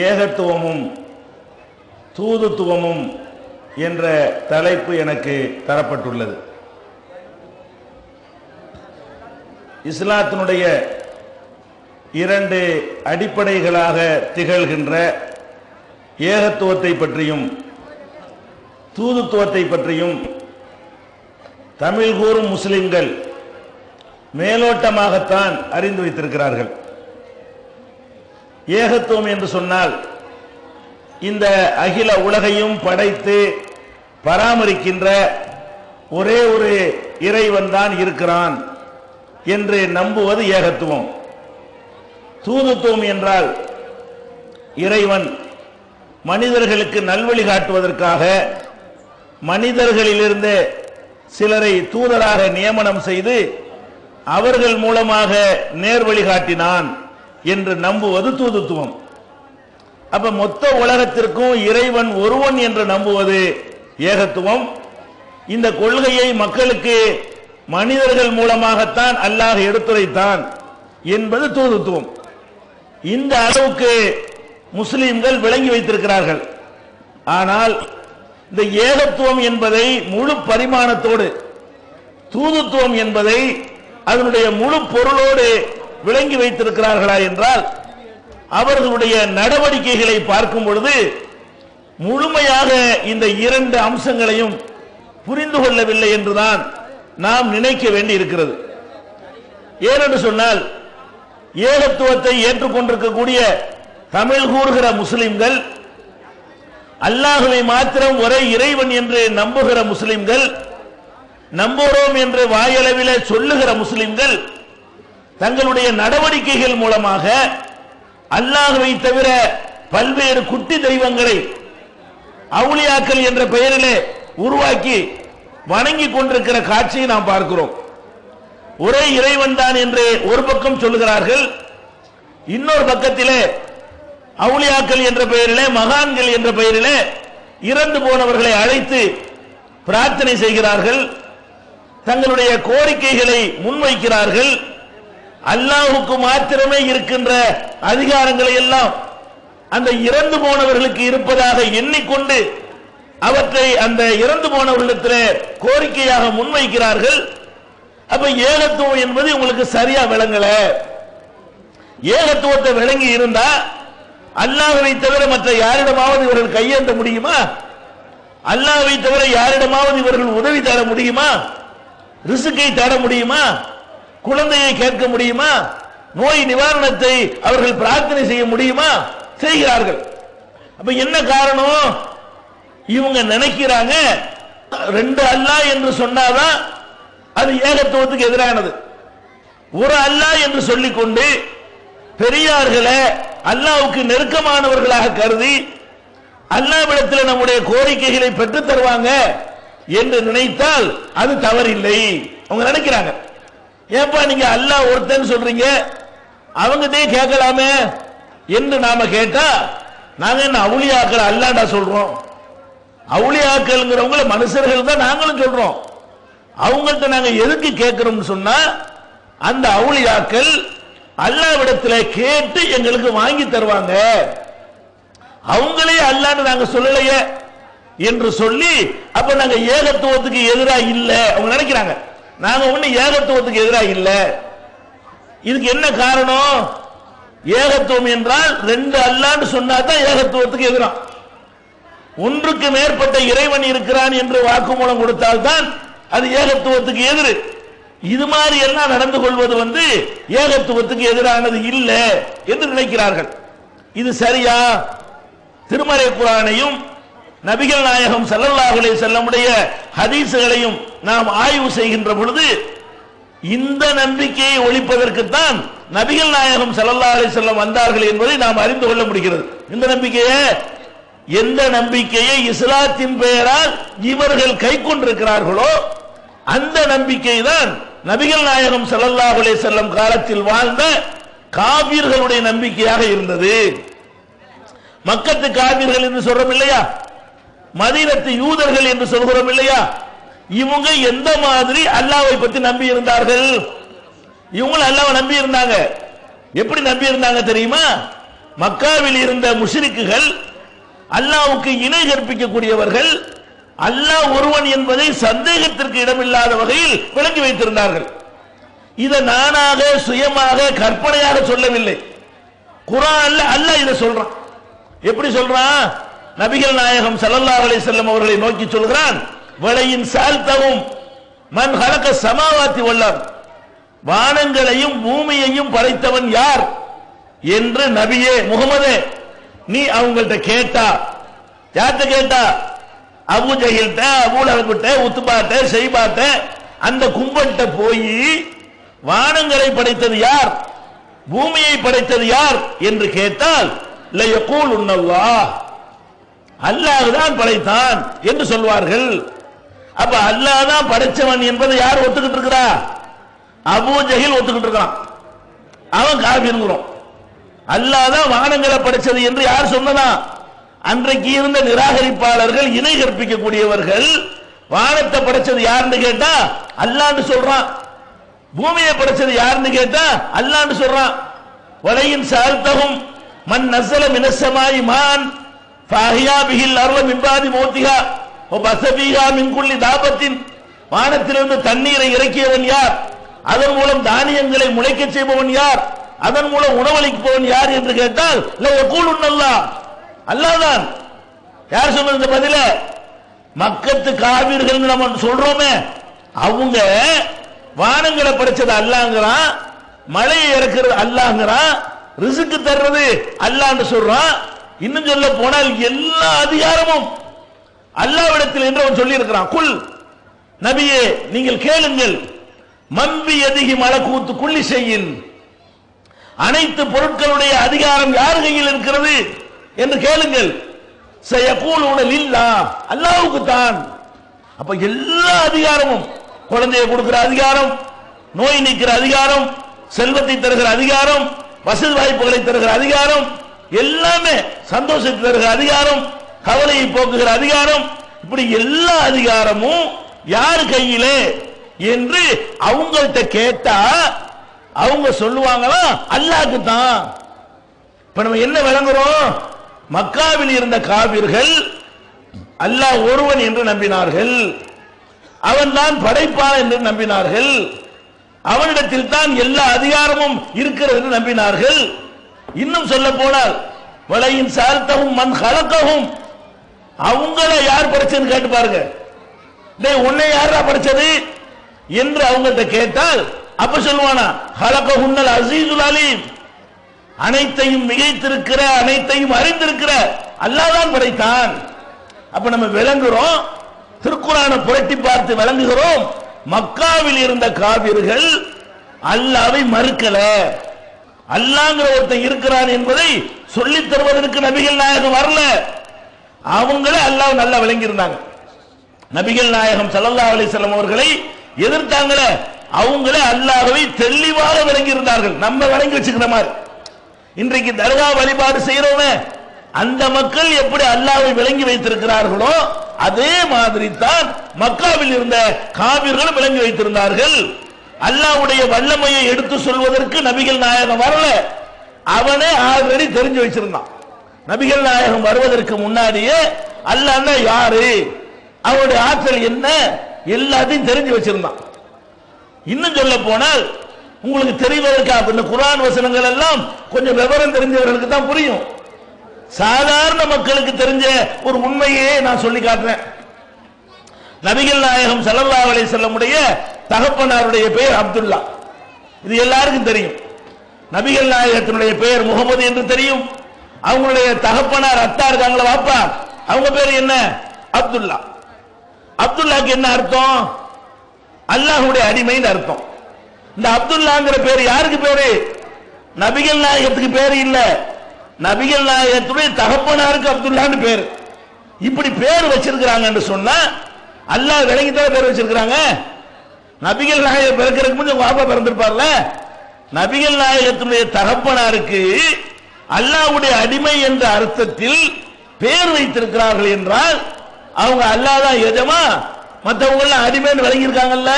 ஏகத்துவமும் தூதுத்துவமும் என்ற தலைப்பு எனக்கு தரப்பட்டுள்ளது. இஸ்லாத்தினுடைய இரண்டு அடிப்படைகளாக திகழ்கின்ற ஏகத்துவத்தை பற்றியும் தூதுத்துவத்தை பற்றியும் தமிழ் கூறும் முஸ்லிம்கள் மேலோட்டமாகத்தான் அறிந்து வைத்திருக்கிறார்கள். ஏகத்துவம் என்று சொன்னால் இந்த அகில உலகையும் படைத்து பராமரிக்கின்ற ஒரே ஒரு இறைவன் தான் இருக்கிறான் என்று நம்புவது ஏகத்துவம். தூதுத்துவம் என்றால் இறைவன் மனிதர்களுக்கு நல்வழி காட்டுவதற்காக மனிதர்களிலிருந்து சிலரை தூதராக நியமனம் செய்து அவர்கள் மூலமாக நேர்வழி காட்டினான் என்று நம்புவது தூதுத்துவம். அப்ப மொத்த உலகத்திற்கும் இறைவன் ஒருவன் என்று நம்புவது ஏகத்துவம். இந்த கொள்கையை மக்களுக்கு மனிதர்கள் மூலமாகத்தான் அல்லாஹ் எடுத்துரைத்தான் என்பது தூதுத்துவம். இந்த அளவுக்கு முஸ்லிம்கள் விளங்கி வைத்திருக்கிறார்கள். ஆனால் இந்த ஏகத்துவம் என்பதை முழு பரிமாணத்தோடு, தூதுத்துவம் என்பதை அதனுடைய முழு பொருளோடு விளங்கி வைத்திருக்கிறார்களா என்றால் அவர்களுடைய நடவடிக்கைகளை பார்க்கும் பொழுது முழுமையாக இந்த இரண்டு அம்சங்களையும் புரிந்து கொள்ளவில்லை என்றுதான் நாம் நினைக்க வேண்டி இருக்கிறது. ஏனென்று சொன்னால் ஏகத்துவத்தை ஏற்றுக்கொண்டிருக்கக்கூடிய தமிழ் கூறுகிற முஸ்லிம்கள், அல்லாஹ்வை மாத்திரம் ஒரே இறைவன் என்று நம்புகிற முஸ்லிம்கள், நம்புகிறோம் என்று வாயளவிலே சொல்லுகிற முஸ்லிம்கள் தங்களுடைய நடவடிக்கைகள் மூலமாக அல்லாஹ்வை தவிர பல்வேறு குட்டி தெய்வங்களை அவுலியாக்கள் என்ற பெயரிலே உருவாக்கி வணங்கி கொண்டிருக்கிற காட்சியை நாம் பார்க்கிறோம். ஒரே இறைவன் தான் என்று ஒரு பக்கம் சொல்லுகிறார்கள், இன்னொரு பக்கத்திலே அவுலியாக்கள் என்ற பெயரிலே, மகான்கள் என்ற பெயரிலே இறந்து போனவர்களை அழைத்து பிரார்த்தனை செய்கிறார்கள், தங்களுடைய கோரிக்கைகளை முன்வைக்கிறார்கள். அல்லாஹுக்கு மாத்திரமே இருக்கின்ற அதிகாரங்களை எல்லாம் அந்த இறந்து போனவர்களுக்கு இருப்பதாக எண்ணிக்கொண்டு அவற்றை அந்த இறந்து போனவர்களிடத்தில் கோரிக்கையாக முன்வைக்கிறார்கள். அப்ப ஏகத்துவம் என்பது உங்களுக்கு சரியா விளங்கல. ஏகத்துவத்தை விளங்கி இருந்தா அல்லாஹ்வை தவிர மற்ற யாரிடமாவது இவர்கள் கையேந்த முடியுமா? அல்லாஹ்வை தவிர யாரிடமாவது இவர்கள் உதவி தர முடியுமா? ரிசுக்கை தர முடியுமா? குழந்தையை கேட்க முடியுமா? நோய் நிவாரணத்தை அவர்கள் பிரார்த்தனை செய்ய முடியுமா? செய்கிறார்கள். அப்ப என்ன காரணம்? இவங்க நினைக்கிறாங்க ரெண்டு அல்லாஹ் என்று சொன்னாதான் அது ஏகத்துவத்துக்கு எதிரானது. ஒரு அல்லாஹ் என்று சொல்லிக்கொண்டு பெரியார்களை அல்லாஹ்வுக்கு நெருக்கமானவர்களாக கருதி அல்லாஹ்விடத்தில் நம்முடைய கோரிக்கைகளை பெற்றுத் தருவாங்க என்று நினைத்தால் அது தவறில்லை. அவங்க நினைக்கிறாங்க, ஏப்பா நீங்க அல்லாஹ் ஒருத்தன் சொல்றீங்க, அவங்கதே கேட்கலாமே என்று நாம கேட்டா நாங்க என்ன அவுலியாக்கள் அல்லாஹ்டா சொல்றோம்? அவுலியாக்கள்ங்கிறவங்கள மனுஷர்கள் தான் நாங்களும் சொல்றோம். அவங்கள்ட்ட நாங்க எதுக்கு கேட்கிறோம்னு சொன்னா அந்த அவுலியாக்கள் அல்லாஹ்விடத்தில் கேட்டு எங்களுக்கு வாங்கி தருவாங்க, அவங்களே அல்லாஹ்னு நாங்க சொல்லலையே என்று சொல்லி அப்ப நாங்க ஏகத்துவத்துக்கு எதிராக இல்ல அவங்க நினைக்கிறாங்க. நாங்க ஒண்ணு ஏகத்துவத்துக்கு எதிராக இல்ல. இதுக்கு என்ன காரணம்? ஏகத்துவம் என்றால் ரெண்டு அல்லாஹ்னு சொன்னாதான் ஏகத்துவத்துக்கு எதிராக. ஒன்றுக்கு மேற்பட்ட இறைவன் இருக்கிறான் என்று வாக்குமூலம் கொடுத்தால்தான் அது ஏகத்துவத்துக்கு எதிர். இது மாதிரி எல்லாம் நடந்து கொள்வது ஏகத்துவத்துக்கு எதிரானது இல்ல என்று நினைக்கிறார்கள். இது சரியா? திருமறை குர்ஆனையும் நபிகள் நாயகம் ஸல்லல்லாஹு அலைஹி வஸல்லமுடைய ஹதீஸ்களையும் நாம் ஆய்வு செய்கின்ற பொழுது இந்த நம்பிக்கையை ஒழிப்பதற்குத்தான் நபிகள் நாயகம் ஸல்லல்லாஹு அலைஹி வஸல்லம் வந்தார்கள் என்பதை நாம் அறிந்து கொள்ள முடிகிறது. இந்த நம்பிக்கையை, எந்த நம்பிக்கையை இஸ்லாத்தின் பெயரால் இவர்கள் கை கொண்டிருக்கிறார்களோ அந்த நம்பிக்கை தான் நபிகள் நாயகம் ஸல்லல்லாஹு அலைஹி வஸல்லம் காலத்தில் வாழ்ந்த காபிர்களுடைய நம்பிக்கையாக இருந்தது. மக்கத்து காபிர்கள் என்று சொல்றோம் இல்லையா, மதீனத்து யூதர்கள் என்று சொல்கிறோம் இல்லையா, இவங்க எந்த மாதிரி அல்லாஹ்வை பற்றி நம்பி இருந்தார்கள்? இவங்க அல்லாஹ்வை நம்பி இருந்தாங்க. எப்படி நம்பி இருந்தாங்க தெரியுமா? மக்காவில் இருந்த முஷ்ரிக்குகள், அல்லாஹ்வுக்கு இணை கற்பிக்கக்கூடியவர்கள், அல்லாஹ் ஒருவன் என்பதை சந்தேகத்திற்கு இடமில்லாத வகையில் விளங்கி வைத்திருந்தார்கள். இதை நானாக சுயமாக கற்பனையாக சொல்லவில்லை. குர்ஆன்ல அல்லாஹ் இதை சொல்றான். எப்படி சொல்றான்? நபிகள் நாயகம் ஸல்லல்லாஹு அலைஹி வஸல்லம் அவர்களை நோக்கி சொல்கிறான், வலையின் சால்தவும் மன் ஹலக ஸமாவாத்தி வல் அர்த், வானங்களையும் பூமியையும் படைத்தவன் யார் என்று நபியே முகமதே நீ அவங்கள்ட்ட கேட்டா, யார்கிட்ட கேட்டா? அபூ ஜஹில்ட்ட, அபூ லஹப்ட்ட, உத்பாட்ட, ஷைபாட்ட, அந்த கும்பல்கிட்ட போய் வானங்களை படைத்தது யார், பூமியை படைத்தது யார் என்று கேட்டால் லயகூலுன்னல்லாஹ், அல்லாஹ் தான் படைத்தான் என்று சொல்வார்கள். அப்ப அல்லாஹ் தான் படைச்சவன் என்பதை யார் ஒத்துக்கிட்டு இருக்கிறா? அபூ ஜஹில் ஒத்துக்கிட்டு இருக்கான். அவன் காஃபிர்ங்கிறோம். அல்லாஹ் தான் வானங்களை படைச்சது என்று யார் சொன்னதா? அன்றைக்கு இருந்த நிராகரிப்பாளர்கள், இணை கற்பிக்கக்கூடியவர்கள். வானத்தை படைச்சது யாருன்னு கேட்டா அல்லாஹ்னு சொல்றான். பூமியை படைச்சது யாருன்னு கேட்டா அல்லாஹ்னு சொல்றான். வலையின் சால்தகும் மன் நஸல மினஸ் ஸமாஇ மான் ஃபஅஹ்யா பிஹில் அர்த மின் பாதி மௌத்திஹா வபஸ ஃபீஹா மின் குல்லி தாபத்தின், வானத்திலிருந்து தண்ணீரை இறக்கியவன் யார், அதன் மூலம் தானியங்களை முளைக்க செய்பவன் யார், அதன் மூலம் உணவளிப்பவன் யார் என்று கேட்டால் லயகூலுன்னல்லாஹ், அல்லாஹ் தான். யார் சொன்னது இந்த பதில? மக்கத்து காவிர்கள் நம்ம சொல்றோமே, அவங்க வானங்களை படைச்சது அல்லாஹ்ங்கறான், மழையை இறக்குறது அல்லாஹ்ங்கறான், ரிஸ்க் தர்றது அல்லாஹ்னு சொல்றான். இன்னும் சொல்ல போனால் எல்லா அதிகாரமும் அல்லாஹ்விடத்தில் என்று அவன் சொல்லி இருக்கிறான். குல், நபியே நீங்கள் கேளுங்கள், மம்பி எதிகி மலக்கூத்து குள்ளி செய்யின், அனைத்து பொருட்களுடைய அதிகாரம் யார் கையில் இருக்கிறது என்று கேளுங்கள். சயகூலுன லில்லாஹ், அல்லாஹ்வுக்கு தான். அப்ப எல்லா அதிகாரமும், குழந்தையை கொடுக்கிற அதிகாரம், நோய் நீக்கிற அதிகாரம், செல்வத்தை தருகிற அதிகாரம், வசதி வாய்ப்புகளை தருகிற அதிகாரம், எல்லாமே சந்தோஷத்தை தருகிற அதிகாரம், கவலையை போக்குகிற அதிகாரம், இப்படி எல்லா அதிகாரமும் யார் கையிலே என்று அவங்கள்ட்ட கேட்டா அவங்க சொல்லுவாங்களா அல்லாஹ்க்கு தான். இப்ப நம்ம என்ன விளங்குறோம்? மக்காவில் இருந்த காபிர்கள் அல்லாஹ் ஒருவன் என்று நம்பினார்கள், அவன் தான் படைப்பான் என்று நம்பினார்கள், அவனிடத்தில் தான் எல்லா அதிகாரமும் இருக்கிறது என்று நம்பினார்கள். இன்னும் சொல்ல போனால் வலையின் சால்தவும் மன் ஹலகஹும், அவங்களை யார் படைச்சதுன்னு கேட்டு பாருங்க. டேய் உன்னை யாரா படைச்சது என்று அவங்கள்ட்ட கேட்டால் அப்ப சொல்லுவானா ஹலகஹுன்னல் அஸீஸுல் அலீம், அனைத்தையும் மிகைத்திருக்கிற, அனைத்தையும் அறிந்திருக்கிற அல்லாஹ் தான் படைத்தான். அப்ப நம்ம விளங்குறோம், திருக்குர்ஆனை புரட்டி பார்த்து விளங்குகிறோம், மக்காவில் இருந்த காபிர்கள் அல்லாஹ்வை மறுக்கல, அல்லாஹ்ங்கிற ஒருத்தன் இருக்கிறான் என்பதை சொல்லித் தருவதற்கு நபிகள் நாயகம் வரல. அவங்களே அல்லாஹ் நல்லா விளங்கி இருந்தாங்க. நபிகள் நாயகம் ஸல்லல்லாஹு அலைஹி வஸல்லம் அவர்களை எதிர்த்தாங்களே, அவங்களே அல்லாஹ்வை தெளிவாக விளங்கி இருந்தார்கள். நம்ம விளங்கி வச்சுக்கிற மாதிரி இன்றைக்கு தர்கா வழிபாடு செய்யறோமே, அந்த மக்கள் எப்படி அல்லாஹ்வை விளங்கி வைத்திருக்கிறார்களோ அதே மாதிரி தான் மக்காவில் இருந்த காபிர்களும் விளங்கி வைத்திருந்தார்கள். அல்லாஹ்வுடைய வல்லமையை எடுத்து சொல்வதற்கு நபிகள் நாயகம் வரல, அவனே ஆல்ரெடி தெரிஞ்சு வச்சிருந்தான். நபிகள் நாயகம் வருவதற்கு முன்னாடியே அல்லாஹ்னா யாரு, அவருடைய ஆற்றல் என்ன, எல்லாத்தையும் தெரிஞ்சு வச்சிருந்தான். இன்னும் சொல்ல போனால் உங்களுக்கு தெரிவதற்காக இந்த குர்ஆன் வசனங்கள் எல்லாம் கொஞ்சம் விவரம் தெரிஞ்சவர்களுக்கு தான் புரியும். சாதாரண மக்களுக்கு தெரிஞ்ச ஒரு உண்மையே நான் சொல்லி காட்டுறேன். நபிகள் நாயகம் ஸல்லல்லாஹு அலைஹி வஸல்லம் உடைய தகப்பனாருடைய பெயர் அப்துல்லா, இது எல்லாருக்கும் தெரியும். நபிகள் நாயகத்தினுடைய பெயர் முகமது என்று தெரியும். அவங்களுடைய தகப்பனார் அத்தா இருக்காங்களா வாப்பா, அவங்க பேர் என்ன? அப்துல்லா. அப்துல்லாக்கு என்ன அர்த்தம்? அல்லாஹ்வுடைய அடிமைன்னு அர்த்தம். இந்த அப்துல்லாங்கிற பேர் யாருக்கு பேரு? நபிகள் நாயகத்துக்கு பேரு இல்ல, நபிகள் நாயகத்துடைய தகப்பனாருக்கு அப்துல்லான்னு பேரு. இப்படி பேர் வச்சிருக்கிறாங்கன்னு சொன்னா அல்லாஹ் விளங்கித்தான் பேர் வச்சிருக்கிறாங்க. நபிகள் நாயகம் பிறக்கிறதுக்கு முன்னாடி வாப்பா பிறந்திருப்பார்ல. நபிகள் நாயகத்தினுடைய தகப்பனாருக்கு அல்லாஹ்வுடைய அடிமை என்ற அர்த்தத்தில் பேர் வைத்திருக்கிறார்கள் என்றால் அவங்க அல்லாஹ் தான் எஜமா, மற்றவங்க எல்லாம் அடிமைன்னு விளங்கியிருக்காங்கல்ல.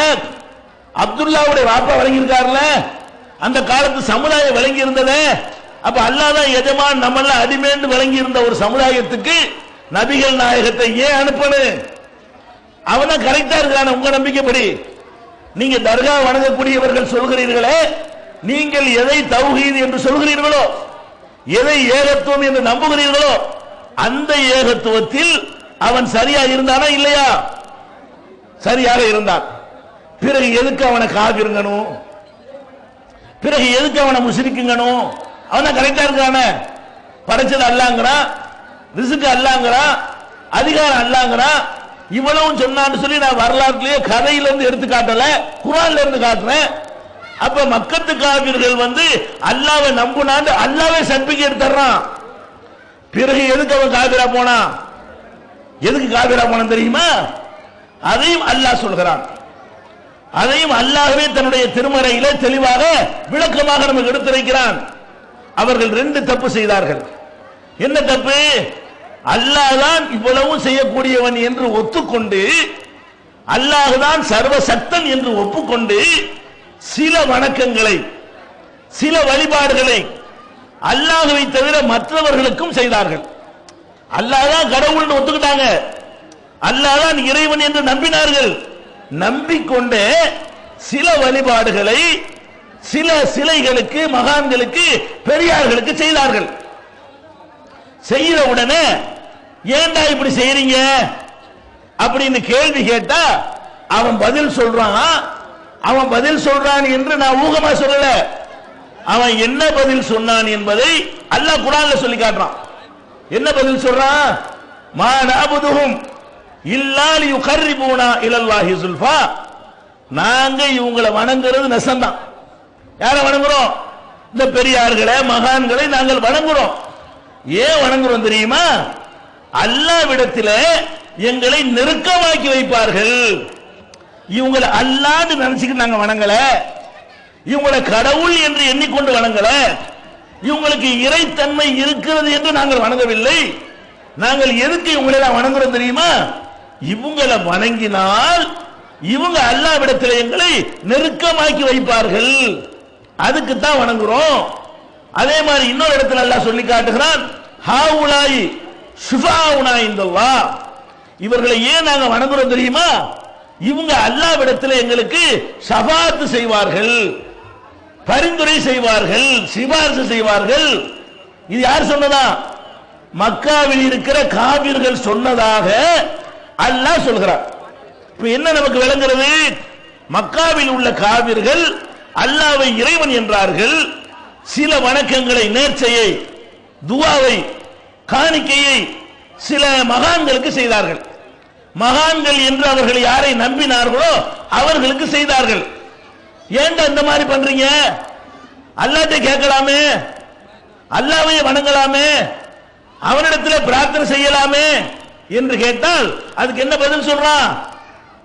அப்துல்லாவுடைய வாப்பா விளங்கியிருக்காருல, அந்த காலத்து சமுதாயம் விளங்கி இருந்ததே, அப்ப அல்லாஹ் தான் எஜமான், நம்மள அடிமேண்டு விளங்கி இருந்த ஒரு சமுதாயத்துக்கு நபிகள் நாயகத்தை ஏன் அனுப்பணும்? அவன் கரெக்டா இருக்கான உங்க நம்பிக்கைப்படி. நீங்க தர்கா வணங்கக்கூடியவர்கள் சொல்கிறீர்களே, நீங்கள் எதை தௌஹீத் என்று சொல்கிறீர்களோ, எதை ஏகத்துவம் என்று நம்புகிறீர்களோ, அந்த ஏகத்துவத்தில் அவன் சரியா இருந்தானா இல்லையா? சரியாக இருந்தான். பிறகு எதுக்கு அவனை காபிருங்கணும்? பிறகு எதுக்கு அவனை முஸ்ரிக்குங்கணும்? அவன கரெக்டா இருக்கான. படைச்சது அல்லாஹ்ங்கறான், ரிஸ்க் அல்லாஹ்ங்கறான், அதிகாரம் அல்லாஹ்ங்கறான். இவ்வளவும் சொன்னான்னு சொல்லி நான் வரலாற்றிலேயே கதையில இருந்து எடுத்து காட்டல, குர்ஆன்ல இருந்து காட்டுறேன். அப்ப மக்கத்து காபிர்கள் அல்லாஹ்வை நம்புனான்னு அல்லாஹ்வே சர்டிபிகேட் தர்றான். பிறகு எதுக்கு அவன் காபிரா போனா? எதுக்கு காபிரா போன தெரியுமா? அதையும் அல்லாஹ் சொல்கிறான். அதையும் அல்லாஹ்வே தன்னுடைய திருமறையிலே தெளிவாக விளக்கமாக நமக்கு எடுத்துரைக்கிறான். அவர்கள் ரெண்டு தப்பு செய்தார்கள். என்ன தப்பு? அல்லாஹ் தான் இவ்வளவு செய்யக்கூடியவன் என்று ஒத்துக்கொண்டு, அல்லாஹ் தான் சர்வசக்தன் என்று ஒப்புக்கொண்டு, சில வணக்கங்களை, சில வழிபாடுகளை அல்லாஹ்வை தவிர மற்றவர்களுக்கும் செய்தார்கள். அல்லாஹ் தான் கடவுள்னு ஒத்துக்கிட்டாங்க, அல்லாஹ் தான் இறைவன் என்று நம்பினார்கள். நம்பிக்கொண்டே சில வழிபாடுகளை சில சிலைகளுக்கு, மகான்களுக்கு, பெரியார்களுக்கு செய்தார்கள். செய்யற உடனே ஏன்டா இப்படி செய்யறீங்க அப்படின்னு கேள்வி கேட்டா அவன் பதில் சொல்றான். அவன் பதில் சொல்றான் என்று நான் ஊகமா சொல்லல. அவன் என்ன பதில் சொன்னான் என்பதை அல்லாஹ் குர்ஆன்ல சொல்லி காட்டுறான். என்ன பதில் சொல்றான்? மா நஅபுதுஹும் இல்லா லியுகர்ரிபூனா இலல்லாஹி ஸுல்ஃபா. நாங்க இவங்களை வணங்குறது நெசந்தான். யாரை வணங்குறோம்? இந்த பெரியார்களை, மகான்களை நாங்கள் வணங்குறோம். ஏன் வணங்குறோம் தெரியுமா? அல்லாஹ்விடத்தில் எங்களை நெருக்கமாக்கி வைப்பார்கள். இவங்களை அல்லாஹ்னு நினைச்சுக்கிட்டு நாங்க வணங்கல, இவங்களை கடவுள் என்று எண்ணிக்கொண்டு வணங்கல, இவங்களுக்கு இறைத்தன்மை இருக்கிறது என்று நாங்கள் வணங்கவில்லை. நாங்கள் எதுக்கு இவங்களை வணங்குறோம் தெரியுமா? இவங்களை வணங்கினால் இவங்க அல்லாஹ்விடத்தில் எங்களை நெருக்கமாக்கி வைப்பார்கள், அதுக்கு தான் வணங்குறோம். அதே மாதிரி இன்னொரு இடத்துல அல்லாஹ் சொல்லி காட்டுகிறான், ஹாவுலாய் ஷுஃபாஉனா இந்தல்லாஹ். இவர்களை ஏன் நாங்க வணங்குறோம் தெரியுமா? இவங்க அல்லாஹ்விடத்தில் எங்களுக்கு ஷஃபாஅத் செய்வார்கள், பரிந்துரை செய்வார்கள், சிபாரிசு செய்வார்கள். இது யார் சொன்னதா? மக்காவில் இருக்கிற காபிர்கள் சொன்னதாக அல்லாஹ் சொல்கிறார். இப்ப என்ன நமக்கு விளங்குறது? மக்காவில் உள்ள காபிர்கள் அல்லாஹ்வை இறைவன் என்றார்கள். சில வணக்கங்களை, நேர்ச்சையை, துஆவை, காணிக்கையை சில மகான்களுக்கு செய்தார்கள். மகான்கள் என்று அவர்கள் யாரை நம்பினார்களோ அவர்களுக்கு செய்தார்கள். ஏன்டா இந்த மாதிரி பண்றீங்க? அல்லாஹ்ட்ட கேட்கலாமே, அல்லாஹ்வை வணங்கலாமே, அவனிடத்தில் பிரார்த்தனை செய்யலாமே என்று கேட்டால் அதுக்கு என்ன பதில் சொல்றான்?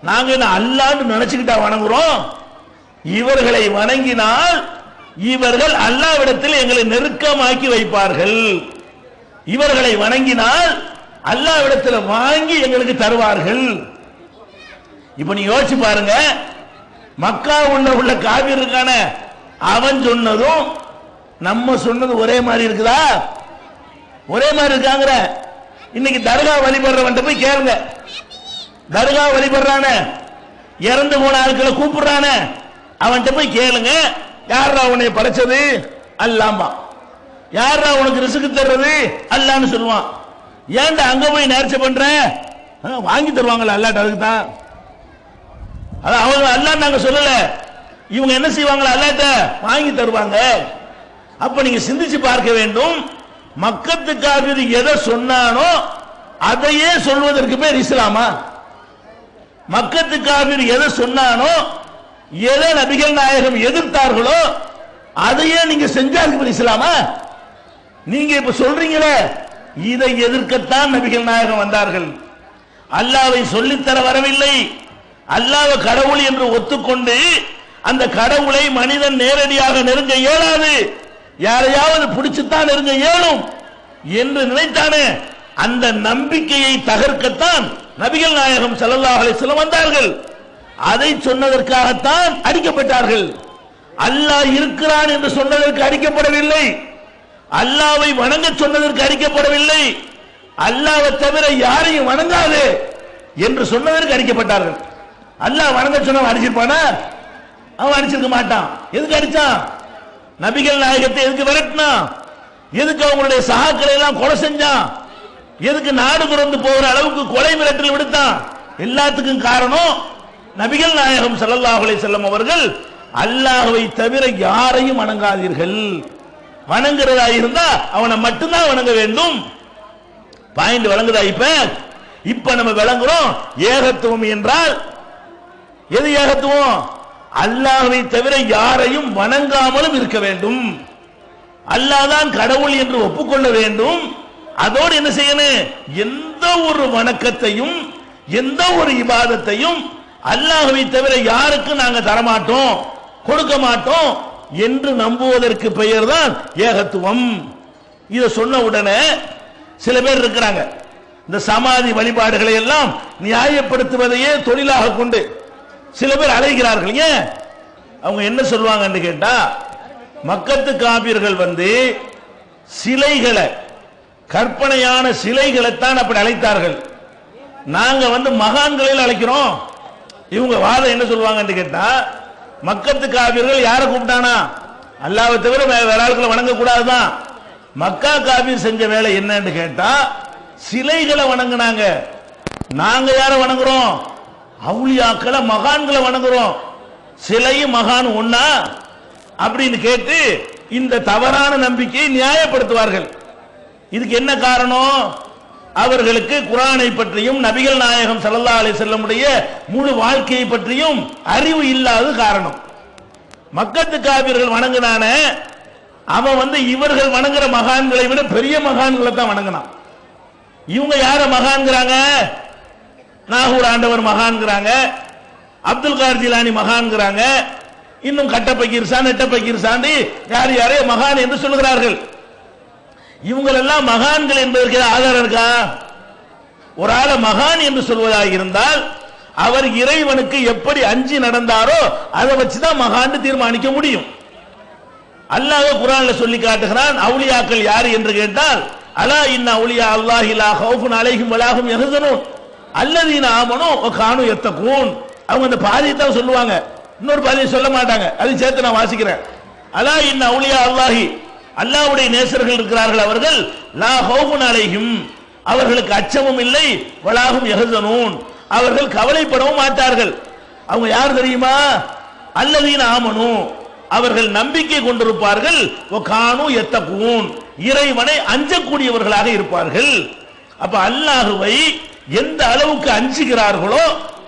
நாங்க என்ன அல்லாஹ்னு நினைச்சுக்கிட்டா வணங்குறோம்? இவர்களை வணங்கினால் இவர்கள் அல்லாஹ்விடத்தில் எங்களை நெருக்கமாக்கி வைப்பார்கள். இவர்களை வணங்கினால் அல்லாஹ்விடத்தில் வாங்கி எங்களுக்கு தருவார்கள். இப்ப நீ யோசிச்சு பாருங்க, மக்கா உள்ள காபிர் இருக்கான, அவன் சொன்னதும் நம்ம சொன்னது ஒரே மாதிரி இருக்குதா? ஒரே மாதிரி இருக்காங்க. இன்னைக்கு தர்கா வழிபடுறவன் போய் கேளுங்க, தர்கா வழிபடுறான, இறந்து போன ஆட்களை கூப்பிடுறான, அவன்கிட்ட போய் கேளுங்க, யாரா உன்னை படைச்சது? அல்லாமா. யாரா உனக்கு ரிஸ்க் தர்றது? அல்லான்னு சொல்லுவான். ஏன்டா அங்க போய் நேர்ச்சை பண்ற? வாங்கி தருவாங்கல்ல அல்லாட்ட, அதுக்கு தான். அதான் அவங்க அல்லான்னு நாங்க சொல்லல, இவங்க என்ன செய்வாங்களா? அல்லாட்ட வாங்கி தருவாங்க. அப்ப நீங்க சிந்திச்சு பார்க்க வேண்டும், மக்கத்து காபிர் எதை சொன்னானோ அதையே சொல்வதற்கு பேர் இஸ்லாமா? மக்கத்து காபிர் எதை சொன்னானோ, எதை நபிகள் நாயகம் எதிர்த்தார்களோ அதையே நீங்க செஞ்சார்கள் இஸ்லாமா? நீங்க இப்ப சொல்றீங்களே, இதை எதிர்க்கத்தான் நபிகள் நாயகம் வந்தார்கள். அல்லாஹ்வை சொல்லித்தர வரவில்லை. அல்லாஹ் கடவுள் என்று ஒத்துக்கொண்டு அந்த கடவுளை மனிதன் நேரடியாக நெருங்க இயலாது, யாரையாவது பிடிச்சுத்தான் நெருங்க இயலும் என்று நினைத்தானே, அந்த நம்பிக்கையை தகர்க்கத்தான் நபிகள் நாயகம் ஸல்லல்லாஹு அலைஹி வஸல்லம் வந்தார்கள். அதை சொன்னதற்காகத்தான் அடிக்கப்பட்டார்கள். அல்லாஹ் இருக்கிறான் என்று சொன்னதற்கு அடிக்கப்படவில்லை. அல்லாவை வணங்க சொன்னதற்கு அடிக்கப்படவில்லை, அல்லாவை தவிர யாரையும் வணங்காது என்று சொன்னதற்கு அடிக்கப்பட்டார்கள். அல்லாஹ் வணங்க சொன்னவன் அடிச்சிருப்பானா? அவன் அடிச்சிருக்க மாட்டான். எதுக்கு அடிச்சான்? நபிகள் நாயகத்தை எதுக்கு விரட்டினான்? எதுக்கு அவங்களுடைய சகாக்களை எல்லாம் கொலை செஞ்சான்? எதுக்கு நாடு துறந்து போகிற அளவுக்கு கொலை மிரட்டல் விடுத்தான்? எல்லாத்துக்கும் காரணம் நபிகள் நாயகம் ஸல்லல்லாஹு அலைஹி வஸல்லம் அவர்கள் அல்லாஹ்வை தவிர யாரையும் வணங்காதீர்கள், வணங்குறதா இருந்தா அவனை மட்டும்தான் வணங்க வேண்டும். பாயிண்ட் வழங்குதா? இப்ப நம்ம விளங்குறோம் ஏகத்துவம் என்றால் எது ஏகத்துவம்? அல்லாஹ்வை தவிர யாரையும் வணங்காமலும் இருக்க வேண்டும், அல்லாஹ் தான் கடவுள் என்று ஒப்புக்கொள்ள வேண்டும். அதோடு என்ன செய்யணும்? எந்த ஒரு வணக்கத்தையும் எந்த ஒரு இபாதத்தையும் அல்லாஹ்வை தவிர யாருக்கும் நாங்க தரமாட்டோம், கொடுக்க மாட்டோம் என்று நம்புவதற்கு பெயர் தான் ஏகத்துவம். இதை சொன்ன உடனே சில பேர் இருக்கிறாங்க, இந்த சமாதி வழிபாடுகளை எல்லாம் நியாயப்படுத்துவதையே தொழிலாக கொண்டு சில பேர் அலைகிறார்கள். ஏன்? அவங்க என்ன சொல்லுவாங்கன்னு கேட்டா, மக்கத்து காபிர்கள் சிலைகளை, கற்பனையான சிலைகளைத்தான் அப்படி அழைத்தார்கள், நாங்க மகான்களில் அழைக்கிறோம். இவங்க வாதம் என்ன சொல்லுவாங்கன்னு கேட்டா, மக்கத்து காபிர்கள் யாரை கூப்பிட்டானா? அல்லாஹ்வை தவிர வேற ஆட்களை வணங்க கூடாதுதான். மக்கா காபீர் செஞ்ச வேலை என்னன்னு கேட்டா, சிலைகளை வணங்கினாங்க. நாங்க யாரை வணங்குறோம்? அவுலியாக்களை, மகான்களை வணங்குறோம். சிலையும் மகான் ஒன்னா அப்படின்னு கேட்டு இந்த தவறான நம்பிக்கையை நியாயப்படுத்துவார்கள். இதுக்கு என்ன காரணம்? அவர்களுக்கு குர்ஆனை பற்றியும் நபிகள் நாயகம் ஸல்லல்லாஹு அலைஹி வஸல்லம் உடைய முழு வாழ்க்கையை பற்றியும் அறிவு இல்லாத காரணம். மக்கத்து காபிர்கள் வணங்கினானே, அவன் இவர்கள் வணங்குற மகான்களை விட பெரிய மகான்களை தான் வணங்கினான். இவங்க யார மகான்கிறாங்க? நாகூர் ஆண்டவர் மகான்கிறாங்க, அப்துல் காதர் ஜிலானி மகான்கிறாங்க, இன்னும் கட்ட பக்கீர்சான், நெட்ட பக்கீர்சான், யார் யாரே மகான் என்று சொல்லுகிறார்கள். இவங்களெல்லாம் மகான்கள் என்பதற்கு ஆதாரம் இருக்கா? ஒரு ஆளை மகான் என்று சொல்வதாக இருந்தால் அவர் இறைவனுக்கு எப்படி அஞ்சி நடந்தாரோ அதை வச்சுதான் மகான் தீர்மானிக்க முடியும். அல்லாஹ் குர்ஆன்ல சொல்லி காட்டுகிறான், அவுலியாக்கள் யார் என்று கேட்டால், அலா இன்ன அவுலியா அல்லாஹி லா ஹவுஃபுன் அலைஹிம் வலா ஹும் யஹ்சனூன் அல்லதீன ஆமனூ வ கானூ யத்தகூன். அவங்க அந்த பாதியை தான் சொல்லுவாங்க, இன்னொரு பாதியை சொல்ல மாட்டாங்க. அதை சேர்த்து நான் வாசிக்கிறேன். அலா இன்ன அவுலியா அல்லாஹி, அல்லாஹ்வுடைய நேசர்கள் இருக்கிறார்கள், அவர்கள் லா ஹவுஃபுன் அலைஹிம், அவர்களுக்கு அச்சமும் இல்லை, வலா ஹும் யஹ்சனூன், அவர்கள் கவலைப்படவும் மாட்டார்கள். அவங்க யார் தெரியுமா? அல்லதீன ஆமனூ, அவர்கள் நம்பிக்கை கொண்டிருப்பார்கள், வகானூ யத்தகூன், இறைவனை அஞ்சக்கூடியவர்களாக இருப்பார்கள். அப்ப அல்லாஹ்வை எந்த அளவுக்கு அஞ்சுகிறார்களோ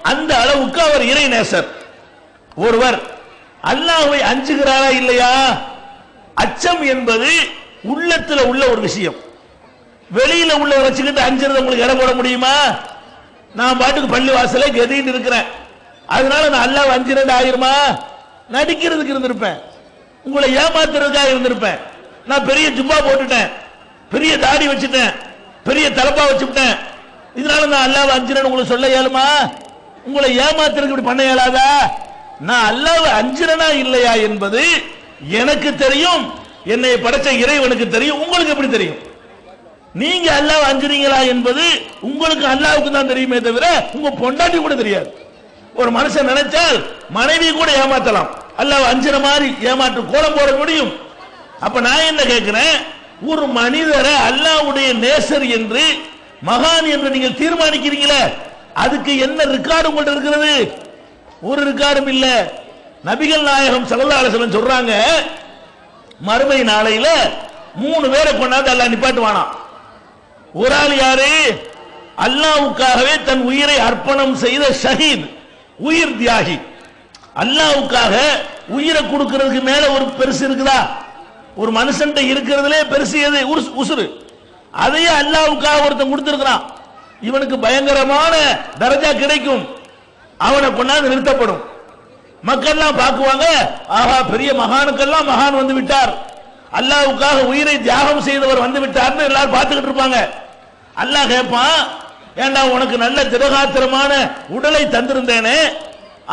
அந்த அளவுக்கு அவர் இறை நேசர். ஒருவர் அல்லாஹ்வை அஞ்சுகிறாரா இல்லையா? அச்சம் என்பது உள்ளத்தில் உள்ள ஒரு விஷயம். வெளியில உள்ள வச்சுக்கிட்டு அஞ்சுறது உங்களுக்கு இடம் போட முடியுமா? நான் பாட்டுக்கு பள்ளி வாசலே கதின்னு இருக்கிறேன், அதனால நான் அல்லாஹ் அஞ்சுறது ஆயிருமா? நடிக்கிறதுக்கு இருந்திருப்பேன், உங்களை ஏமாத்துறதுக்காக இருந்திருப்பேன். நான் பெரிய ஜுப்பா போட்டுட்டேன், பெரிய தாடி வச்சுட்டேன், பெரிய தலப்பா வச்சுட்டேன், இதனால நான் அல்லாஹ் அஞ்சுறேன்னு உங்களுக்கு சொல்ல இயலுமா? உங்களை ஏமாத்துறதுக்கு இப்படி பண்ண இயலாதா? நான் அல்லாஹ் அஞ்சுறனா இல்லையா என்பது எனக்கு தெரியும், என்னை படைச்ச இறைவனுக்கு தெரியும். உங்களுக்கு எப்படி தெரியும்? நீங்க அல்லாஹ் அஞ்சுறீங்களா என்பது உங்களுக்கு அல்லாஹ்வுக்கு தான் தெரியுமே தவிர உங்க பொண்டாட்டி கூட தெரியாது. ஒரு மனுஷன் நினைச்சால் மனைவி கூட ஏமாத்தலாம், அல்லாஹ் அஞ்சுற மாதிரி ஏமாற்று கோலம் போட முடியும். அப்ப நான் என்ன கேட்கிறேன், ஒரு மனிதரை அல்லாஹ்வுடைய நேசர் என்று, மகான் என்று நீங்கள் தீர்மானிக்கிறீங்களே, அதுக்கு என்ன ரெக்கார்டு உங்கள்ட்ட இருக்கிறது? ஒரு ரெக்கார்டும் இல்ல. நபிகள் நாயகம் ஸல்லல்லாஹு அலைஹி வஸல்லம் சொல்றாங்க, மறுமை நாளையில 3 பேரை கொண்டாந்து அல்லாஹ் நிப்பாட்டுவானா. ஒரு ஆள் யாரு? அல்லாஹ்வுக்காகவே தன் உயிரை அர்ப்பணம் செய்த ஷஹீத், உயிர் தியாகி. அல்லாஹ்வுக்காக உயிரை கொடுக்கிறதுக்கு மேல ஒரு பெருசு இருக்குதா? ஒரு மனுஷன் இருக்கிறதுலே பெருசு எது? உசுறு. அதையே அல்லாஹ்வுக்காக ஒருத்தன் கொடுத்திருக்கிறான், இவனுக்கு பயங்கரமான தரஜா கிடைக்கும். அவனை கொண்டாந்து நிறுத்தப்படும். மக்கள்லாம் பார்க்குவாங்க, ஆஹா பெரிய மகானுக்கெல்லாம் மகான் வந்து விட்டார், அல்லாஹ்வுக்காக உயிரை தியாகம் செய்தவர் வந்து விட்டார்னு எல்லாரும் பார்த்துக்கிட்டு இருப்பாங்க. அல்லாஹ் கேட்பான், ஏண்டா உனக்கு நல்ல திடகாத்திரமான உடலை தந்திருந்தேனே,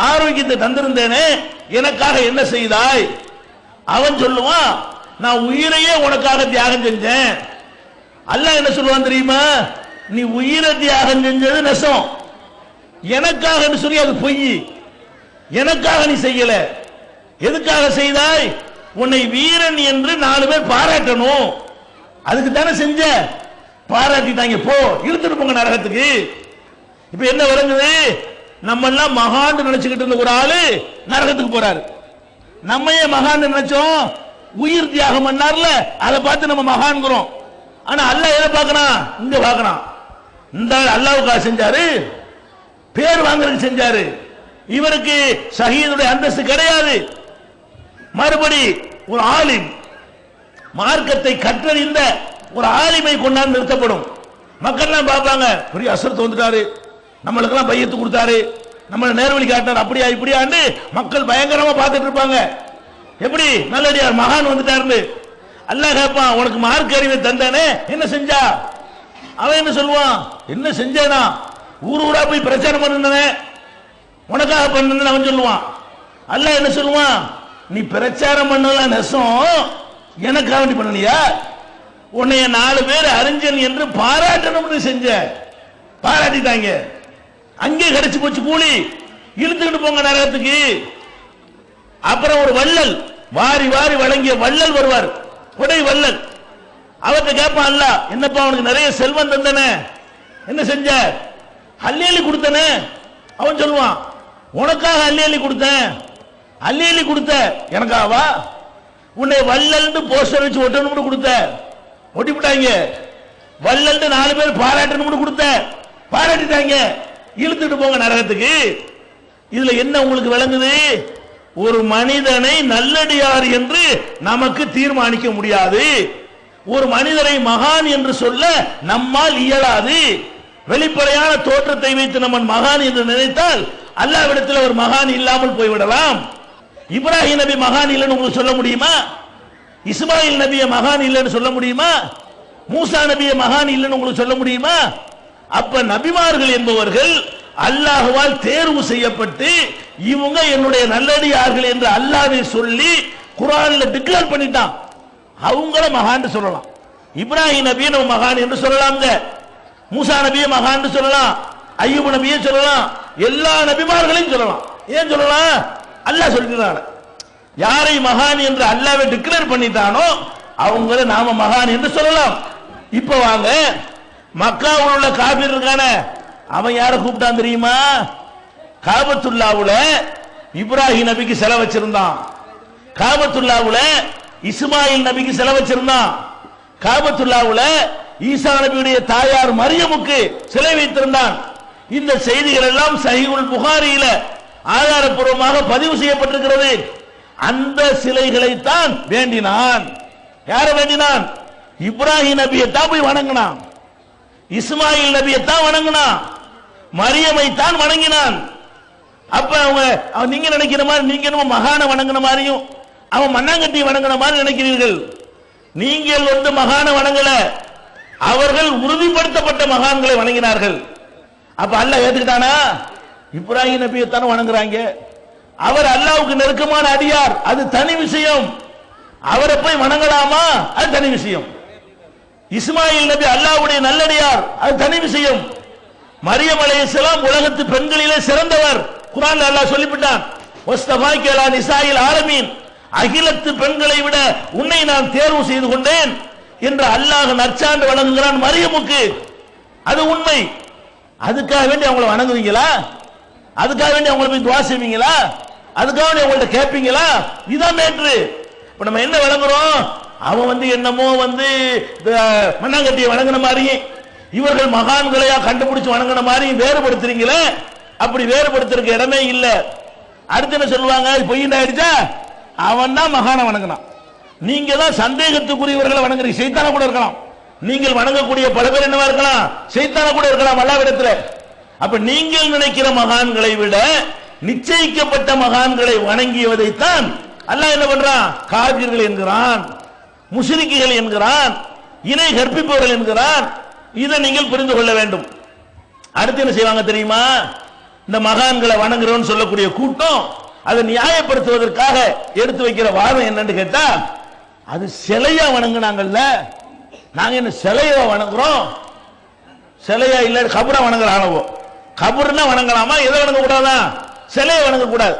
ஆரோக்கியத்தை தந்திருந்தேனே, எனக்காக என்ன செய்தாய்? அவன் சொல்லுவான், நான் உயிரையே உனக்காக தியாகம் செஞ்சேன். அல்லாஹ் என்ன சொல்லுவான் தெரியுமா? நீ உயிரை தியாகம் செஞ்சது நெசம், எனக்காக சொல்லி அது பொய். எனக்காக நீ செய்யல. எதுக்காக செய்தாய்? உன்னை வீரன் என்று 4 பேர் பாராட்டணும், அதுக்கு தானே செஞ்ச. பாராட்டிட்டாங்க, போ இழுத்துட்டு போங்க நரகத்துக்கு. இப்ப என்ன விளங்குது? நம்ம எல்லாம் மகான் நினைச்சுக்கிட்டு இருந்த ஒரு ஆளு நரகத்துக்கு போறாரு. நம்ம ஏன் மகான் நினைச்சோம்? உயிர் தியாகம் பண்ணார்ல, அதை பார்த்து நம்ம மகான்கிறோம். ஆனா அல்லாஹ் எதை பார்க்கறான்? இங்க பார்க்கறான். இந்த அல்லாஹ்வுக்காக செஞ்சாரு, பேர் வாங்குறதுக்கு செஞ்சாரு. இவருக்கு ஷஹீதுடைய அந்தஸ்து கிடையாது. மறுபடி ஒரு ஆலிம், மார்க்கத்தை கற்றறிந்த ஒரு ஆலிமை கொண்டாந்து நிறுத்தப்படும். மக்கள்லாம் பார்ப்பாங்க, பெரிய அசரத்து வந்துட்டாரு, நம்மளுக்கெல்லாம் பையத்து கொடுத்தாரு, நம்மளை நேர்வழி காட்டினார், அப்படியா இப்படியான்னு மக்கள் பயங்கரமா பார்த்துட்டு இருப்பாங்க. எப்படி நல்லடியார் மகான் வந்துட்டாருன்னு. அல்லாஹ் கேட்பான், உனக்கு மார்க்க அறிவை தந்தானே, என்ன செஞ்சா? அவன் என்ன சொல்லுவான்? என்ன செஞ்சேனா? ஊர் ஊரா போய் பிரச்சாரம் பண்ணனே, உனக்காக பண்ணு அவன் சொல்லுவான். அல்லாஹ் என்ன சொல்லுவான்? நீ பிரச்சாரம் பண்ணலாம் நெசம், எனக்காக வேண்டி பண்ணலையா? உன்னைய 4 பேர் அறிஞன் என்று பாராட்டணும்னு செஞ்ச, பாராட்டிட்டாங்க, அங்கே கிடைச்சு போச்சு கூலி, இழுத்துக்கிட்டு போங்க நரகத்துக்கு. அப்புறம் ஒரு வள்ளல், வாரி வாரி வழங்கிய வள்ளல் வருவார், கொடை வள்ளல். அவர்கிட்ட கேட்பான் அல்லாஹ், என்னப்பா அவனுக்கு நிறைய செல்வம் தந்தனே, என்ன செஞ்ச? அள்ளி கொடுத்தனே. அவன் சொல்லுவான், உனக்காக அள்ளி கொடுத்தேன். அள்ளி கொடுத்த எனக்காவா? உன்னை வள்ளல்னு போஸ்டர் வச்சு ஒட்டணும்னு கொடுத்த, ஒட்டிவிட்டாங்க. வள்ளல்னு 4 பேர் பாராட்டணும்னு கொடுத்த, பாராட்டிட்டாங்க, இழுத்துட்டு போங்க நரகத்துக்கு. இதுல என்ன உங்களுக்கு விளங்குது? ஒரு மனிதனை நல்லடியார் என்று நமக்கு தீர்மானிக்க முடியாது. ஒரு மனிதரை மகான் என்று சொல்ல நம்மால் இயலாது. வெளிப்படையான தோற்றத்தை வைத்து நம்ம மகான் என்று நினைத்தால் அல்லாஹ்விடத்தில் ஒரு மகான் இல்லாமல் போய்விடலாம். இப்ராஹிம் நபி மகான் இல்லைன்னு உங்களுக்கு சொல்ல முடியுமா? இஸ்மாயில் நபியை மகான் இல்லைன்னு சொல்ல முடியுமா? மூசா நபியை மகான் இல்லைன்னு உங்களுக்கு சொல்ல முடியுமா? அப்ப நபிமார்கள் என்பவர்கள் அல்லாஹ்வால் தேர்வு செய்யப்பட்டு இவங்க என்னுடைய நல்லடியார்கள் என்று அல்லாஹ்வை சொல்லி குர்ஆன்ல டிக்ளேர் பண்ணிட்டான். அவங்கள மகான் சொல்லலாம். இப்ராஹிம் நபியை நம்ம மகான் என்று சொல்லலாம்ங்க, மூசா நபியை மகான் சொல்லலாம், அய்யூப் நபியை சொல்லலாம், எல்லா நபிமார்களையும் சொல்லலாம். ஏன் சொல்லலாம்? அல்லாஹ் சொல்கிறான். யாரை மகான் என்று அல்லாஹ்வை டிக்ளேர் பண்ணிட்டானோ அவங்கள நாம மகான் என்று சொல்லலாம். இப்ப வாங்க, மக்காவில் உள்ள காபீர் இருக்கானே, அவன் யாரை கூப்பிட்டான் தெரியுமா? காபத்துல்லாவுல இப்ராஹிம் நபிக்கு சிலை வச்சிருந்தான், காபத்துல்லாவுல இஸ்மாயில் நபிக்கு சிலை வச்சிருந்தான், காபத்துல்லாவுல ஈசா நபியுடைய தாயார் மரியமுக்கு சிலை வைத்திருந்தான். இந்த செய்திகள் எல்லாம் சஹீஹுல் புகாரியில ஆதாரப்பூர்வமாக பதிவு செய்யப்பட்டிருக்கிறது. அந்த சிலைகளை தான் வேண்டினான். யார வேண்டினான்? இப்ராஹிம் நபியை தான் போய் வணங்கினான், இஸ்மாயில் நபியை தான் வணங்கினான், மரியமை தான் வணங்கினான். அப்ப அவங்க நீங்க நினைக்கிற மாதிரி, நீங்க என்னமோ மகான வணங்கின மாதிரியும் அவன் மண்ணாங்கட்டி வணங்கின மாதிரி நினைக்கிறீர்கள். நீங்கள் மகான வணங்கல, அவர்கள் உறுதிப்படுத்தப்பட்ட மகான்களை வணங்கினார்கள். அப்ப அல்லாஹ் ஏத்துக்கிட்டானா? இப்ராஹிம் நபியை தானே வணங்குறாங்க, அவர் அல்லாஹ்வுக்கு நெருக்கமான அடியார், அது தனி விஷயம். அவரை போய் வணங்கலாமா? அது தனி விஷயம். இஸ்மாயில் நபி அல்லாஹ்வுடைய நல்லடியார், அது தனி விஷயம். மரியம் அலைஹிஸ்ஸலாம் உலகத்து பெண்களிலே சிறந்தவர், குர்ஆன்ல அல்லாஹ் சொல்லிவிட்டான். வஸ்தஃபாக்கி அலா நிசாயில் ஆலமீன், அகிலத்து பெண்களை விட உன்னை நான் தேர்வு செய்து கொண்டேன் என்று அல்லாஹ் நற்சான்று வழங்குகிறான் மரியமுக்கு. அது உண்மை. அதுக்காக வேண்டி அவங்களை வணங்குவீங்களா? அதுக்காக வேண்டி அவங்களை போய் துஆ செய்வீங்களா? அதுக்காக வேண்டி அவங்கள்ட்ட கேட்பீங்களா? இதான் மேட்ரு. இப்ப நம்ம என்ன வழங்குறோம்? அவன் என்னமோ மண்ணாங்கட்டியை வணங்கின மாதிரி, இவர்கள் மகான்களையா கண்டுபிடிச்சு வணங்கின மாதிரி வேறுபடுத்துறீங்களே. அப்படி வேறுபடுத்துறதுக்கு இடமே இல்லை. அடுத்து என்ன சொல்லுவாங்க? பொய்யின்டாயிடுச்சா, அவன் தான் மகான வணங்கினான். நீங்க தான் சந்தேகத்துக்குரியவர்களை வணங்குறீங்க. சைத்தான கூட இருக்கலாம். நீங்கள் வணங்கக்கூடிய பல பேர் என்னவா இருக்கலாம்? சைத்தான கூட இருக்கலாம் அல்லாஹ்விடத்தில். அப்ப நீங்கள் நினைக்கிற மகான்களை விட நிச்சயிக்கப்பட்ட மகான்களை வணங்கியவதைத்தான் அல்லாஹ் என்ன பண்றான்? காபிர்கள் என்கிறான், முஷ்ரிக்குகள் என்கிறான், இணை கற்பிப்பவர்கள் என்கிறான். இதை நீங்கள் புரிந்து கொள்ள வேண்டும். அடுத்து என்ன செய்வாங்க தெரியுமா? இந்த மகான்களை வணங்குறோம்னு சொல்லக்கூடிய கூட்டம் அதை நியாயப்படுத்துவதற்காக எடுத்து வைக்கிற வாதம் என்னன்னு கேட்டா, அது சிலையா வணங்குனாங்கல்ல, நாங்க என்ன சிலையா வணங்குறோம்? சிலையா இல்ல கபரை வணங்குற ஆளவோ. கபர்னா வணங்கலாமா? எதை வணங்க கூடாதா? சிலையை வணங்க கூடாது.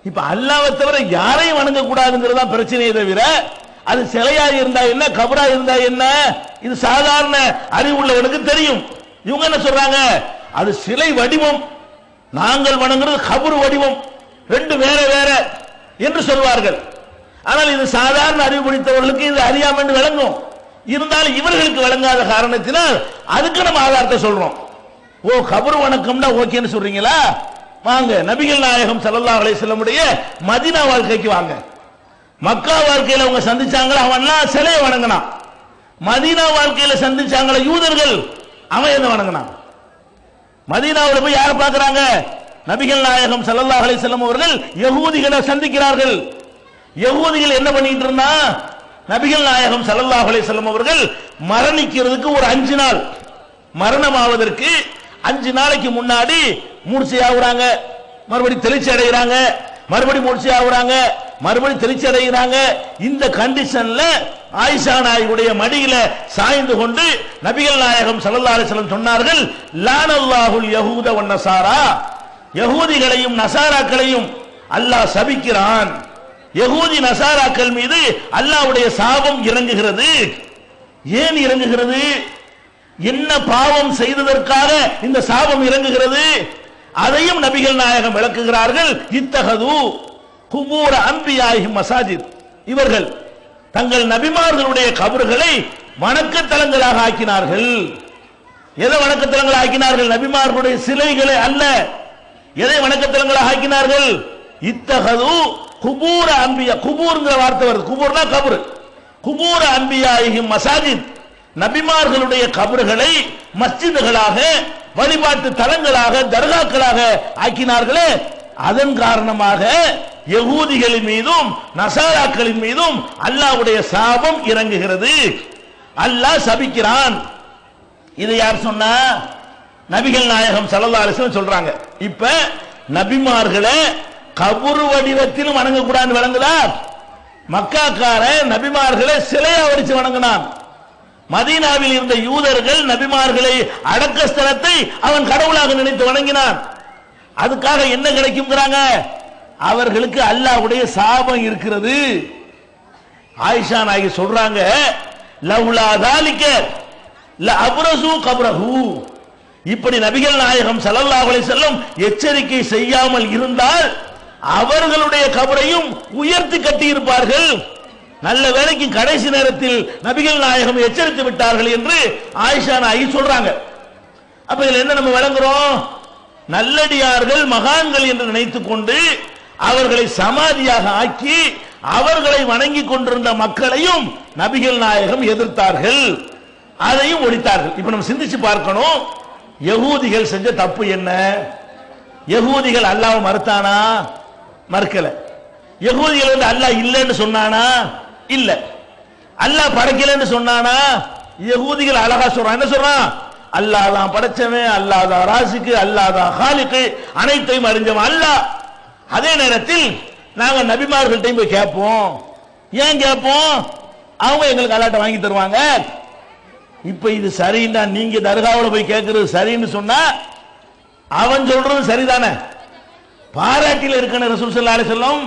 இப்ப அல்லாஹ்வை தவிர யாரையும் வணங்க கூடாதுங்கிறது தான் பிரச்சனையே தவிர, அது சிலையா இருந்தா என்ன கபரா இருந்தா என்ன, இது சாதாரண அறிவுள்ளவனுக்கு தெரியும். இவங்க என்ன சொல்றாங்க? அது சிலை வடிவம், நாங்கள் வணங்குறது கபர் வடிவம், ரெண்டு வேற வேற என்று சொல்வார்கள். ஆனால் இது சாதாரண அறிவு படித்தவர்களுக்கு இது அறியாமல் விளங்கும். இருந்தாலும் இவர்களுக்கு விளங்காத காரணத்தினால் அதுக்கு நம்ம ஆதாரத்தை சொல்றோம். ஓ கபர் வணக்கம்னா ஓகேன்னு சொல்றீங்களா? வாங்க நபிகள் நாயகம் ஸல்லல்லாஹு அலைஹி வஸல்லம் உடைய மதீனா வாழ்க்கைக்கு வாங்க. மக்கா வாழ்க்கையில அவங்க சந்திச்சாங்களா, அவன்லாம் சிலையை வணங்கினான். மதீனா வாழ்க்கையில சந்திச்சாங்களா யூதர்கள், அவன் என்ன வணங்கினான்? மதீனாவில் போய் யாரை பார்க்கறாங்க? நபிகள் நாயகம் ஸல்லல்லாஹு அலைஹி வஸல்லம் அவர்கள் யகூதிகளை சந்திக்கிறார்கள். யகூதிகள் என்ன பண்ணிட்டு இருந்தா, நபிகள் நாயகம் ஸல்லல்லாஹு அலைஹி வஸல்லம் அவர்கள் மரணிக்கிறதுக்கு ஒரு 5 நாள், மரணமாவதற்கு 5 நாளைக்கு முன்னாடி மூர்ச்சை ஆகுறாங்க, மறுபடியும் தெளிச்சி அடைகிறாங்க, மறுபடியும் மூர்ச்சை ஆகுறாங்க, மறுபடியும் தெளிச்சி அடைகிறாங்க. இந்த கண்டிஷன்ல ஆயிஷா நாயகியுடைய மடியில சாய்ந்து கொண்டு நபிகள் நாயகம் ஸல்லல்லாஹு அலைஹி வஸல்லம் சொன்னார்கள், லானல்லாஹுல் யஹூத வன் நஸாரா, யகூதிகளையும் நசாராக்களையும் அல்லாஹ் சபிக்கிறான். யகூதி நசாராக்கள் மீது அல்லாஹ்வுடைய சாபம் இறங்குகிறது. ஏன் இறங்குகிறது? என்ன பாவம் செய்ததற்காக இந்த சாபம் இறங்குகிறது? அதையும் நபிகள் நாயகம் விளக்குகிறார்கள். இத்தகது குபூர அன்பியாஹி மசாஜித், இவர்கள் தங்கள் நபிமார்களுடைய கபர்களை வணக்கத்தலங்களாக ஆக்கினார்கள். எதை வணக்கத்தலங்களாக ஆக்கினார்கள்? நபிமார்களுடைய சிலைகளை அல்ல. எதை வணக்கத்தலங்களாக ஆக்கினார்கள்? இத்தகது குபூர அன்பியா, குபூர்ங்கிற வார்த்தை வருது, குபூர்னா கபர், குபூர அன்பியாஹி மசாஜித், நபிமார்களுடைய கபர்களை மஸ்ஜிதுகளாக, வழிபாட்டு தலங்களாக, தர்காக்களாக ஆக்கினார்களே, அதன் காரணமாக யகூதிகளின் மீதும் நசாராக்களின் மீதும் அல்லாஹ்வுடைய சாபம் இறங்குகிறது. அல்லாஹ் சபிக்கிறான். இதை யார் சொன்னா? நபிகள் நாயகம் ஸல்லல்லாஹு அலைஹி வஸல்லம் சொல்றாங்க. இப்ப நபிமார்களை கபர் வடிவத்தில் வணங்க கூடாது வணங்குதா? மக்காக்கார நபிமார்களை சிலையா வடிச்சு வணங்கினான். மதீனாவில் இருந்த யூதர்கள் நபிமார்களை அடக்க ஸ்தலத்தை அவன் கடவுளாக நினைத்து வணங்கினான். அதுக்காக என்ன கிடைக்கும்ங்கறாங்க? அவர்களுக்கு அல்லாஹ்வுடைய சாபம் இருக்கிறது. ஆயிஷா நாயகி சொல்றாங்க, லவ்லா தாலிக லஅப்ரஸு கப்ரஹு, இப்படி நபிகள் நாயகம் ஸல்லல்லாஹு அலைஹி வஸல்லம் எச்சரிக்கை செய்யாமல் இருந்தால் அவர்களுடைய கபரையும் உயர்த்தி கட்டியிருப்பார்கள். நல்ல வேளைக்கு கடைசி நேரத்தில் நபிகள் நாயகம் எச்சரித்து விட்டார்கள் என்று ஆயிஷா நாயகி சொல்றாங்க. அப்ப இதுல என்ன நம்ம விளங்குறோம்? நல்லடியார்கள் மகான்கள் என்று நினைத்துக் கொண்டு அவர்களை சமாதியாக ஆக்கி அவர்களை வணங்கி கொண்டிருந்த மக்களையும் நபிகள் நாயகம் எதிர்த்தார்கள், அதையும் ஒழித்தார்கள். இப்ப நம்ம சிந்திச்சு பார்க்கணும், யகூதிகள் செஞ்ச தப்பு என்ன? யகூதிகள் அல்லாஹ்வை மறுத்தானா? மறுக்கல. யகூதிகள் வந்து அல்லாஹ் இல்லைன்னு சொன்னானா? இல்ல. அல்லாஹ் படைக்கலன்னு சொன்னானா? யகூதிகள் அழகா சொல்றான். என்ன சொல்றான்? அல்லாஹ் தான் படைச்சவன், அல்லாஹ் தான் ராசிக்கு, அல்லாஹ் தான் காலிக்கு, அனைத்தையும் அறிஞ்சவன் அல்லாஹ். அதே நேரத்தில் நாங்க நபிமார்கள்ட்டையும் போய் கேட்போம். ஏன் கேட்போம்? அவங்க எங்களுக்கு அல்லாஹ்ட்ட வாங்கி தருவாங்க. இப்ப இது சரின்னா நீங்க தர்காவுல போய் கேட்கறது சரின்னு சொன்னா அவன் சொல்றது சரிதானே? பாராட்டில் இருக்கிற ரசூல் ஸல்லல்லாஹு அலைஹி வஸல்லம்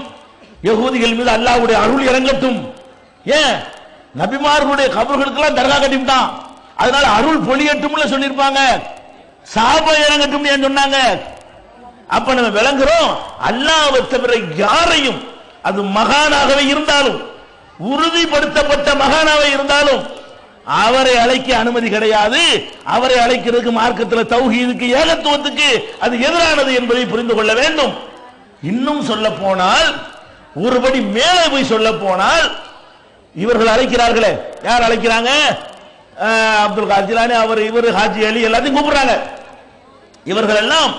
யகூதிகள் மீது அல்லாஹ்வுடைய அருள் இறங்கட்டும். ஏன்? நபிமார்களுடைய கபர்களுக்கெல்லாம் தர்கா கட்டிவிட்டான், அதனால அருள் பொழியட்டும்னு சொல்லியிருப்பாங்க. சாபம் இறங்கட்டும் ஏன் சொன்னாங்க? அப்ப நம்ம விளங்குறோம், அல்லாஹ்வை தவிர யாரையும், அது மகானாகவே இருந்தாலும், உறுதிப்படுத்தப்பட்ட மகானாகவே இருந்தாலும் அவரை அழைக்க அனுமதி கிடையாது. அவரை அழைக்கிறதுக்கு மார்க்கத்தில் தௌஹீதுக்கு, ஏகத்துவத்துக்கு அது எதிரானது என்பதை புரிந்து கொள்ள வேண்டும். இன்னும் சொல்ல போனால், ஒருபடி மேலே போய் சொல்ல போனால், இவர்கள் அழைக்கிறார்களே, யார் அழைக்கிறாங்க? அப்துல் காதர் ஜிலானி, அவர், இவர், ஹாஜி அலி, எல்லாத்தையும் கூப்பிடுறாங்க. இவர்கள் எல்லாம்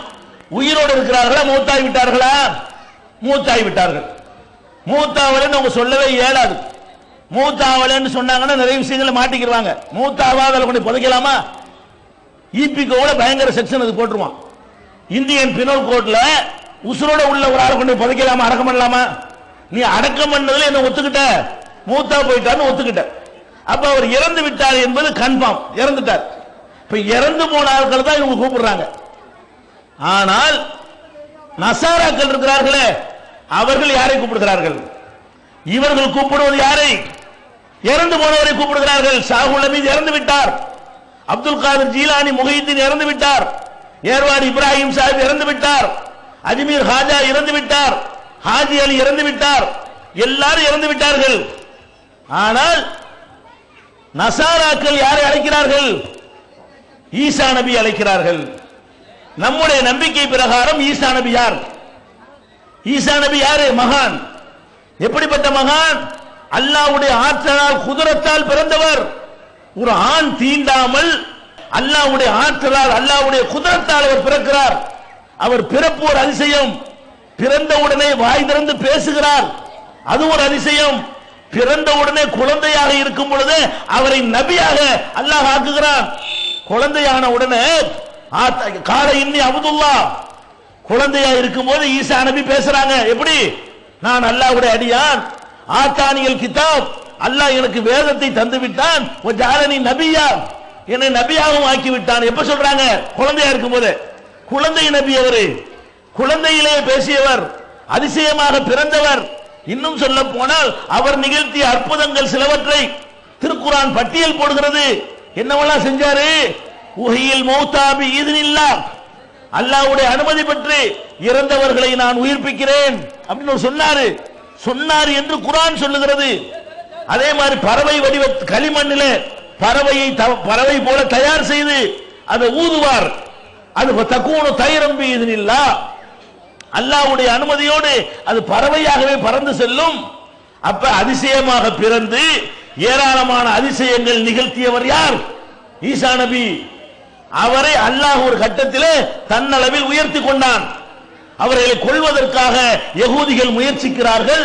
உயிரோடு இருக்கிறார்களா? மூத்தாகி விட்டார்களா? மூத்தாகி விட்டார்கள். மூத்தாவலன்னு அவங்க சொல்லவே இயலாது. மூத்தாவலன்னு சொன்னாங்கன்னா நிறைய விஷயங்களை மாட்டிக்கிறாங்க. மூத்தாவாதல கொண்டு புதைக்கலாமா? ஈபிகோட பயங்கர செக்ஷன் அது போட்டுருவான். இந்தியன் பினல் கோட்ல உசுரோட உள்ள ஒரு ஆளை கொண்டு புதைக்கலாமா? அடக்கம் பண்ணலாமா? நீ அடக்கம் பண்ணதுல என்ன ஒத்துக்கிட்ட, மூத்தா போயிட்டார்னு ஒத்துக்கிட்டார். அப்ப அவர் இறந்து விட்டார் என்பது கன்ஃபார்ம், இறந்துட்டார். இப்ப இறந்து போன ஆட்கள் தான் இவங்க கூப்பிடுறாங்க. ஆனால் நசாராக்கள் இருக்கிறார்களே, அவர்கள் யாரை கூப்பிடுகிறார்கள்? இவர்கள் கூப்பிடுவது யாரை? இறந்து போனவரை கூப்பிடுகிறார்கள். ஷாஹுல் ஹமீத் இறந்து விட்டார், அப்துல் காதர் ஜீலானி முஹிதீன் இறந்து விட்டார், ஏர்வாடி இப்ராஹிம் சாஹிப் இறந்து விட்டார், அஜ்மீர் ஹாஜா இறந்து விட்டார், ஹாஜி அலி இறந்து விட்டார், எல்லாரும் இறந்து விட்டார்கள். ஆனால் நசாராக்கள் யாரை அழைக்கிறார்கள்? ஈசா நபி அழைக்கிறார்கள். நம்முடைய நம்பிக்கை பிரகாரம் ஈசா நபி யார்? ஈசா நபி யாரு? மகான். எப்படிப்பட்ட மகான்? அல்லாஹ்வுடைய ஆற்றலால் குதிரத்தால் பிறந்தவர். ஒரு ஆண் தீண்டாமல் அல்லாஹ்வுடைய ஆற்றலால் அல்லாஹ்வுடைய குதிரத்தால் அவர் பிறக்கிறார். அவர் பிறப்பு ஒரு அதிசயம். பிறந்தவுடனே வாய் திறந்து பேசுகிறார், அது ஒரு அதிசயம். பிறந்தவுடனே குழந்தையாக இருக்கும் பொழுது அவரை நபியாக அல்லாஹ் ஆக்குகிறான். குழந்தையான உடனே கால இன்னி அப்துல்லா, குழந்தையா இருக்கும் போது ஈசா நபி பேசுறாங்க. எப்படி? நான் அல்லாஹ்வுடைய அடியான், ஆத்தானியல் கிதாப், அல்லாஹ் எனக்கு வேதத்தை தந்து விட்டான், ஜஅலனி நபியா, என்னை நபியாகவும் ஆக்கி விட்டான். எப்ப சொல்றாங்க? குழந்தையா இருக்கும் போது. குழந்தை நபி அவரு, குழந்தையிலே பேசியவர், அதிசயமாக பிறந்தவர். இன்னும் சொல்ல போனால் அவர் நிகழ்த்திய அற்புதங்கள் சிலவற்றை திருக்குர்ஆன் பட்டியல் போடுகிறது. என்னவெல்லாம் செஞ்சாரு? உஹியில் மௌதா பி இத்னில்லாஹ், அல்லாஹ்வுடைய அனுமதி பெற்று இறந்தவர்களை நான் உயிர்ப்பிக்கிறேன் அப்படின்னு சொன்னாரு. சொன்னார் என்று குர்ஆன் சொல்லுகிறது. அதே மாதிரி பறவை வடிவ களிமண்ணிலே பறவை போல தயார் செய்து அதை ஊதுவார். அது தக்கூனு தைரம் பி இத்னில்லாஹ், அல்லாஹ்வுடைய அனுமதியோடு அது பறவையாகவே பறந்து செல்லும். அப்ப அதிசயமாக பிறந்து ஏராளமான அதிசயங்கள் நிகழ்த்தியவர் யார்? ஈசா நபி. அவரை அல்லாஹ் ஒரு கட்டத்திலே தன்னளவில் உயர்த்தி கொண்டான். அவர்களை கொல்வதற்காக யகூதிகள் முயற்சிக்கிறார்கள்.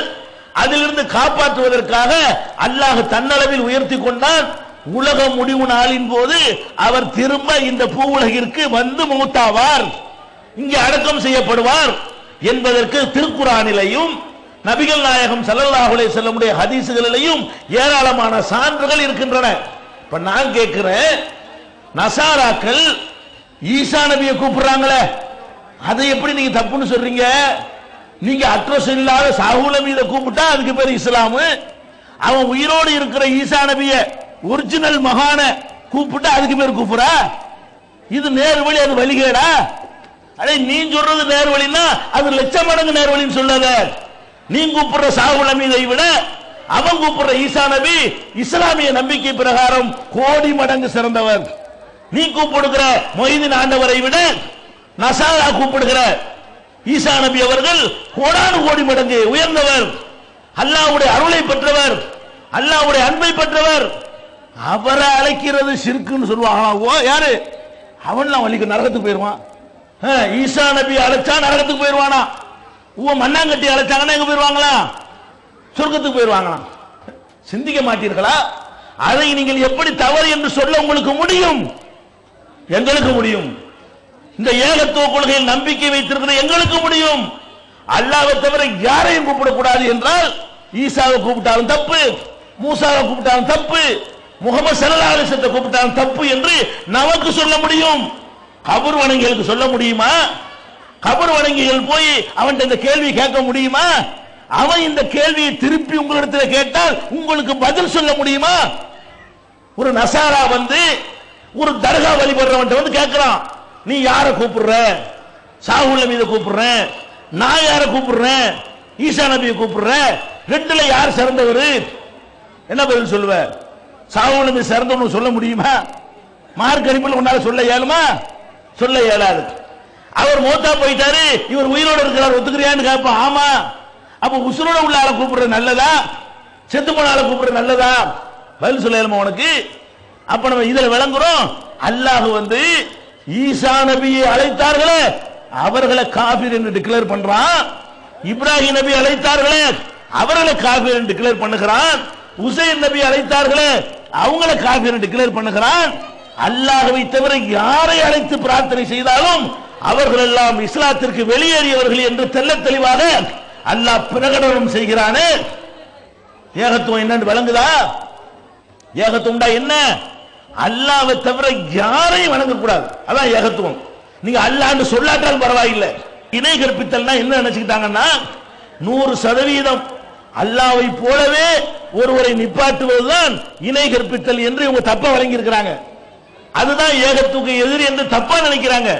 அதிலிருந்து காப்பாற்றுவதற்காக அல்லாஹ் தன்னளவில் உயர்த்தி கொண்டான். உலக முடிவு நாளின் போது அவர் திரும்ப இந்த பூ உலகிற்கு வந்து மூத்தாவார், இங்கே அடக்கம் செய்யப்படுவார் என்பதற்கு திருக்குர்ஆனிலேயும் நபிகள் நாயகம் ஸல்லல்லாஹு அலைஹி வஸல்லம் உடைய ஹதீஸ்களிலேயும் ஏராளமான சான்றுகள் இருக்கின்றன. இப்ப நான் கேட்கிறேன், நசாராக்கள் ஈசா நபியை கூப்பிடுறாங்களே, அதை எப்படி நீங்க தப்புன்னு சொல்றீங்க? நீங்க அட்ரஸ் இல்லாத ஷாஹுல் ஹமீதை கூப்பிட்டா அதுக்கு பேர் இஸ்லாம். அவன் உயிரோடு இருக்கிற ஈசா நபிய ஒரிஜினல் மகான கூப்பிட்டா அதுக்கு பேர் குஃப்ரா? இது நேர்வழி, அது வழிகேடா? அடே, நீ சொல்றது நேர்வழின்னா அது லட்சம் மடங்கு நேர்வழின்னு சொல்லாத. நீ கூப்பிடுற ஷாஹுல் ஹமீதை விட அவன் கூப்பிடுற ஈசா நபி இஸ்லாமிய நம்பிக்கை பிரகாரம் கோடி மடங்கு சிறந்தவர். நீ கூப்பிடுகிற மொய்தீன் ஆண்டவரை விட நசாரா கூப்பிடுகிற ஈசா நபி அவர்கள் கோடானு கோடி மடங்கு உயர்ந்தவர், அல்லாஹ்வுடைய அருளை பெற்றவர், அல்லாஹ்வுடைய அன்பை பெற்றவர். அவரை அழைக்கிறது ஷிர்க்குன்னு சொல்லுவாங்க. யாரு அவன்லாம் வலிக்கு நரகத்துக்கு போயிருவான். ஈசா நபி அழைச்சா நரகத்துக்கு போயிருவானா? மண்ணாங்கட்டி அழைச்சாங்கன்னா எங்க போயிருவாங்களா? சொர்க்கத்துக்கு போயிருவாங்களா? சிந்திக்க மாட்டீர்களா? அதை நீங்கள் எப்படி தவறு என்று சொல்ல உங்களுக்கு முடியும்? எங்களுக்கு முடியும். இந்த ஏகத்துவ கொள்கையில் நம்பிக்கை வைத்திருக்கிற எங்களுக்கு முடியும். அல்லாஹ்வை தவிர யாரையும் கூப்பிடக்கூடாது என்றால் ஈசாவை கூப்பிட்டாலும் தப்பு, மூசாவை கூப்பிட்டாலும் தப்பு, முகமது ஸல்லல்லாஹு அலைஹி வஸல்லம் கூப்பிட்டாலும் தப்பு என்று நமக்கு சொல்ல முடியும். கபர் வணங்கிகளுக்கு சொல்ல முடியுமா? கபர் வணங்கிகள் போய் அவன் இந்த கேள்வி கேட்க முடியுமா? அவன் இந்த கேள்வியை திருப்பி உங்களிடத்தில் கேட்டால் உங்களுக்கு பதில் சொல்ல முடியுமா? ஒரு நசாரா வந்து ஒரு தர்கா வழிபடுறவன் வந்து கேட்கிறான், நீ யாரை கூப்பிடுற? ஷாஹுல் ஹமீதை கூப்பிடுறேன், நான் யாரை கூப்பிடுறேன்? ஈசா நபியை கூப்பிடுறேன், ரெண்டுல யார் சிறந்தவர்? என்ன பதில் சொல்லுவ? ஷாஹுல் ஹமீது சிறந்தவனு சொல்ல முடியுமா? மார்க் அடிப்படையில் உன்னால சொல்ல இயலுமா? சொல்ல இயலாது. அவர் மூத்தா போயிட்டாரு, இவர் உயிரோடு இருக்கிறார், ஒத்துக்கிறியான்னு கேட்பான். ஆமா. அப்ப உசுரோட உள்ள ஆளை கூப்பிடுறது நல்லதா, செத்து போன ஆளை கூப்பிடுறது நல்லதா? பதில் சொல்ல இயலுமா உனக்கு? அப்ப நம்ம இதுல விளங்குறோம், அல்லாஹ் வந்து ஈசா நபியை அழைத்தார்களே அவர்களை காஃபிர் என்று டிக்ளேர் பண்றான். இப்ராஹிம் நபி அழைத்தார்களே அவர்களை காஃபிர் என்று டிக்ளேர் பண்ணுகிறான். உசைர் நபி அழைத்தார்களே அவங்களை காஃபிர் என்று டிக்ளேர் பண்ணுகிறான். அல்லாஹ்வை தவிர யாரை அழைத்து பிரார்த்தனை செய்தாலும் அவர்கள் எல்லாம் இஸ்லாத்திற்கு வெளியேறியவர்கள் என்று தெள்ள தெளிவாக அல்லாஹ் பிரகடனம் செய்கிறானே. ஏகத்துவம் என்னன்னு விளங்குதா? ஏகத்துவம்டா என்ன? அல்லாஹ்வை தவிர யாரையும் வணங்கக்கூடாது, அதான் ஏகத்துவம். நீங்க அல்லாஹ்னு சொல்லாட்டாலும் பரவாயில்லை. இணை கற்பித்தல்னா என்ன நினைச்சுக்கிட்டாங்கன்னா 100% அல்லாஹ்வை போலவே ஒருவரை நிப்பாட்டுவதுதான் இணை கற்பித்தல் என்று இவங்க தப்பா வழங்கி இருக்கிறாங்க. அதுதான் ஏகத்துவக்கு எதிரி என்று தப்பா நினைக்கிறாங்க.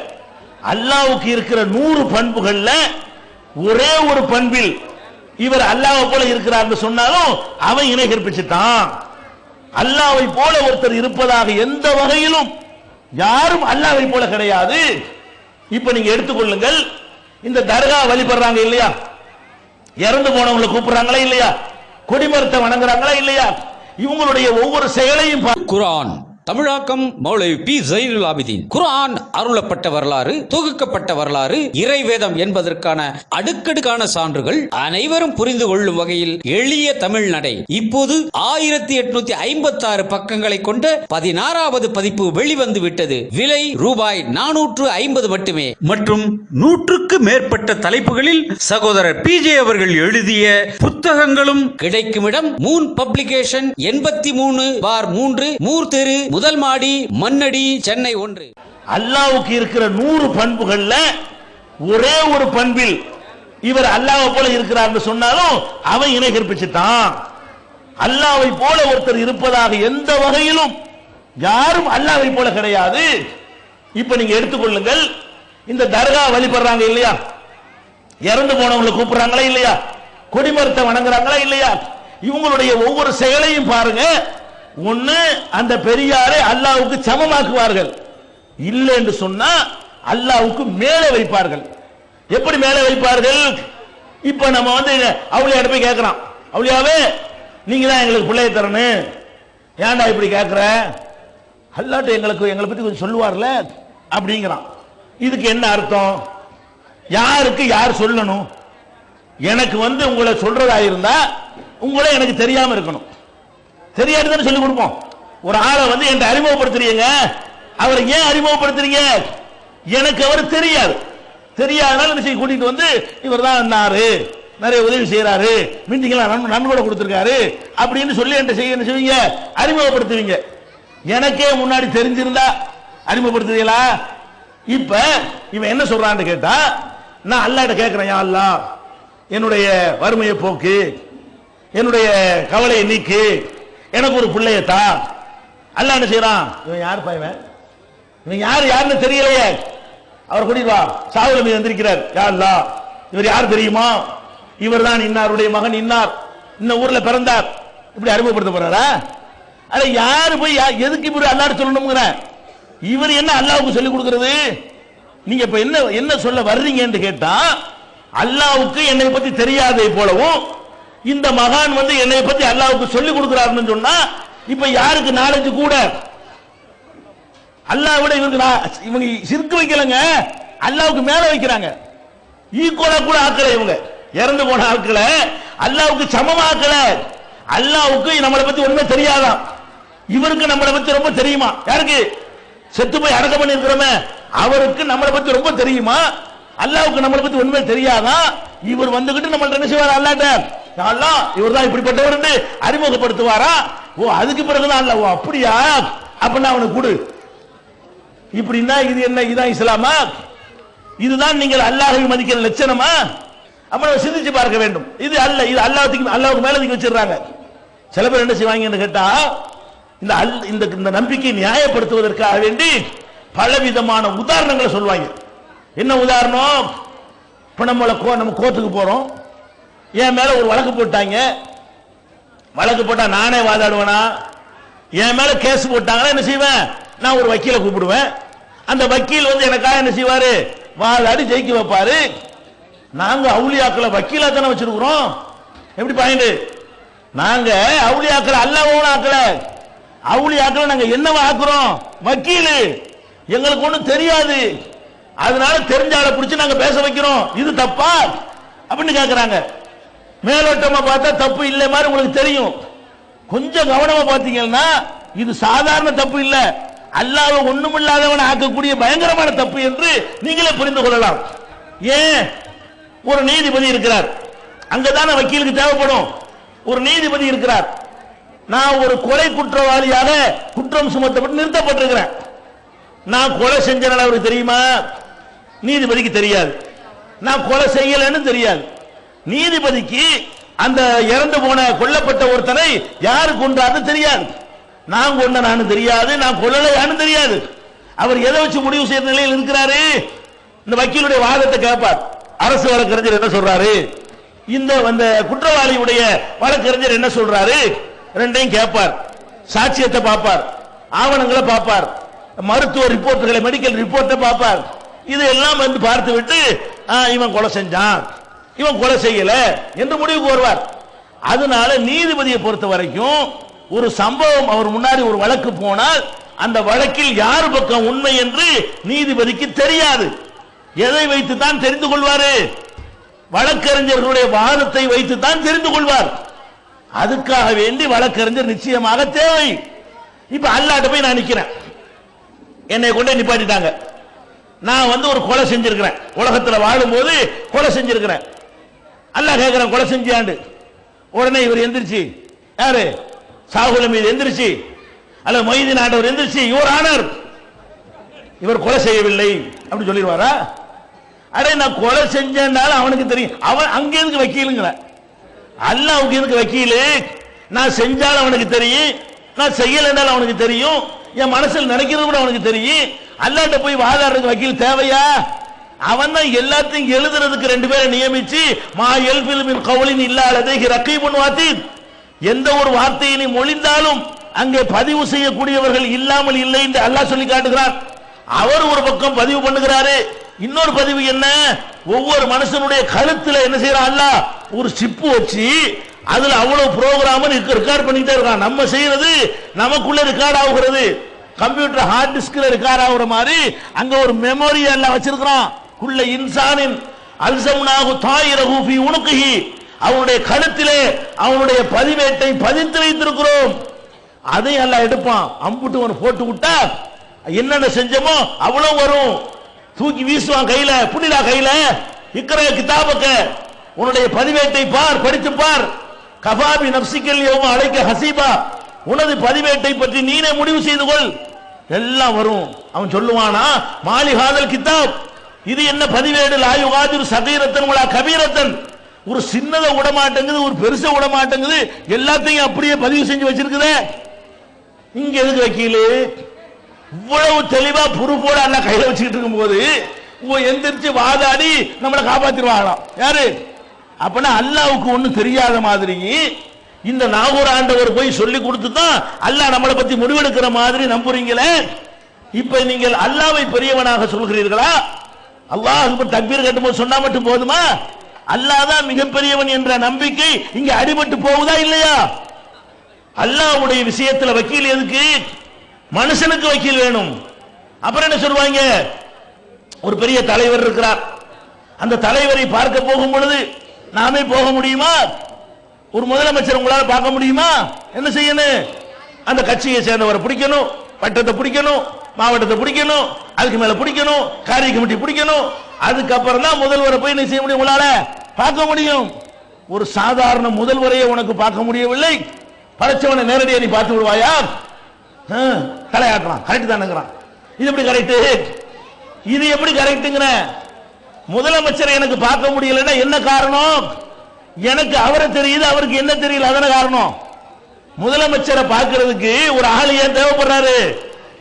அல்லாஹ்வுக்கு இருக்கிற 100 பண்புகள்ல ஒரே ஒரு பண்பில் இவர் அல்லாஹ்வை போல இருக்கிறார் சொன்னாலும் அவன் இணை கற்பிச்சுட்டான். அல்லாஹ்வை போல ஒருத்தர் இருப்பதாக எந்த வகையிலும் யாரும் அல்லாஹ்வை போல கிடையாது. இப்ப நீங்க எடுத்துக்கொள்ளுங்கள், இந்த தர்கா வழிபடுறாங்க இல்லையா, இறந்து போனவங்களை கூப்பிடுறாங்களா இல்லையா, கொடிமரத்தை வணங்குறாங்களா இல்லையா, இவங்களுடைய ஒவ்வொரு செயலையும் குர்ஆன் தமிழாக்கம் மௌலவி பி ஜைனுல் ஆபிதீன். குர்ஆன் அருளப்பட்ட வரலாறு, தொகுக்கப்பட்ட வரலாறு, இறைவேதம் என்பதற்கான அடுக்கடுக்கான சான்றுகள் அனைவரும் புரிந்து கொள்ளும் வகையில் எளிய தமிழ் நடை. இப்போது 1856 பக்கங்களை கொண்ட 16வது பதிப்பு வெளிவந்து விட்டது. விலை ரூபாய் 450 மட்டுமே. மற்றும் 100க்கு மேற்பட்ட தலைப்புகளில் சகோதரர் பிஜே அவர்கள் எழுதிய புத்தகங்களும் கிடைக்கும் இடம் மூன் பப்ளிகேஷன் 83/3 மூர் தெரு, முதல் மாடி, மண்ணடி, சென்னை 1. அல்லாஹ்வுக்கு இருக்கிற 100 பண்புகள்ல ஒரே ஒரு பண்பில் இவர் அல்லாஹ்வை போல இருக்கிறார் சொன்னாலும் அவன் இணை கற்பிச்சுட்டான். அல்லாஹ்வை போல ஒருத்தர் இருப்பதாக எந்த வகையிலும் யாரும் அல்லாஹ்வை போல கிடையாது. இப்ப நீங்க எடுத்துக்கொள்ளுங்கள், இந்த தர்கா வழிபடுறாங்க இல்லையா, இறந்து போனவங்களை கூப்பிடுறாங்களா இல்லையா, கொடிமரத்தை வணங்குறாங்களா இல்லையா, இவங்களுடைய ஒவ்வொரு செயலையும் பாருங்க. ஒண்ணு, அந்த பெரியாரை அல்லாஹ்வுக்கு சமமாக்குவார்கள், இல்லை என்று சொன்னா அல்லாஹ்வுக்கு மேலே வைப்பார்கள். எப்படி மேலே வைப்பார்கள்? இப்ப நம்ம வந்து அவுளியாட்ட போய் கேட்கிறோம், அவுளியாவே நீங்க தான் எங்களுக்கு பிள்ளையை தரணும், ஏன்டா இப்படி கேட்கிற, அல்லாஹ் எங்களை பத்தி கொஞ்சம் சொல்லுவார்ல அப்படிங்கிறான். இதுக்கு என்ன அர்த்தம்? யாருக்கு யார் சொல்லணும்? எனக்கு வந்து உங்களை சொல்றதா இருந்தா உங்களை எனக்கு தெரியாம இருக்கணும், தெரியாதுன்னு சொல்லி கொடுப்போம். ஒரு ஆளை வந்து என்கிட்ட அறிமுகப்படுத்துறீங்க, அவரை ஏன் அறிமுகப்படுத்துறீங்க? எனக்கு அவர் தெரியாது, தெரியாதனால கூட்டிட்டு வந்து இவர் தான் நிறைய உதவி செய்யறாரு, மீட்டிங்லாம் நன்கொடை கொடுத்திருக்காரு அப்படின்னு சொல்லி என்ன செய்வீங்க, அறிமுகப்படுத்துவீங்க. எனக்கே முன்னாடி தெரிஞ்சிருந்தா அறிமுகப்படுத்துவீங்களா? இப்ப இவன் என்ன சொல்றான்னு கேட்டா, நான் அல்லாஹ்ட்ட கேட்கிறேன், யா அல்லாஹ் என்னுடைய வறுமையை போக்கு, என்னுடைய கவலையை நீக்கு, எனக்கு ஒரு பிள்ளையத்தா. அல்லாஹ் என்ன செய்யறான்? இவன் யார் பாய்வன், இவன் யாருன்னு தெரியலையே, அவர் கூட்டிட்டு வா, சாவுல மீது வந்திருக்கிறார், யா அல்லாஹ் இவர் யார் தெரியுமா, இவர் தான் இன்னாருடைய மகன், இன்னார் இந்த ஊர்ல பிறந்தார், இப்படி அறிமுகப்படுத்த போறாரா? அட யாரு போய் எதுக்கு இப்படி அல்லாஹ் சொல்லணும்ங்கிற? இவர் என்ன அல்லாஹ்வுக்கு சொல்லி கொடுக்கிறது? நீங்க இப்ப என்ன சொல்ல வர்றீங்கன்னு கேட்டா, அல்லாஹ்வுக்கு என்னை பத்தி தெரியாதே போலவும் இந்த மகான் வந்து என்னை பத்தி அல்லாஹ்வுக்கு சொல்லி கொடுக்கிறாருன்னு சொன்னா, இப்ப யாருக்கு நாலேஜ் கூட? அல்லாஹ் விட இவங்க சிறுக்கு வைக்கலங்க, அல்லாஹ்வுக்கு மேல வைக்கிறாங்க. ஈக்குவலா கூட ஆக்கல, இவங்க இறந்து போன ஆட்களை அல்லாஹ்வுக்கு சமமாக்கல. அல்லாஹ்வுக்கு நம்மளை பத்தி ஒண்ணுமே தெரியாதான், இவருக்கு நம்மளை பத்தி ரொம்ப தெரியுமா? யாருக்கு? செத்து போய் அடக்கம் பண்ணி இருக்கிறோமே அவருக்கு நம்மளை பத்தி ரொம்ப தெரியுமா? அல்லாஹ்வுக்கு நம்மளை பத்தி ஒண்ணுமே தெரியாதான். இவர் வந்துகிட்டு நம்ம என்ன செய்வார்? அல்லாஹ்ட்ட அல்லாஹ் இவர் தான் இப்படிப்பட்டவர் என்று அறிமுகப்படுத்துவாரா? ஓ அதுக்கு பிறகுதான் அல்லாஹ், ஓ அப்படியா, அப்படின்னா அவனுக்கு கொடு. இப்படின்னா இது என்ன? இதான் இஸ்லாமா? இதுதான் நீங்கள் அல்லாஹ்வை மதிக்கிற லட்சணமா? அப்ப சிந்திச்சு பார்க்க வேண்டும். இது அல்ல, இது அல்லாஹ்வுக்கு மேல நீங்க வச்சிருக்காங்க. சில பேர் என்ன செய்வாங்கன்னு கேட்டா, இந்த நம்பிக்கை நியாயப்படுத்துவதற்காக வேண்டி பலவிதமான உதாரணங்களை சொல்லுவாங்க. என்ன உதாரணம்? இப்ப நம்ம கோர்ட்டுக்கு போறோம், என் மேல ஒரு வழக்கு போட்டாங்க, வழக்கு போட்டா நானே வாதாடுவேனா? என் மேல கேஸ் போட்டாங்கன்னா என்ன செய்வேன்? நான் ஒரு வக்கீலை கூப்பிடுவேன், அந்த வக்கீல் வந்து எனக்காக என்ன செய்வாரு? வாதாடி ஜெயிக்க வைப்பாரு. நாங்க அவுலியாக்களை வக்கீலா தானே வச்சிருக்கிறோம். எப்படி பாயிண்ட்? நாங்க அவுலியாக்களை அல்லாஹ்வோட ஆக்கல, அவுலியாக்களை நாங்க என்னவா ஆக்குறோம்? வக்கீலு. எங்களுக்கு ஒண்ணும் தெரியாது, அதனால தெரிஞ்ச ஆளை பிடிச்சு நாங்க பேச வைக்கிறோம். இது தப்பா அப்படின்னு கேட்கிறாங்க. மேலோட்டமா பார்த்தா தப்பு இல்லை மாதிரி உங்களுக்கு தெரியும். கொஞ்சம் கவனமா பார்த்தீங்கன்னா இது சாதாரண தப்பு இல்ல, அல்லாஹ்வை ஒண்ணுமில்லாதவனை ஆக்கக்கூடிய பயங்கரமான தப்பு என்று நீங்களே புரிந்து கொள்ளலாம். ஏன்? ஒரு நீதிபதி இருக்கிறார், அங்கதான வக்கீலுக்கு தேவைப்படும். ஒரு நீதிபதி இருக்கிறார். நான் ஒரு கொலை குற்றவாளியாக குற்றம் சுமத்தப்பட்டு நிறுத்தப்பட்டிருக்கிறேன். நான் கொலை செஞ்சனால அவருக்கு தெரியுமா? நீதிபதிக்கு தெரியாது. நான் கொலை செய்யலன்னு தெரியாது. நீதிபதிக்கு அந்த இறந்து போன கொல்லப்பட்ட ஒருத்தனை யாரு கொன்றார்னு தெரியாது. நான் கொண்டனான்னு தெரியாது, நான் கொல்லலையான்னு தெரியாது. அவர் எதை வச்சு முடிவு செய்யற நிலையில் இருக்கிறாரு? இந்த வக்கீலுடைய வாதத்தை கேட்பார். அரசு வழக்கறிஞர் என்ன சொல்றாரு, இந்த குற்றவாளியுடைய வழக்கறிஞர் என்ன சொல்றாரு, ரெண்டையும் கேட்பார். சாட்சியத்தை பார்ப்பார், ஆவணங்களை பார்ப்பார், மருத்துவ ரிப்போர்ட்டுகளை மெடிக்கல் ரிப்போர்ட்டை பார்ப்பார். இதெல்லாம் பார்த்து விட்டு இவன் கொலை செஞ்சான், இவன் கொலை செய்யல என்று முடிவுக்கு வருவார். அதனால நீதிபதியை பொறுத்த வரைக்கும் ஒரு சம்பவம் அவர் முன்னாடி ஒரு வழக்கு போனால் அந்த வழக்கில் யார் பக்கம் உண்மை என்று நீதிபதிக்கு தெரியாது. எதை வைத்து தான் தெரிந்து கொள்வாரு? வழக்கறிஞர்களுடைய வாதத்தை வைத்து தான் தெரிந்து கொள்வார். அதுக்காக வேண்டி வழக்கறிஞர் நிச்சயமாக தேவை. இப்ப அல்லாஹ்ட்ட போய் நான் நிக்கிறேன், என்னை கொண்டு நிப்பாட்டிட்டாங்க. நான் ஒரு கொலை செஞ்சிருக்கிறேன், உலகத்தில் வாழும்போது கொலை செஞ்சிருக்கிறேன். அல்லாஹ் கேட்கிறேன், கொலை செஞ்சியாண்டு. உடனே இவர் எந்திரிச்சு, யாரு சாகுல மீது எந்திரிச்சு, அல்ல மொய்தீன் ஆண்டவர் எந்திரிச்சு, யுவர் ஆனர் இவர் கொலை செய்யவில்லை அப்படி சொல்லிடுவாரா? அடே, நான் கொலை செஞ்சேன்னாலும் அவனுக்கு தெரியும். அவன் அங்க எதுக்கு வக்கீலுங்கிற? அல்லாஹ்வுக்கு எதுக்கு வக்கீலு? நான் செஞ்சாலும் அவனுக்கு தெரியும், நான் செய்யலைன்னாலும் அவனுக்கு தெரியும், என் மனசில் நினைக்கிறது கூட அவனுக்கு தெரியும். அல்லாஹ்ட்ட போய் வாதாடுறதுக்கு வக்கீல் தேவையா? அவன் தான் எல்லாத்தையும் எழுதுறதுக்கு ரெண்டு பேரை நியமிச்சு, மா யல்ஃபிது மின் கௌலின் இல்லா லதைஹி ரகீபுன் அதீத், எந்த ஒரு வார்த்தையை நீ மொழிந்தாலும் அங்கே பதிவு செய்யக்கூடியவர்கள் இல்லாமல் இல்லை என்று அல்லாஹ் சொல்லி காட்டுகிறான். அவர் ஒரு பக்கம் பதிவு பண்ணுகிறாரு. இன்னொரு பதிவு என்ன, ஒவ்வொரு மனுஷனுடைய கழுத்துல என்ன செய்யறான் அல்லாஹ், ஒரு சிப்பு வச்சு அதுல அவ்வளவு ப்ரோக்ராம் ரெக்கார்ட் பண்ணிட்டே இருக்கான். நம்ம செய்யறது நமக்குள்ள ரெக்கார்ட் ஆகுகிறது. கம்ப்யூட்டர் ஹார்ட் டிஸ்க்ல ரெக்கார்ட் ஆகுற மாதிரி அங்க ஒரு மெமரி எல்லாம் வச்சிருக்கிறான். குல்ல இன்சானின் அல்சம்னாஹு தாயிரஹு ஃபீ உனுகிஹி, அவனுடைய கழுத்திலே அவனுடைய பதிவேட்டை பதித்து வைத்திருக்கிறோம். அதை எல்லாம் எடுப்பான், அம்புட்டு ஒரு போட்டு விட்டா என்னென்ன செஞ்சோமோ அவ்வளவு வரும். தூக்கி வீசுவான் கையில, புனிதா கையில, இக்கர கிதாபக்க, உன்னுடைய பதிவேட்டை பார், படித்து பார். கஃபாபி நப்சிக்கல் யௌம அலைக்க ஹசீபா, உனது பதிவேட்டை பற்றி நீனே முடிவு செய்து கொள். எல்லாம் வரும். அவன் சொல்லுவானா, மாலி ஹாதல் கிதாப், இது என்ன பதிவேடு, லா யுகாதிரு சகீரத்தன் வலா கபீரத்தன், ஒரு சின்னதை விட மாட்டேங்குது, ஒரு பெருசை விட மாட்டேங்குது, எல்லாத்தையும் அப்படியே பதிவு செஞ்சு வச்சிருக்குதே. இங்க எதுக்கு வக்கீலு? இவ்வளவு தெளிவா புருப்போட அல்ல கையில வச்சுக்கிட்டு இருக்கும் போது எந்திரிச்சு வாதாடி நம்மளை காப்பாத்திடுவாங்களாம். யாரு? அப்பனா அல்லாவுக்கு ஒண்ணும் தெரியாத மாதிரி இந்த நாகூர் ஆண்டவர் போய் சொல்லி கொடுத்து தான் அல்லாஹ் நம்மளை பத்தி முடிவெடுக்கிற மாதிரி நம்புறீங்களே. இப்ப நீங்கள் அல்லாவை பெரியவனாக சொல்கிறீர்களா? அல்லாஹ் தக்பீர் கட்டும்போது சொன்னா மட்டும் போதுமா? அல்லாஹ் தான் மிகப்பெரியவன் என்ற நம்பிக்கை இங்க அடிபட்டு போகுதா இல்லையா? அல்லாஹ்வுடைய விஷயத்துல வக்கீல் எதுக்கு? மனுஷனுக்கு வக்கீல் வேணும். அப்புறம் என்ன சொல்வாங்க, ஒரு பெரிய தலைவர் இருக்கிறார், அந்த தலைவரை பார்க்க போகும் பொழுது நாமே போக முடியுமா? ஒரு முதலமைச்சர் உங்களால பார்க்க முடியுமா? என்ன செய்யணும்? அந்த கட்சியை சேர்ந்தவரை பிடிக்கணும், பட்டத்தை பிடிக்கணும், மாவட்டத்தை பிடிக்கணும், அதுக்கு மேல பிடிக்கணும், காரிய கமிட்டி பிடிக்கணும், அதுக்கப்புறம் தான் முதல்வரை போய் என்ன செய்ய முடியும், உங்களால பார்க்க முடியும். ஒரு சாதாரண முதல்வரையே உனக்கு பார்க்க முடியவில்லை, படைச்சவனை நேரடியாக நீ பார்த்து விடுவாயா? தலையாட்டுறான், கரெக்ட் தானுங்கிறான். இது எப்படி கரெக்ட்? இது எப்படி கரெக்டுங்கிற? முதலமைச்சரை எனக்கு பார்க்க முடியலன்னா என்ன காரணம்? எனக்கு அவரை தெரியுது, அவருக்கு என்ன தெரியல, அதன காரணம். முதலமைச்சரை பார்க்கிறதுக்கு ஒரு ஆள் ஏன் தேவைப்படுறாரு?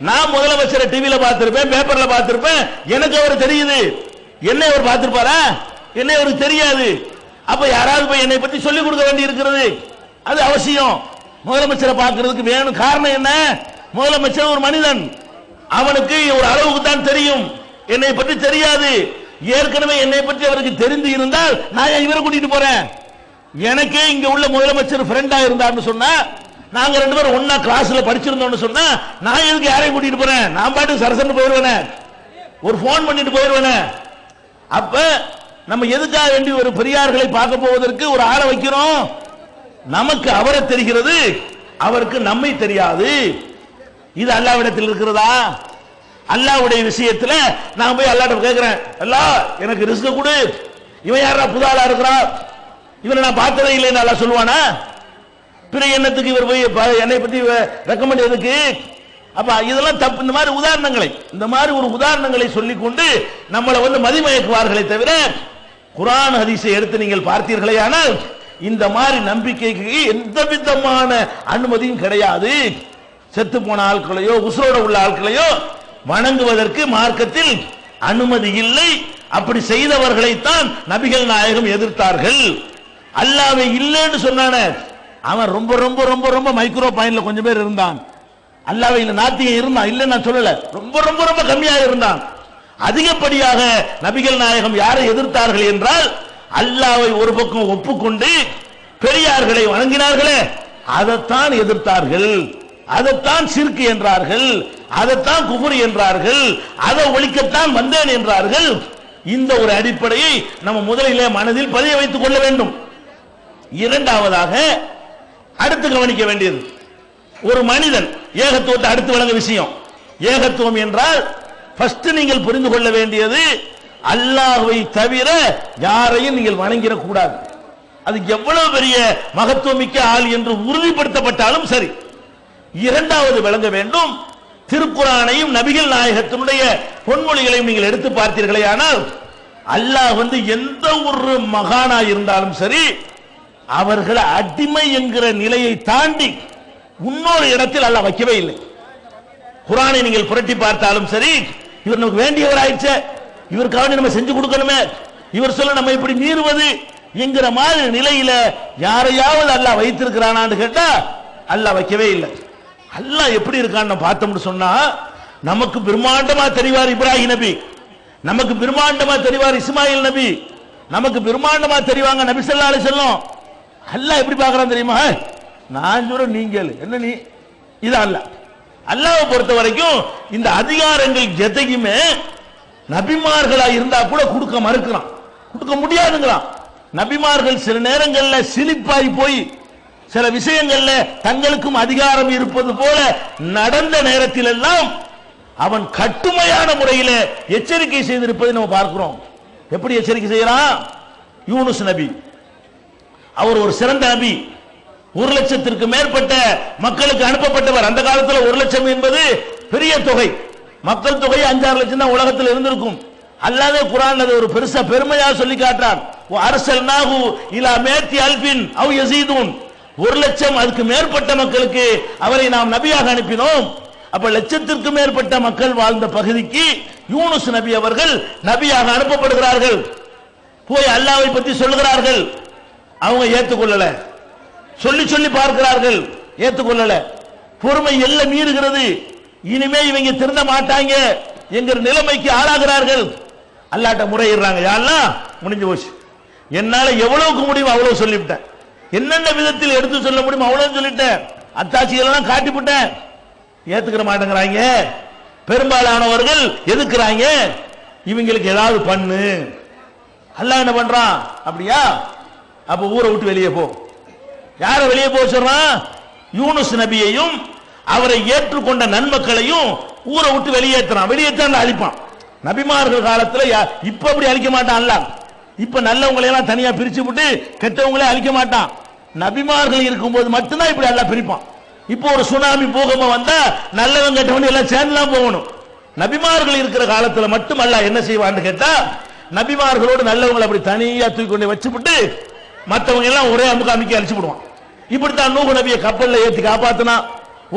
நான் முதலமைச்சரை டிவியில பார்த்திருப்பேன், பேப்பர்ல பார்த்திருப்பேன், எனக்கு அவர் தெரியுது. என்ன அவர் பார்த்திருப்பாரா? என்ன அவருக்கு தெரியாது. அப்ப யாராவது போய் என்னை பத்தி சொல்லிக் கொடுக்க வேண்டி இருக்கிறது, அது அவசியம். முதலமைச்சரை பார்க்கிறதுக்கு வேணும். காரணம் என்ன? முதலமைச்சர் ஒரு மனிதன், அவனுக்கு ஒரு அளவுக்கு தான் தெரியும், என்னை பற்றி தெரியாது. ஏற்கனவே என்னை பற்றி அவருக்கு தெரிந்து இருந்தால் நான் இவரை கூட்டிட்டு போறேன். எனக்கே இங்க உள்ள முதலமைச்சர் ஃப்ரெண்டா இருந்தார்னு சொன்னா, நாங்க ரெண்டு பேரும் ஒன்னா கிளாஸ்ல படிச்சிருந்தோம்னு சொன்னா, நான் எதுக்கு யாரையும் கூட்டிட்டு போறேன்? நான் பாட்டு சரசன்னு போயிருவேனே, ஒரு போன் பண்ணிட்டு போயிருவேனே. அப்ப நம்ம எதுக்காக வேண்டி ஒரு பெரியார்களை பார்க்க போவதற்கு ஒரு ஆளை வைக்கிறோம்? நமக்கு அவரை தெரிகிறது, அவருக்கு நம்மை தெரியாது. இது அல்லாஹ்விடத்தில் இருக்கிறதா? அல்லாஹ்வுடைய விஷயத்துல நான் போய் அல்லாஹ்ட்ட கேட்கிறேன், அல்லாஹ் எனக்கு ரிஸ்க் கொடு, இவன் யாரா புதாலா இருக்கிறா, இவனை நான் பார்த்ததே இல்லைன்னு அல்லாஹ் சொல்லுவானா? பிற எண்ணத்துக்கு இவர் போய் என்னை பத்தி ரெக்கமெண்ட் எதுக்கு? அப்ப இதெல்லாம் தப்பு. இந்த மாதிரி ஒரு உதாரணங்களை சொல்லிக்கொண்டு நம்மளை மதிமயக்குவார்களே தவிர குர்ஆன் ஹதீஸை எடுத்து நீங்கள் பார்த்தீர்களே ஆனால் இந்த மாதிரி நம்பிக்கைக்கு எந்த விதமான அனுமதியும் கிடையாது. செத்து போன ஆட்களையோ உசுரோட உள்ள ஆட்களையோ வணங்குவதற்கு மார்க்கத்தில் அனுமதி இல்லை. அப்படி செய்தவர்களைத்தான் நபிகள் நாயகம் எதிர்த்தார்கள். அல்லாஹ்வை இல்லைன்னு சொன்னானே அவன் ரொம்ப ரொம்ப ரொம்ப ரொம்ப மைக்ரோ பாயிண்ட்ல கொஞ்சம் பேர் இருந்தான். அல்லாஹ்வை இல்ல நாத்திகம் இருந்தான், இல்ல நான் சொல்லல, ரொம்ப ரொம்ப ரொம்ப கம்மியாக இருந்தான். அதிகப்படியாக நபிகள் நாயகம் யாரை எதிர்த்தார்கள் என்றால் அல்லாஹ்வை ஒரு பக்கம் ஒப்புக்கொண்டு பெரியார்களை வணங்கினார்களே அதைத்தான் எதிர்த்தார்கள். அதைத்தான் ஷிர்க் என்றார்கள், அதைத்தான் குஃப்ர் என்றார்கள், அதை ஒழிக்கத்தான் வந்தேன் என்றார்கள். இந்த ஒரு அடிப்படையை நம்ம முதலிலே மனதில் பதிய வைத்துக் கொள்ள வேண்டும். இரண்டாவதாக அடுத்து கவனிக்க வேண்டியது, ஒரு மனிதன் ஏகத்துவத்தை அடுத்து வழங்க விஷயம். ஏகத்துவம் என்றால் ஃபர்ஸ்ட் நீங்கள் புரிந்து கொள்ள வேண்டியது அல்லாஹ்வை தவிர யாரையும் நீங்கள் வணங்கிடக் கூடாது. அது எவ்வளவு பெரிய மகத்துவமிக்க ஆள் என்று உறுதிப்படுத்தப்பட்டாலும் சரி. இரண்டாவது விளங்க வேண்டும், திருக்குர்ஆனையும் நபிகள் நாயகத்தினுடைய பொன்மொழிகளையும் நீங்கள் எடுத்து பார்த்தீர்களே ஆனால் அல்லாஹ் எந்த ஒரு மகானா இருந்தாலும் சரி அவர்களை அடிமை என்கிற நிலையை தாண்டி இன்னொரு இடத்தில் அல்லாஹ் வைக்கவே இல்லை. குர்ஆனை நீங்கள் புரட்டி பார்த்தாலும் சரி, இவர் நமக்கு வேண்டியவர் ஆயிடுச்சு, இவருக்காக நம்ம செஞ்சு கொடுக்கணுமே, இவர் சொல்ல நம்ம இப்படி மீறுவது என்கிற மாதிரி நிலையில யாரையாவது அல்லாஹ் வைத்திருக்கிறானான்னு கேட்டா அல்லாஹ் வைக்கவே இல்லை. அல்லாஹ் எப்படி இருக்கான்னு பார்த்தோம்னு சொன்னா நமக்கு பிரம்மாண்டமா தெரிவார் இப்ராஹிம் நபி, நமக்கு பிரம்மாண்டமா தெரிவார் இஸ்மாயில் நபி, நமக்கு பிரம்மாண்டமா தெரிவாங்க நபி ஸல்லல்லாஹு அலைஹி வஸல்லம். அல்லாஹ் எப்படி பார்க்கறான் தெரியுமா? நான் சொல்ற நீங்கள் என்ன நீ இது அல்லாஹ்வை பொறுத்த வரைக்கும் இந்த அதிகாரங்கள் எதையுமே நபிமார்களா இருந்தா கூட கொடுக்க மறுக்கிறான், கொடுக்க முடியாதுங்கிறான். நபிமார்கள் சில நேரங்களில் சிலிப்பாய் போய் சில விஷயங்கள்ல தங்களுக்கும் அதிகாரம் இருப்பது போல நடந்த நேரத்தில் எல்லாம் அவன் கட்டுமையான முறையில் எச்சரிக்கை செய்திருப்பதை நம்ம பார்க்கிறோம். எப்படி எச்சரிக்கை செய்யறான்? யூனுஸ் நபி அவர் ஒரு சிறந்த நபி, 1,00,000க்கு மேற்பட்ட மக்களுக்கு அனுப்பப்பட்டவர். அந்த காலத்தில் 1,00,000 என்பது பெரிய தொகை, மக்கள் தொகை 5-6 லட்சம் தான் உலகத்தில் இருந்திருக்கும். அல்லாஹ் குர்ஆன்ல ஒரு பெருசா பெருமையா சொல்லி காட்டுறான், அரசல்நாஹு இலா மேத்தி அல்பின் அவ் யஸீதுன், 1,00,000 அதுக்கு மேற்பட்ட மக்களுக்கு அவரை நாம் நபியாக அனுப்பினோம். அப்ப 1,00,000க்கு மேற்பட்ட மக்கள் வாழ்ந்த பகுதிக்கு யூனுஸ் நபி அவர்கள் நபியாக அனுப்பப்படுகிறார்கள். போய் அல்லாஹ்வை பற்றி சொல்லுகிறார்கள், அவங்க ஏற்றுக்கொள்ளல, சொல்லி சொல்லி பார்க்கிறார்கள், ஏற்றுக்கொள்ளல. பொறுமை எல்லாம் மீறுகிறது, இனிமே இவங்க திருந்த மாட்டாங்க என்கிற நிலைமைக்கு ஆளாகிறார்கள். அல்லாஹ்ட்ட முறையிடுறாங்க, யா அல்லாஹ் முடிஞ்சு போச்சு, என்னால எவ்வளவுக்கு முடியும் அவ்வளவு சொல்லிவிட்டேன், என்னென்ன விதத்தில் எடுத்து சொல்ல முடியும் அவ்வளவு சொல்லிட்டேன், அத்தாட்சிகள் எல்லாம் காட்டிவிட்டேன், ஏத்துக்கிற மாட்டேங்கிறாங்க. பெரும்பாலானவர்கள் எதுக்குறாங்க, இவங்களுக்கு ஏதாவது பண்ணு. அல்லாஹ் என்ன பண்றான்? அப்படியா, அப்ப ஊரை விட்டு வெளியே போ. யார வெளியே போக சொல்றான்? யூனுஸ் நபியையும் அவரை ஏற்றுக்கொண்ட நன்மக்களையும் ஊரை விட்டு வெளியேற்றான். வெளியேற்றான் அழிப்பான். நபிமார்கள் காலத்துல இப்ப அப்படி அழிக்க மாட்டான் அல்லாஹ். இப்ப நல்லவங்களை எல்லாம் தனியா பிரிச்சு விட்டு கெட்டவங்களே அழிக்க மாட்டான். நபிமார்கள் இருக்கும்போது மட்டும்தான் இப்படி அல்லாஹ் பிரிப்பான். இப்போ ஒரு சுனாமி பூகம்பம் வந்தா நல்லவங்க கெட்டவங்க எல்லாம் சேர்ந்துலாம் போகணும். நபிமார்கள் இருக்கிற காலத்துல மட்டும் அல்லாஹ் என்ன செய்வான்னு கேட்டா, நபிமார்களோடு நல்லவங்களை அப்படி தனியா தூக்கி கொண்டு வச்சுவிட்டு மற்றவங்க எல்லாம் ஒரே அமுக்கி அழிச்சு விடுவான். இப்படித்தான் நூஹ் நபியை கப்பல்ல ஏற்றி காப்பாத்தினா,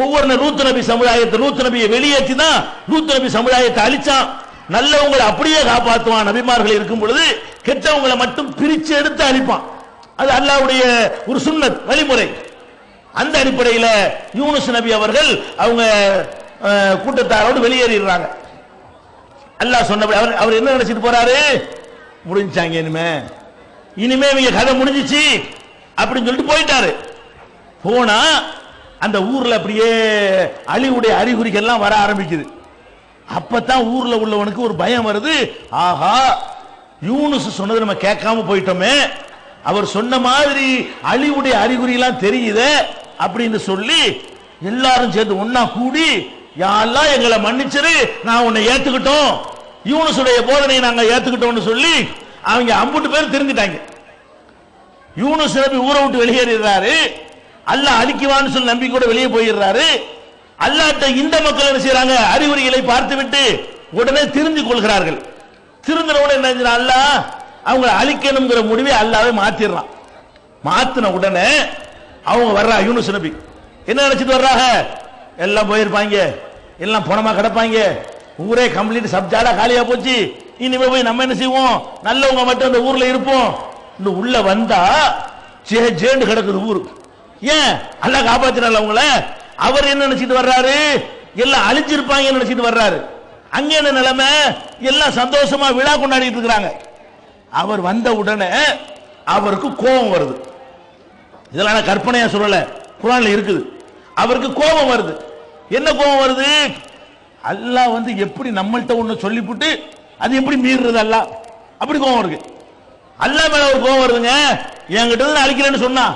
ஒவ்வொரு லூத் நபி சமுதாயத்தை லூத் நபியை வெளியேற்றி தான் லூத் நபி சமுதாயத்தை அழிச்சான். நல்லவங்களை அப்படியே காப்பாற்றுவான். நபிமார்கள் இருக்கும் பொழுது கெட்டவங்களை மட்டும் பிரிச்சு எடுத்து அழிப்பான். அது அல்லாஹ்வுடைய ஒரு சுன்னத் வழிமுறை. அந்த அடிப்படையில் யூனுஸ் நபி அவர்கள் அவங்க கூட்டத்தாரோடு வெளியேறிடுறாங்க. அல்லாஹ் சொன்னபடி அவர் என்ன நினைச்சிட்டு போறாரு? முடிஞ்சாங்க, இனிமே இவங்க கதை முடிஞ்சிச்சு அப்படின்னு சொல்லிட்டு போயிட்டாரு. போனா அந்த ஊர்ல அப்படியே அழிவுடைய அறிகுறிகள் எல்லாம் வர ஆரம்பிக்குது. அப்பதான் ஊர்ல உள்ளவனுக்கு ஒரு பயம் வருது. ஆஹா, யூனுஸ் சொன்னது நம்ம கேட்காம போயிட்டோமே, அவர் சொன்ன மாதிரி அழிவுடைய அறிகுறி எல்லாம் தெரியுது அப்படின்னு சொல்லி எல்லாரும் சேர்ந்து ஒன்னா கூடி, யா அல்லாஹ் எங்களை மன்னிச்சிரு, நான் உன்னை ஏத்துக்கிட்டோம், யூனுஸுடைய போதனையை நாங்க ஏத்துக்கிட்டோம்னு சொல்லி அவங்க 50 பேர் திருந்திட்டாங்க. யூனுஸ் நபி ஊரை விட்டு வெளியேறாரு. அல்லாஹ் அழிக்குவான்னு சொல்லி நம்பி கூட வெளியே போயிடுறாரு. அல்லாஹ்ட்ட இந்த மக்கள் என்ன செய்யறாங்க? அறிகுறிகளை பார்த்துவிட்டு உடனே திருந்திக் கொள்கிறார்கள். திருந்தின உடனே என்ன செஞ்சான்? அல்லாஹ் அவங்க அழிக்கணுங்கிற முடிவை அல்லாஹ்வே மாத்திடுறான். மாத்தின உடனே அவங்க வர்றாங்க. யூனுஸ் நபி என்ன நினைச்சிட்டு வர்றாங்க? எல்லாம் போயிருப்பாங்க, எல்லாம் பணமா கிடப்பாங்க, ஊரே கம்ப்ளீட் சப்ஜாடா காலியா போச்சு, இனிமே போய் நம்ம என்ன செய்வோம்? நல்லவங்க மட்டும் அந்த ஊர்ல இருப்போம். இந்த உள்ள வந்தா ஜேண்டு கிடக்குது ஊரு. ஏன்? அல்லாஹ் காப்பாத்தினால அவங்கள. அவர் என்ன நினைச்சிட்டு வர்றாரு? எல்லாம் அழிச்சிருப்பாங்க நினைச்சிட்டு வர்றாரு. அங்க என்ன நிலைமை? எல்லாம் சந்தோஷமா விழா கொண்டாடிட்டு இருக்கிறாங்க. அவர் வந்த உடனே அவருக்கு கோபம் வருது. இதெல்லாம் நான் கற்பனையா சொல்லல, குர்ஆன்ல இருக்குது. அவருக்கு கோபம் வருது. என்ன கோபம் வருது? அல்லாஹ் வந்து எப்படி நம்மள்ட்ட ஒண்ணு சொல்லிவிட்டு அது எப்படி மீறுறது? அல்லாஹ் அப்படி கோபம் இருக்கு. அல்லாஹ் மேல ஒரு கோபம் வருதுங்க. என்கிட்ட இருந்து அழிக்கிறேன்னு சொன்னா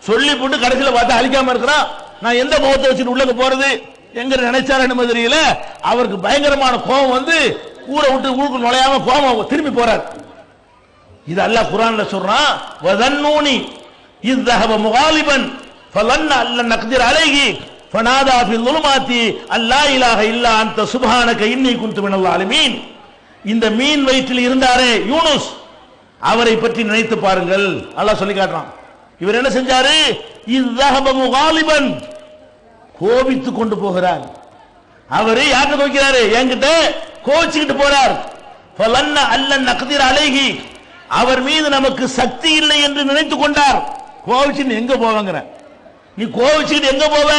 சொல்லி போட்டு கடைசியில் பார்த்தா அழிக்காம இருக்கிறான். நான் எந்த முகத்தை வச்சுட்டு உள்ளக்கு போறது எங்க நினைச்சாரு தெரியல. அவருக்கு பயங்கரமான கோபம் வந்து ஊரை விட்டு ஊருக்கு நுழையாம கோபம் திரும்பி போறார். இது அல்லாஹ் குர்ஆன்ல சொல்றான். வதன்னூனி இذهب مغالبا فظن ان لن نقدر عليه فنادى في الظلمات ان لا اله الا انت سبحانك اني كنت من الظالمين. இந்த மீன் வயிற்றில் இருந்தாரே யூனுஸ், அவரை பற்றி நினைத்து பாருங்கள். அல்லாஹ் சொல்லி காட்டுறான். இவர் என்ன செஞ்சாரு? இذهب مغالبا, கோபித்து கொண்டு போகிறார். அவரு யார்கிட்ட போகிறாரு? என்கிட்ட கோச்சிக்கிட்டு போறார். فظن ان لن نقدر عليه, அவர் மீது நமக்கு சக்தி இல்லை என்று நினைத்து கொண்டார். கோவிச்சு எங்க போவாங்க? நீ கோவிச்சுக்கிட்டு எங்க போவ?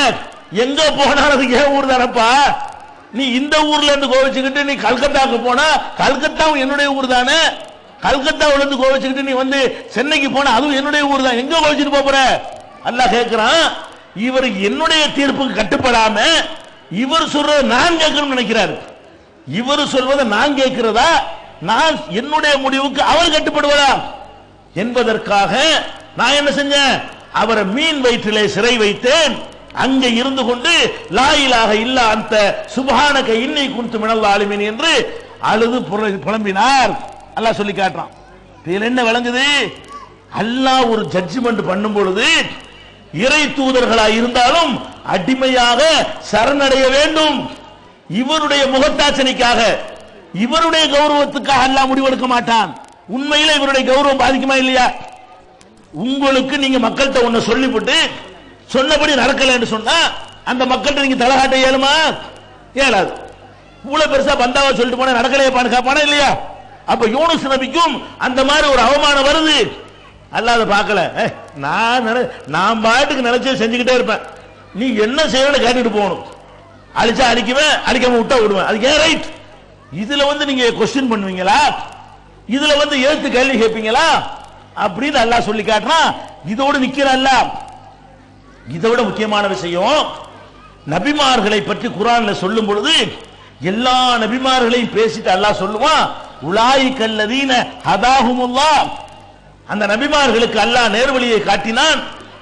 எங்க போனாலும் ஏன் ஊர் தானப்பா. நீ இந்த ஊர்ல இருந்து கோவிச்சுக்கிட்டு நீ கல்கத்தாவுக்கு போனா கல்கத்தாவும் என்னுடைய ஊர் தானே. கல்கத்தாவுல இருந்து கோவிச்சுக்கிட்டு நீ வந்து சென்னைக்கு போனா அதுவும் என்னுடைய ஊர் தான். எங்க கோவிச்சுட்டு போற? அல்லாஹ் கேட்கிறான். இவர் என்னுடைய தீர்ப்புக்கு கட்டுப்படாம இவர் சொல்றத நான் கேட்கணும்னு நினைக்கிறாரு. இவர் சொல்வதை நான் கேட்கிறதா, நான் என்னுடைய முடிவுக்கு அவர் கட்டுப்படுவதா என்பதற்காக நான் என்ன செஞ்சேன்? அவரை மீன் வயிற்றிலே சிறை வைத்தேன். அங்கே இருந்து கொண்டு லா இலாஹ இல்லா அன்த சுப்ஹானக இன்னி குன்து மினல் ஸாலிமீன் என்று அழுது புலம்பினார். அல்லாஹ் சொல்லி காட்டுறான். இதுல என்ன விளங்குது? அல்லாஹ் ஒரு ஜட்ஜ்மெண்ட் பண்ணும் பொழுது இறை தூதர்களாக இருந்தாலும் அடிமையாக சரணடைய வேண்டும். இவருடைய முகத்தாட்சணிக்காக, இவருடைய கௌரவத்துக்காக அல்லாஹ் முடிவெடுக்க மாட்டான். உண்மையில இவருடைய கௌரவம் பாதிக்குமா இல்லையா? உங்களுக்கு நீங்க மக்கள்கிட்ட ஒண்ணு சொல்லிவிட்டு சொன்னபடி நடக்கல என்று சொன்னா அந்த மக்கள்கிட்ட நீங்க தலைகாட்ட இயலுமா? இயலாது. இவ்வளவு பெருசா பந்தாவா சொல்லிட்டு போனா நடக்கலையே கேட்பானா இல்லையா? அப்ப யூனுஸ் நபிக்கும் அந்த மாதிரி ஒரு அவமானம் வருது. அல்லாஹ் அதை பார்க்கல. நான் பாட்டுக்கு நினைச்சே செஞ்சுக்கிட்டே இருப்பேன். நீ என்ன செய்யணும்னு கேட்டுட்டு போகணும். அழிச்சா அழிக்குவேன், அழிக்காம விட்டா விடுவேன். அதுக்கு ஏன் ரைட்? இதுல வந்து நீங்க கொஸ்டின் பண்ணுவீங்களா? இதுல வந்து எழுத்து கேள்வி கேட்பீங்களா? அப்படின்னு அல்லாஹ் சொல்லி காட்டுறான். இதோடு நிக்கிறல்ல. இதை விட முக்கியமான விஷயம், நபிமார்களை பற்றி குர்ஆன்ல சொல்லும் பொழுது எல்லா நபிமார்களையும் பேசிட்டு அல்லாஹ் சொல்லுவான், உலாயிக அல்லதீன ஹதாஹுமுல்லாஹ், அந்த நபிமார்களுக்கு அல்லாஹ் நேர்வழியை காட்டினான்.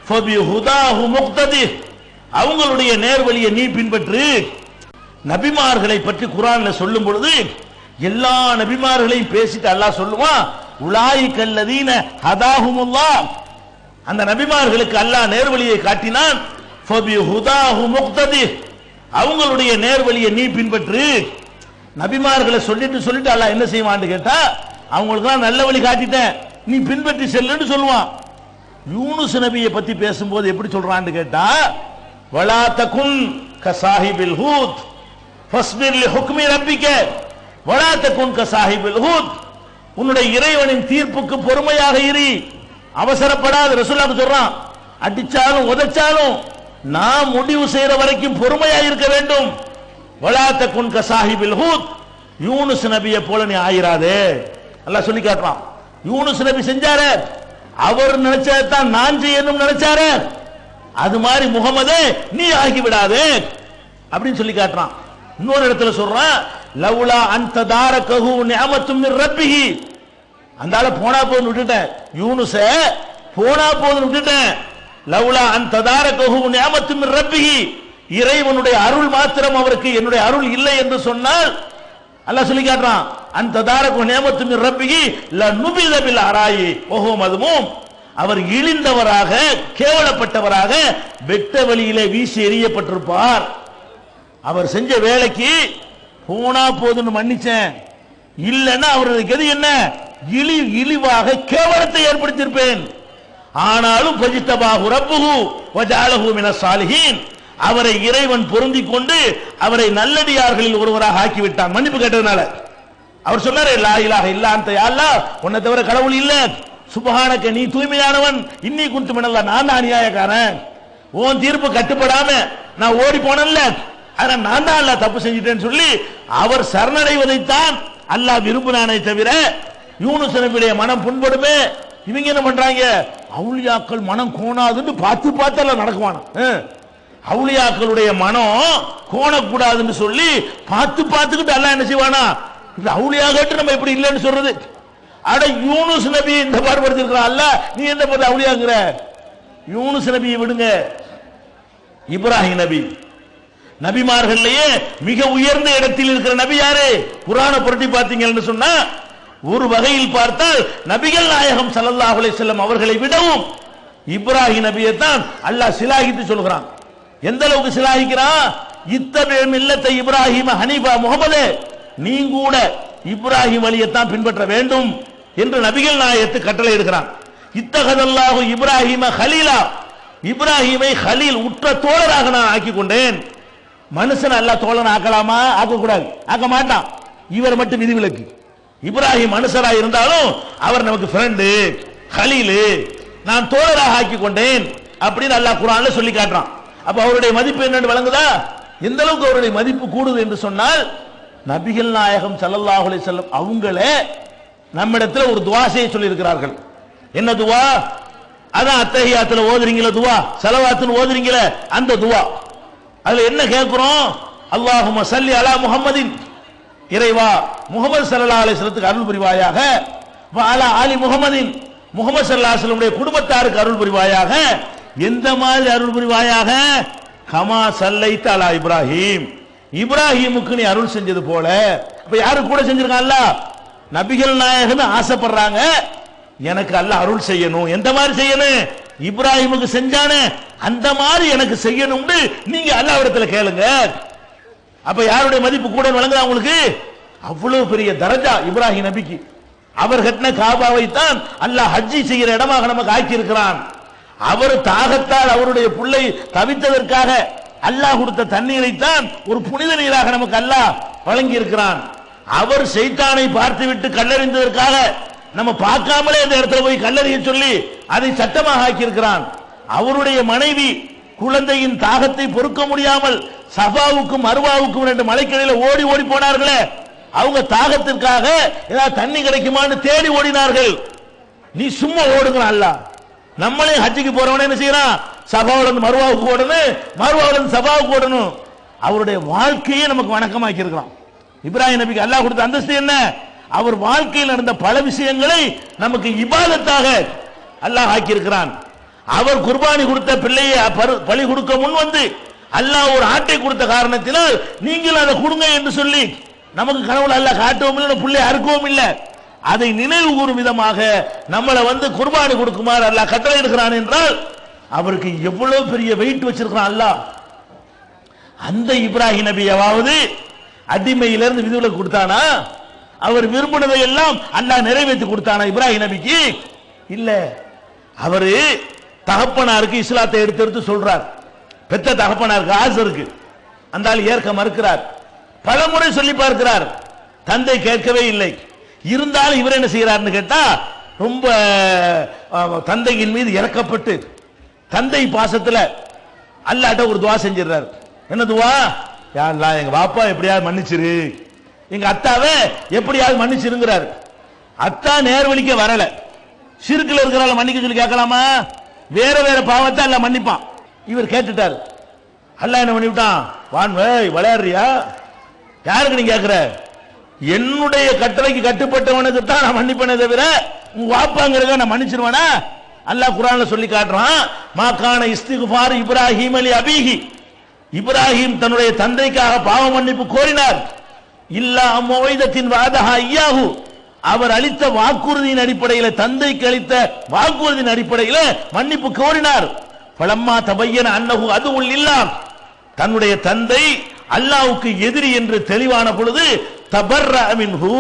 ஃபபிஹுதாஹு முக்ததி, அவங்களுடைய நேர்வழியை நீ பின்பற்று. நபிமார்களை பற்றி குர்ஆன்ல சொல்லும் பொழுது எல்லா நபிமார்களையும் பேசிட்டு அல்லாஹ் சொல்லுவான், உலாயிக அல்லதீன ஹதாஹுமுல்லாஹ், அந்த நபிமார்களுக்கு அல்லாஹ் நேர்வழியை காட்டினான். ஃபபிஹுதாஹு முக்ததி, அவங்களுடைய நேர்வழியை நீ பின்பற்று. நபிமார்களை சொல்லிட்டு அல்லாஹ் என்ன செய்வான்னு கேட்டா, அவங்களுக்கெல்லாம் நல்ல வழி காட்டிட்டேன், நீ பின்பற்றி செல்லுன்னு சொல்லுவான். யூனுஸ் நபியை பத்தி பேசும்போது எப்படி சொல்றான்னு கேட்டா, வலா தகுன் கசாஹிபில் ஹூத் ஃபஸ்பிர் லிஹுக்மி ரப்பிக வலா தகுன் கசாஹிபில் ஹூத், உன்னுடைய இறைவனின் தீர்ப்புக்கு பொறுமையாக இரு, அவசரப்படாத. ரசூலுல்லாஹ் சொல்றான், அடிச்சாலும் உதைச்சாலும் நான் முடிவு செய்யற வரைக்கும் பொறுமையாக இருக்க வேண்டும். வலா தகுன் கசாஹிபில் ஹூத், யூனுஸ் நபியை போல நீ ஆயிராதே. அல்லாஹ் சொல்லி காட்டுறான். யூனுஸ் நபி செஞ்சாரு, அவர் நினைச்சதான் நான் செய்யணும் நினைச்சாரு, அது மாதிரி முகமதே நீ ஆகிவிடாதே அப்படின்னு சொல்லி காட்டுறான். இன்னொரு இடத்துல சொல்றான், லவ்லா அன்த தாரகஹு நிஅமத்தும் மிர் ரப்பிஹி, அந்தால போனா போதுன்னு விட்டுட்டேன், யூனுஸ போனா போதுன்னு விட்டுட்டேன். லவ்லா அன்த தாரகஹு நிஅமத்தும் மிர் ரப்பிஹி, இறைவனுடைய அருள் மாத்திரம் அவருக்கு என்னுடைய அருள் இல்லை என்று சொன்னால், அல்லாஹ் சொல்லி காட்டுறான், அந்த தாரகு நிஅமத்து மிர் ரப்பிஹி லனுபித பில் அராயி வஹுவ மதுமூம், அவர் இழிந்தவராக கேவலப்பட்டவராக வெட்ட வழியிலே வீசி எறியப்பட்டிருப்பார். அவர் செஞ்ச வேலைக்கு போனா போதுன்னு மன்னிச்சேன், இல்லைன்னா அவருக்கு எது என்ன இழிவாக கேவலத்தை ஏற்படுத்தியிருப்பேன். ஆனாலும் பஜித்தபாஹு ரப்புஹு வஜஅலஹு மினஸ் சாலிஹீன், அவரை இறைவன் பொருந்திக் கொண்டு அவரை நல்லடியார்களில் ஒருவராக ஆக்கிவிட்டான் மன்னிப்பு கேட்டதுனால. அவர் சொன்னாரே லா இலாஹ இல்லா அன்த யா அல்லாஹ், உன்னை தவிர கடவுள் இல்ல, சுப்ஹானக நீ தூய்மையானவன், இன்னி குன்து மினல்லாஹ் நான் தான் அநியாயக்காரன், உன் தீர்ப்பு கட்டுப்படாம நான் ஓடி போனேன்ல, ஆனா நான் தான் அல்லாஹ் தப்பு செஞ்சிட்டேன்னு சொல்லி அவர் சரணடைவதைத்தான் அல்லாஹ் விரும்பினானே தவிர யூனுஸ் நபியுடைய மனம் புண்படுமே. இவங்க என்ன பண்றாங்க, அவுலியாக்கள் மனம் கோணாதுன்னு பார்த்து பார்த்தெல்லாம் நடக்குவானா. அவுலியாக்களுடைய மனம் கோணக்கூடாதுன்னு சொல்லி பார்த்து பார்த்துக்கிட்டு அல்லாஹ் என்ன செய்வானா, இந்த அவுலியாகட்டு நம்ம எப்படி இல்லைன்னு சொல்றது. அட யூனுஸ் நபி இந்த பாடுபடுத்தி இருக்கிறான் அல்ல, நீ என்ன பண்ண அவுலியாங்கிற? யூனுஸ் நபியை விடுங்க, இப்ராஹிம் நபி நபிமார்கள்லயே மிக உயர்ந்த இடத்தில் இருக்கிற நபி யாரு? குர்ஆனை புரட்டி பார்த்தீங்கன்னு சொன்னா ஒரு வகையில் பார்த்தால் நபிகள் நாயகம் ஸல்லல்லாஹு அலைஹி வஸல்லம் அவர்களை விடவும் இப்ராஹிம் நபியை தான் அல்லாஹ் சிலாகித்து சொல்கிறான். எந்த அளவுக்கு சிலாகிக்கிறான், இத்தபி மில்லத்தை இப்ராஹிம் ஹனீஃபா முஹம்மதே, நீ கூட இப்ராஹிம் வழியைத்தான் பின்பற்ற வேண்டும் என்று நபிகள் நாயகத்து கட்டளை எடுக்கிறான். இத்தகதல்லாஹு இப்ராஹிம ஹலீலா, இப்ராஹிமை ஹலீல் உற்ற தோழராக நான் ஆக்கி கொண்டேன். மனுஷன் அல்லாஹ் தோழன் ஆக்கலாமா? ஆக்கக்கூடாது, ஆக்க மாட்டான். இவர் மட்டும் விதிவிலக்கு. இப்ராஹிம் மனுஷரா இருந்தாலும் அவர் நமக்கு ஃப்ரெண்டு ஹலீலு, நான் தோழராக ஆக்கி கொண்டேன் அப்படின்னு அல்லாஹ் குர்ஆன்ல சொல்லி காட்டுறான். அப்ப அவருடைய மதிப்பு என்னன்னு வழங்குதா? எந்த அளவுக்கு அவருடைய மதிப்பு கூடுது என்று சொன்னால், நபிகள் நாயகம் ஸல்லல்லாஹு அலைஹி வஸல்லம் அவங்களே நம்மிடத்துல ஒரு துஆ செய்ய சொல்லி இருக்கிறார்கள். என்ன துஆ? அதான் அத்தஹியாத்துல ஓதுறீங்களா துஆ, ஸலவாத்துன்னு ஓதுறீங்களா அந்த துஆ. அதுல என்ன கேட்கிறோம்? அல்லாஹும்ம ஸல்லி அலா முஹம்மதின், இறைவா முஹம்மது ஸல்லல்லாஹு அலைஹி வஸல்லத்துக்கு அருள் புரிவாயாக, வ அலா ஆலி முஹம்மதின், முஹம்மது ஸல்லல்லாஹு அலைஹி வஸல்லம் குடும்பத்தாருக்கு அருள் புரிவாயாக. எந்த மாதிரி அருள் புரிவாயாக? கமா ஸல்லைத அலா இப்ராஹிம், இப்ராஹிமுக்கு நீ அருள் செஞ்சது போல. அப்ப யாரு கூட செஞ்சிருக்கான்? அல்லாஹ். நபிகள் நாயகம் ஆசைப்படுறாங்க, எனக்கு அல்லாஹ் அருள் செய்யணும். எந்த மாதிரி செய்யணும்? இப்ராஹிமுக்கு செஞ்சானே அந்த மாதிரி எனக்கு செய்யணும்னு நீங்க அல்லாஹ்விடத்துல கேளுங்க. அப்ப யாருடைய மதிப்பு கூட வழங்குதா உங்களுக்கு? அவ்வளவு பெரிய தரஜா இப்ராஹிம் நபிக்கு. அவர் கட்டின காபாவை தான் அல்லாஹ் ஹஜ்ஜி செய்கிற இடமாக நமக்கு ஆக்கி இருக்கிறான். அவர் தாகத்தால் அவருடைய பிள்ளை தவித்ததற்காக அல்லாஹ் கொடுத்த தண்ணீரை தான் ஒரு புனித நீராக நமக்கு அல்லாஹ் வழங்கி இருக்கிறான். அவர் ஷைத்தானை பார்த்துவிட்டு கல்லறிந்ததற்காக நம்ம பார்க்காமலே அந்த இடத்துல போய் கல்லறிய சொல்லி அதை சட்டமாக ஆக்கி இருக்கிறான். அவருடைய மனைவி குழந்தையின் தாகத்தை பொறுக்க முடியாமல் சஃபாவுக்கும் மர்வாவுக்கும் ரெண்டு மலைக்கடையில ஓடி ஓடி போனார்களே, அவங்க தாகத்திற்காக ஏதாவது தண்ணி கிடைக்குமான்னு தேடி ஓடினார்கள். நீ சும்மா ஓடுங்க அல்லாஹ். நம்மளே ஹஜ்ஜுக்கு போறவனே என்ன செய்யறான்? சஃபாவுல இருந்து மர்வாவுக்கு ஓடணும், மர்வாவுல இருந்து சஃபாவுக்கு ஓடணும். அவருடைய வாழ்க்கையை நமக்கு வணக்கமாக்கி இருக்கிறான். இப்ராஹிம் நபிக்கு அல்லாஹ் கொடுத்த அந்தஸ்து என்ன? அவர் வாழ்க்கையில் நடந்த பல விஷயங்களை நமக்கு இபாதத்தாக அல்லாஹ் ஆக்கி இருக்கிறான். அவர் குர்பானி கொடுத்த பிள்ளையை பலி கொடுக்க முன் வந்து அல்லாஹ் ஒரு ஆட்டை கொடுத்த காரணத்தினால் நீங்கள் அதை கொடுங்க என்று சொல்லி நமக்கு கனவுல அல்லாஹ் காட்டவும் இல்லை, பிள்ளை அறுக்கவும் இல்லை. அதை நினைவு கூறும் விதமாக நம்மளை வந்து குர்பானி கொடுக்குமாறு அல்லாஹ் கட்டளை எடுக்கிறான் என்றால் அவருக்கு எவ்வளவு பெரிய வெயிட் வச்சிருக்கிறான் அல்லாஹ். அந்த இப்ராஹிம் நபியாவது அடிமையிலிருந்து விதிவிலக்கு கொடுத்தானா? அவர் விரும்பினதை எல்லாம் அல்லாஹ் நிறைவேற்றி கொடுத்தானா இப்ராஹிம் நபிக்கு? இல்ல. அவரு தகப்பனாருக்கு இஸ்லாத்தை எடுத்து எடுத்து சொல்றார். பெத்த தகப்பனாருக்கு ஆசருக்கு அந்த ஆள் ஏற்க மறுக்கிறார். பல முறை சொல்லி பார்க்கிறார், தந்தை கேட்கவே இல்லை. இருந்தாலும் இவர் என்ன செய்யறாருன்னு கேட்டா, ரொம்ப தந்தையின் மீது இறக்கப்பட்டு தந்தை பாசத்துல அல்லாஹ்ட்ட ஒரு துஆ செஞ்சிடறார். என்ன துஆ? யா அல்லாஹ் எங்க பாப்பா எப்படியாவது மன்னிச்சிரு, எங்க அத்தாவை எப்படியாவது மன்னிச்சிருங்கிறார். அத்தா நேர்வழிக்க வரல, சிறுக்குல இருக்கிறால மன்னிக்க சொல்லி கேட்கலாமா? வேற வேற பாவத்தை அல்லாஹ் மன்னிப்பான். இவர் கேட்டுட்டார். அல்லாஹ் என்ன பண்ணிவிட்டான்? வான் விளையாடுறியா? யாருக்கு நீ கேட்கிற? என்னுடைய கட்டளைக்கு கட்டுப்பட்டவனுக்கு தான் நான் மன்னிப்பேனே தவிர உங்க வாப்பாங்கிறத நான் மன்னிச்சிருவானா? அல்லாஹ் குர்ஆன்ல சொல்லி காட்டுறான், மாகான இஸ்திக்ஃபார் இப்ராஹிம் அலி அபீஹி, இப்ராஹிம் தன்னுடைய தந்தைக்காக பாவ மன்னிப்பு கோரினார். இல்லா மௌஇதத்தின் வாதஹா இய்யாஹு, அவர் அளித்த வாக்குறுதியின் அடிப்படையில், தந்தைக்கு அளித்த வாக்குறுதியின் அடிப்படையில் மன்னிப்பு கோரினார். பலம்மா தபையன அன்னஹு அதுவுல் இல்லாம், தன்னுடைய தந்தை அல்லாஹ்வுக்கு எதிரி என்று தெளிவான பொழுது தபர்ரஅ மின்ஹு,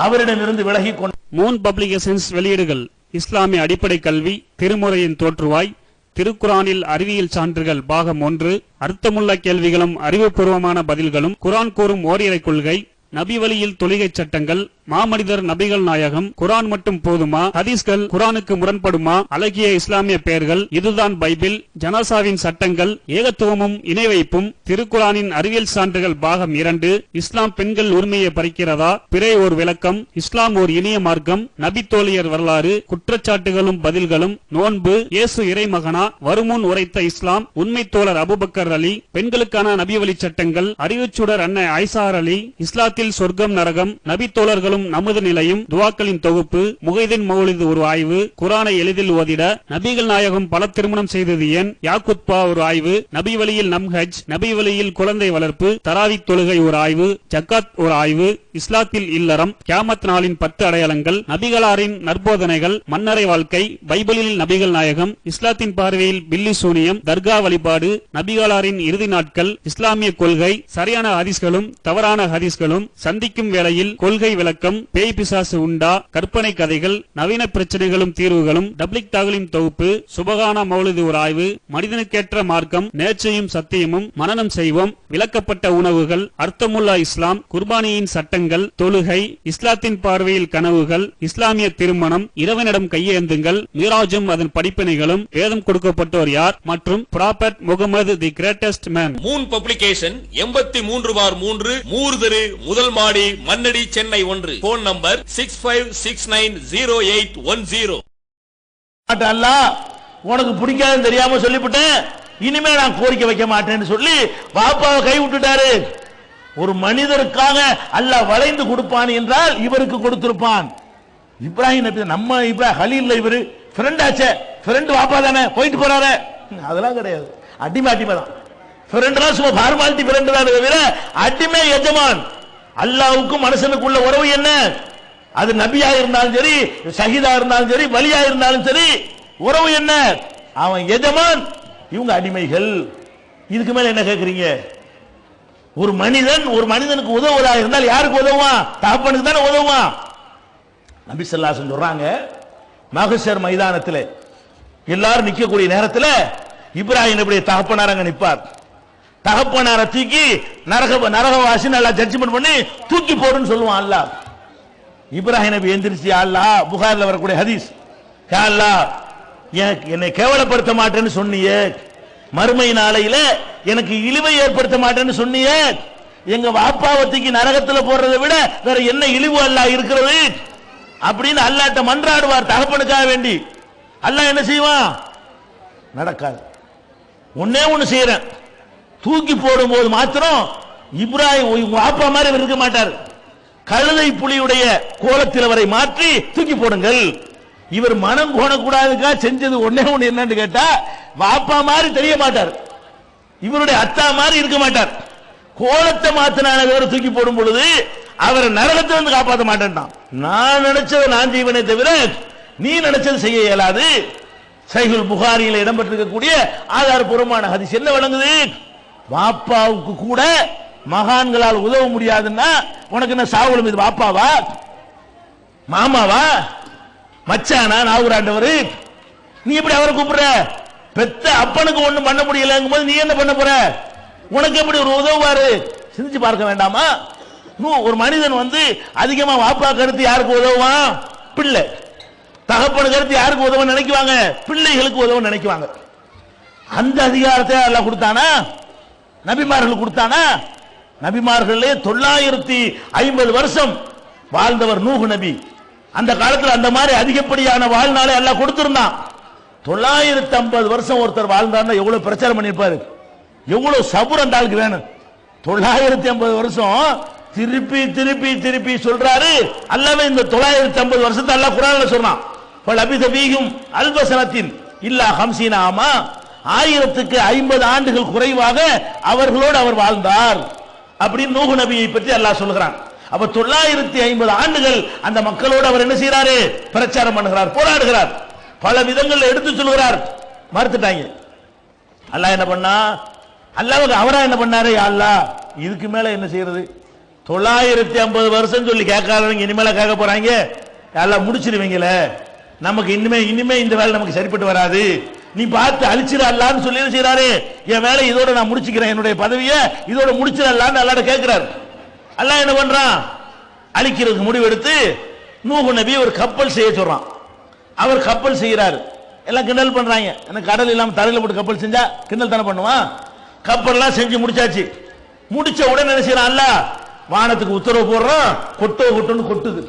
அவரிடமிருந்து விலகி கொண்டார். மூன் பப்ளிகேஷன்ஸ் வெளியீடுகள் இஸ்லாமிய அடிப்படை கல்வி, திருமுறையின் தோற்றுவாய், திருக்குரானில் அறிவியல் சான்றுகள் பாகம் 1, அர்த்தமுள்ள கேள்விகளும் அறிவுபூர்வமான பதில்களும், குரான் கூறும் ஓரிரை கொள்கை, நபி வழியில் தொழுகை சட்டங்கள், மாமனிதர் நபிகள் நாயகம், குரான் மட்டும் போதுமா, ஹதீஸ்கள் குரானுக்கு முரண்படுமா, அழகிய இஸ்லாமிய பெயர்கள், இதுதான் பைபிள், ஜனாசாவின் சட்டங்கள், ஏகத்துவமும் இணை வைப்பும், திருக்குரானின் அறிவியல் சான்றுகள் பாகம் 2, இஸ்லாம் பெண்கள் உரிமையை பறிக்கிறதா, பிறை ஓர் விளக்கம், இஸ்லாம் ஓர் இனிய மார்க்கம், நபி தோழியர் வரலாறு, குற்றச்சாட்டுகளும் பதில்களும், நோன்பு, இயேசு இறைமகனா, வருமுன் உரைத்த இஸ்லாம், உண்மை தோழர் அபுபக்கர் அலி, பெண்களுக்கான நபி வழி சட்டங்கள், அறிவுச்சுடர் அன்னை ஐசார் அலி, இஸ்லாத்தில் சொர்க்கம் நரகம், நபி தோழர்களும் நமது நிலையும், துவாக்களின் தொகுப்பு, முகைதீன் மௌலிது ஒரு ஆய்வு, குரானை எளிதில் ஓதிட, நபிகள் நாயகம் பல திருமணம் செய்தது ஏன், யாக்குத்பா ஒரு ஆய்வு, நபி வழியில் நம்ஹஜ், நபி வழியில் குழந்தை வளர்ப்பு, தராவி தொழுகை ஒரு ஆய்வு, ஜக்காத் ஒரு ஆய்வு, இஸ்லாத்தில் இல்லறம், கியாமத் நாளின் 10 அடையாளங்கள், நபிகளாரின் நற்போதனைகள், மன்னரை வாழ்க்கை, பைபிளில் நபிகள் நாயகம், இஸ்லாத்தின் பார்வையில் பில்லி சூனியம், தர்கா வழிபாடு, நபிகளாரின் இறுதி நாட்கள், இஸ்லாமிய கொள்கை, சரியான ஹதீஸ்களும் தவறான ஹதீஸ்களும், சந்திக்கும் வேளையில் கொள்கை விளக்கம், பேய் பிசாசு உண்டா, கற்பனை கதைகள், நவீன பிரச்சனைகளும் தீர்வுகளும், டப்ளிக் தாகலின் தொகுப்பு, சுபகான மௌலிது ஒரு ஆய்வு, மனிதனுக்கேற்ற மார்க்கம், நேர்ச்சையும் சத்தியமும், மனனம் செய்வோம், விளக்கப்பட்ட உணவுகள், அர்த்தமுல்லா இஸ்லாம், குர்பானியின் சட்டங்கள், தொழுகை, இஸ்லாத்தின் பார்வையில் கனவுகள், இஸ்லாமிய திருமணம், இறைவனிடம் கையேந்துங்கள், மீராஜும் அதன் படிப்பினைகளும், வேதம் கொடுக்கப்பட்டோர் யார், மற்றும் prophet Muhammad the greatest man. Moon publication 83/3 மூர்தரு, முதல் மாடி, மண்ணடி, சென்னை 1. Phone number 65690810. அல்லாஹ் உனக்கு பிடிக்காதுன்னு தெரியாம சொல்லிவிட்டேன், இனிமே நான் கோரிக்கை வைக்க மாட்டேன்னு சொல்லி பாப்பாவை கை விட்டுட்டாரு. ஒரு மனிதருக்காக அல்லாஹ் வளைந்து கொடுப்பான் என்றால் இவருக்கு கொடுத்திருப்பான். இப்ராஹிம் நபி, நம்ம இப்ராஹிம் ஹலீல், இவரு ஃப்ரெண்ட் ஆச்சே, ஃப்ரெண்ட் வாப்பா தானே போயிட்டு போறாரு, அதெல்லாம் கிடையாது. அடிமை தான் ஃப்ரெண்ட்லாம், சும்மா ஃபார்மாலிட்டி ஃப்ரெண்ட் தான் தவிர அடிமை எஜமான். அல்லாஹ்வுக்கும் மனுஷனுக்குள்ள உறவு என்ன? அது நபியா இருந்தாலும் சரி, ஷஹீதா இருந்தாலும் சரி, வலியா இருந்தாலும் சரி, உறவு என்ன? அவன் எஜமான், இவங்க அடிமைகள். இதுக்கு மேல என்ன கேட்கறீங்க? ஒரு மனிதனுக்கு உதவுவதா இருந்தால் யாருக்கு உதவுவான்? தகப்பனுக்கு தானே உதவுவான். நபி ஸல்லல்லாஹு அலைஹி வஸல்லம் சொல்றாங்க, மஹ்ஷர் மைதானத்தில் எல்லாரும் நிக்கக்கூடிய நேரத்தில் இப்ராஹிம் நபியுடைய தகப்பனார் அங்க நிற்பார். தகப்பனாரை தூக்கி நரகவாசி நல்லா ஜட்ஜ்மெண்ட் பண்ணி தூக்கி போடுன்னு சொல்லுவான் அல்லாஹ். இப்ராஹிம் நபி எந்திரிச்சு, அல்லாஹ், புகாரில் வரக்கூடிய ஹதீஸ், யா அல்லாஹ், என்னை கேவலப்படுத்த மாட்டேன்னு சொன்னியே, மறுமை நாளையில எனக்கு இழிவை ஏற்படுத்த மாட்டேன்னு சொன்னியே, எங்க வாப்பாவத்துக்கு நரகத்தில் போடுறதை விட வேற என்ன இழிவு அல்லாஹ் இருக்கிறது அப்படின்னு அல்லாஹ்ட்ட மன்றாடுவார் தகப்பனுக்காக வேண்டி. அல்லாஹ் என்ன செய்வான்? நடக்காது. ஒன்னே ஒன்னு செய்யறேன், தூக்கி போடும்போது மாத்திரம் இப்ராஹிம் வாப்பா மாதிரி இருக்க மாட்டார், கழுதை புலியுடைய கோலத்தில் அவரை மாற்றி தூக்கி போடுங்கள். இவர் மனம் கோணக்கூடாதுக்கா செஞ்சது ஒன்னே ஒன்னு என்னன்னு கேட்டா, வாப்பா மாதிரி தெரிய மாட்டார், இவருடைய அத்தா மாதிரி இருக்க மாட்டார். கோலத்தை மாத்தினான தூக்கி போடும் பொழுது அவரை நரகத்தை வந்து காப்பாற்ற மாட்டேன்டான். நான் நினைச்சதை நான் செய்வனே தவிர நீ நினைச்சது செய்ய இயலாது. சஹீஹுல் புகாரியில் இடம்பெற்றிருக்கக்கூடிய ஆதாரபூர்வமான ஹதீஸ் என்ன வழங்குது? வாப்பாவுக்கு கூட மகான்களால் உதவ முடியாதுன்னா உனக்கு என்ன சாவுல மீது வாப்பாவா, மாமாவா, மச்சானா, நாகூராண்டவர்? நீ எப்படி அவரை கூப்பிடுற? பெத்த அப்பனுக்கு ஒண்ணும் பண்ண முடியலங்கும் போது நீ என்ன பண்ண போற? உனக்கு எப்படி ஒரு உதவுவாரு? சிந்திச்சு பார்க்க வேண்டாமா? ஒரு மனிதன் அதிகமா வாப்பா கருத்து யாருக்கு உதவுவான்? பிள்ளை. தகப்பனு கருத்து யாருக்கு உதவ நினைக்குவாங்க? பிள்ளைகளுக்கு உதவ நினைக்குவாங்க. அந்த அதிகாரத்தை அல்லாஹ் கொடுத்தானா? நபிமார்கள் கொடுத்தானா? நபிமார்களே 950 வருஷம் வாழ்ந்தவர் நூஹ் நபி. அந்த காலத்தில் அந்த மாதிரி அதிகப்படியான வாழ்நாளை அல்லாஹ் கொடுத்திருந்தான். 950 வருஷம் ஒருத்தர் வாழ்ந்தார்னா எவ்வளவு பிரச்சாரம் பண்ணிருப்பாரு, எவ்வளவு சபுர் அந்த ஆளுக்கு வேணும். 950 வருஷம் திருப்பி திருப்பி திருப்பி சொல்றாரு. அல்லாஹ் இந்த 950 வருஷத்தை அல்லாஹ் குர்ஆன்ல சொன்னான். ஃபலபிதபீஹும் அல்பசனத்தின் இல்லா 50 ஆமா, 1050 ஆண்டுகள் குறைவாக அவர்களோடு அவர் வாழ்ந்தார் அப்படின்னு நூஹ் நபியை பற்றி அல்லாஹ் சொல்கிறான். அப்ப 950 ஆண்டுகள் அந்த மக்களோடு அவர் என்ன செய்யறாரு? பிரச்சாரம் பண்ணுகிறார், போராடுகிறார், பல விதங்கள்ல எடுத்து சொல்கிறார். மறுத்துட்டாங்க. அல்லாஹ் என்ன பண்ணா? அல்லாஹ்வுக்கு அவரா என்ன பண்ணாரு? யா அல்லாஹ், இதுக்கு மேல என்ன செய்யறது? 950 வருஷம் சொல்லி கேட்காதவங்க இனிமேல கேட்க போறாங்க. யா அல்லாஹ் முடிச்சிருவீங்களே, நமக்கு இனிமே இந்த வேலை நமக்கு சரிப்பட்டு வராது, நீ பார்த்து அழிச்சிட அல்லான்னு சொல்லி என்ன செய்யறாரு? என் வேலை இதோட நான் முடிச்சுக்கிறேன், என்னுடைய பதவியை இதோட முடிச்சிட அல்லான்னு அல்லாஹ்ட்ட கேட்கிறார். அல்லாஹ் என்ன பண்றான்? அழிக்கிறதுக்கு முடிவெடுத்து நூஹ் நபி ஒரு கப்பல் செய்ய சொல்றான். அவர் கப்பல் செய்யறாரு. எல்லாம் கிண்டல் பண்றாங்க. எனக்கு கடல் இல்லாம தரையில போட்டு கப்பல் செஞ்சா கிண்டல் தானே பண்ணுவான். கப்பல்லாம் செஞ்சு முடிச்சாச்சு. முடிச்ச உடனே என்ன செய்யறான்? அல்லாஹ் வானத்துக்கு உத்தரவு போடுறான், கொட்டுன்னு கொட்டுது.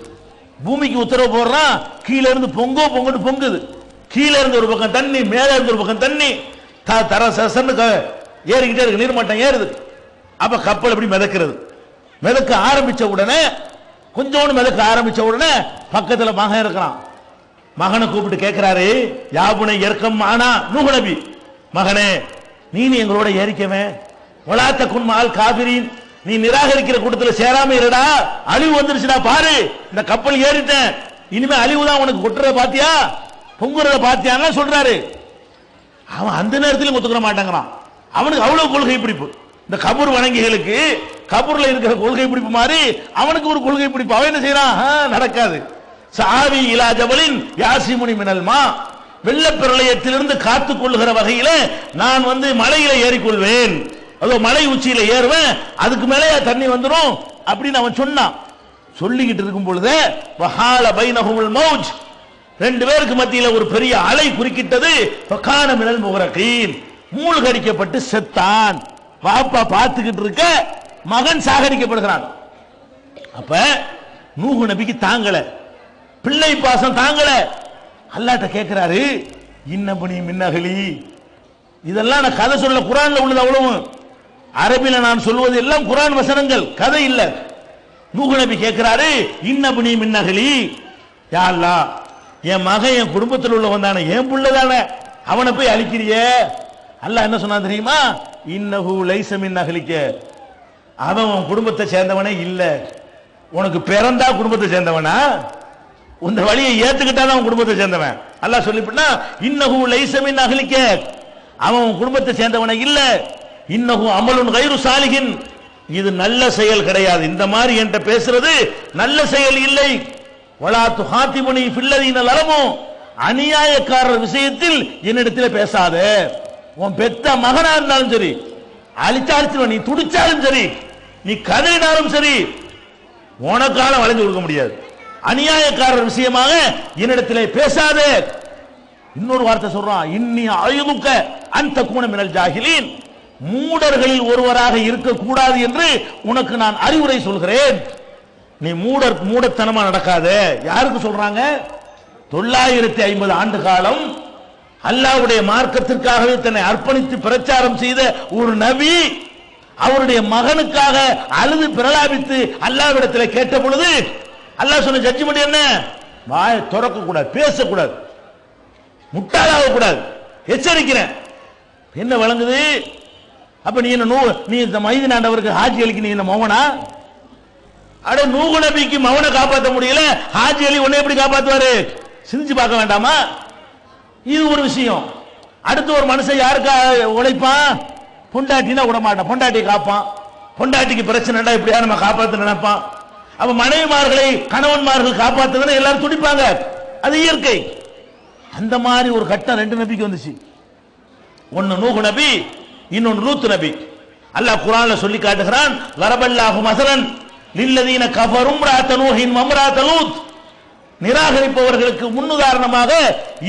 பூமிக்கு உத்தரவு போடுறான், கீழே இருந்து பொங்குன்னு பொங்குது. கீழே இருந்து ஒரு பக்கம் தண்ணி, மேல இருந்து ஒரு பக்கம் தண்ணி, தர சசன்னு ஏறிக்கிட்டே இருக்கு, நீர்மட்டம் ஏறுது. அப்ப கப்பல் எப்படி மிதக்கிறது? மிதக்க ஆரம்பிச்ச உடனே, கொஞ்சோண்டு மிதக்க ஆரம்பிச்ச உடனே பக்கத்துல மகன் இருக்கிறான். மகனை கூப்பிட்டு கேட்கிறாரு, யாபுனை எர்க்கம் ஆனா நூஹ் நபி, மகனே நீ எங்களோட ஏறிக்கவே, வலாத்தகுன் மஅல் காபிரீன், நீ நிராகரிக்கிற கூட்டத்தில் சேராம இருடா, அழிவு வந்துருச்சுடா பாரு, இந்த கப்பல் ஏறிட்டேன், இனிமே அழிவு தான் உனக்கு, கொட்டுறத பாத்தியா, பொங்குறத பாத்தியான்னு சொல்றாரு. அவன் அந்த நேரத்திலும் ஒத்துக்கிற மாட்டேங்கிறான். அவனுக்கு அவ்வளவு கொள்கை பிடிப்பு. இந்த கபூர் வணங்கிகளுக்கு கபூர்ல இருக்கிற கொள்கை பிடிப்பு மாதிரி அவனுக்கு ஒரு கொள்கை பிடிப்பு. அவன் என்ன செய்யறான்? நடக்காது. சாவி இலா ஜபலின் யாசிமுனி மினல்மா, வெள்ள பிரளயத்திலிருந்து காத்துக் கொள்ளுகிற வகையில நான் மலையில ஏறிக்கொள்வேன், அதோ மலை உச்சியில ஏறுவேன், அதுக்கு மேலே தண்ணி வந்துடும் அப்படின்னு அவன் சொன்னான். சொல்லிக்கிட்டு இருக்கும் பொழுது வஹால பைனஹுல் மௌஜ், ரெண்டு பேருக்கு மத்தியில ஒரு பெரிய அலை குறுக்கிட்டது. ஃபகான மினல் முகரகீன், மூழ்கடிக்கப்பட்டு செத்தான். வாப்பா பார்த்துக்கிட்டு இருக்க, மகன் சாகடிக்கப்படுகிறான். அப்ப நூஹ் நபிக்கு தாங்கல, பிள்ளை பாசம் தாங்கல. அல்லாஹ்ட்ட கேட்கிறாரு, இன்னபனி மின்னகலி, இதெல்லாம் நான் கதை சொல்ல, குர்ஆன்ல உள்ளது அவ்வளவு. அரபில நான் சொல்வது எல்லாம் குர்ஆன் வசனங்கள், கதை இல்ல. நூஹ் நபி கேட்கிறாரு, இன்னபனி மின்னகலி, யா அல்லாஹ் என் மகன் என் குடும்பத்தில் உள்ளவன் தானே, என் புள்ள தானே, அவனை போய் அழிக்கிறியே. அல்லாஹ் என்ன சொன்னா தெரியுமா? இன்னஹு லைஸ மின் அஹ்லிக, அவன் உன் குடும்பத்தை சேர்ந்தவனே இல்ல. உனக்கு பிறந்தா குடும்பத்தை சேர்ந்தவனா? இந்த வழியை ஏத்துக்கிட்டாதான் உன் குடும்பத்தை சேர்ந்தவன். அல்லாஹ் சொல்லிவிட்டா இன்னஹு லைஸ மின் அஹ்லிக, அவன் உன் குடும்பத்தை சேர்ந்தவனே இல்ல. இன்னஹு அமலுன் கைரு சாலிஹின், இது நல்ல செயல் கிடையாது, இந்த மாதிரி என்கிட்ட பேசுறது நல்ல செயல் இல்லை. வலா துஹாத்திபுனி ஃபில்லதீன லலமு, அநியாயக்காரர் விஷயத்தில் என்னிடத்தில் பேசாத. உன் பெத்த மகனா இருந்தாலும் சரி, அழிச்சாலும், நீ துடிச்சாலும் சரி, நீ கதறினாலும் சரி, உனக்கால வளைஞ்சு கொடுக்க முடியாது. அநியாயக்காரர் விஷயமாக என்னிடத்திலே பேசாதே. இன்னொரு வார்த்தை சொல்றான், இன்னி அயுதுக்க அந்த கூன மினல் ஜாஹிலீன், மூடர்களில் ஒருவராக இருக்கக்கூடாது என்று உனக்கு நான் அறிவுரை சொல்கிறேன். நீ மூடத்தனமா நடக்காத. யாருக்கு சொல்றாங்க? 950 ஆண்டு காலம் அல்லாஹ்வுடைய மார்க்கத்திற்காகவே தன்னை அர்ப்பணித்து பிரச்சாரம் செய்த ஒரு நபி, அவருடைய மகனுக்காக அழுது பிரலாபித்து அல்லாஹ்விடத்தில் கேட்ட பொழுது அல்லாஹ் சொன்ன ஜட்ஜ்மென்ட் என்ன? வாயை திறக்க கூடாது, பேசக்கூடாது, முட்டாளாக கூடாது, எச்சரிக்கிறேன். என்ன வழங்குது? அப்ப நீ இந்த மைதீன் ஆண்டவருக்கு ஹாஜி அலிக்கு நீ என்ன மௌனா? அட நூஹ் நபிக்கு மௌன காப்பாற்ற முடியல, ஹாஜி அலி உன்னை எப்படி காப்பாத்துவாரு? சிந்திச்சு பார்க்க வேண்டாமா? இது ஒரு விஷயம். அடுத்து ஒரு மனுஷன் யாருக்கா உழைப்பான்? பொண்டாட்டினா விட மாட்டான், பொண்டாட்டியை காப்பான். பொண்டாட்டிக்கு பிரச்சனைடா இப்படியா நம்ம காப்பாற்ற நினைப்பான். அப்ப மனைவிமார்களை கணவன்மார்கள் காப்பாற்றுன்னு எல்லாரும் துடிப்பாங்க, அது இயற்கை. அந்த மாதிரி ஒரு கட்டம் ரெண்டு நபிக்கு வந்துச்சு. ஒன்னு நூஹ் நபி, இன்னொன்னு லூத் நபி. அல்லாஹ் குர்ஆன்ல சொல்லி காட்டுகிறான், வரபல்லாஹு மஸலன் லில்லதீன கஃபரும் இம்ராஅத நூஹின் வ இம்ராஅத லூத், நிராகரிப்பவர்களுக்கு முன்னுதாரணமாக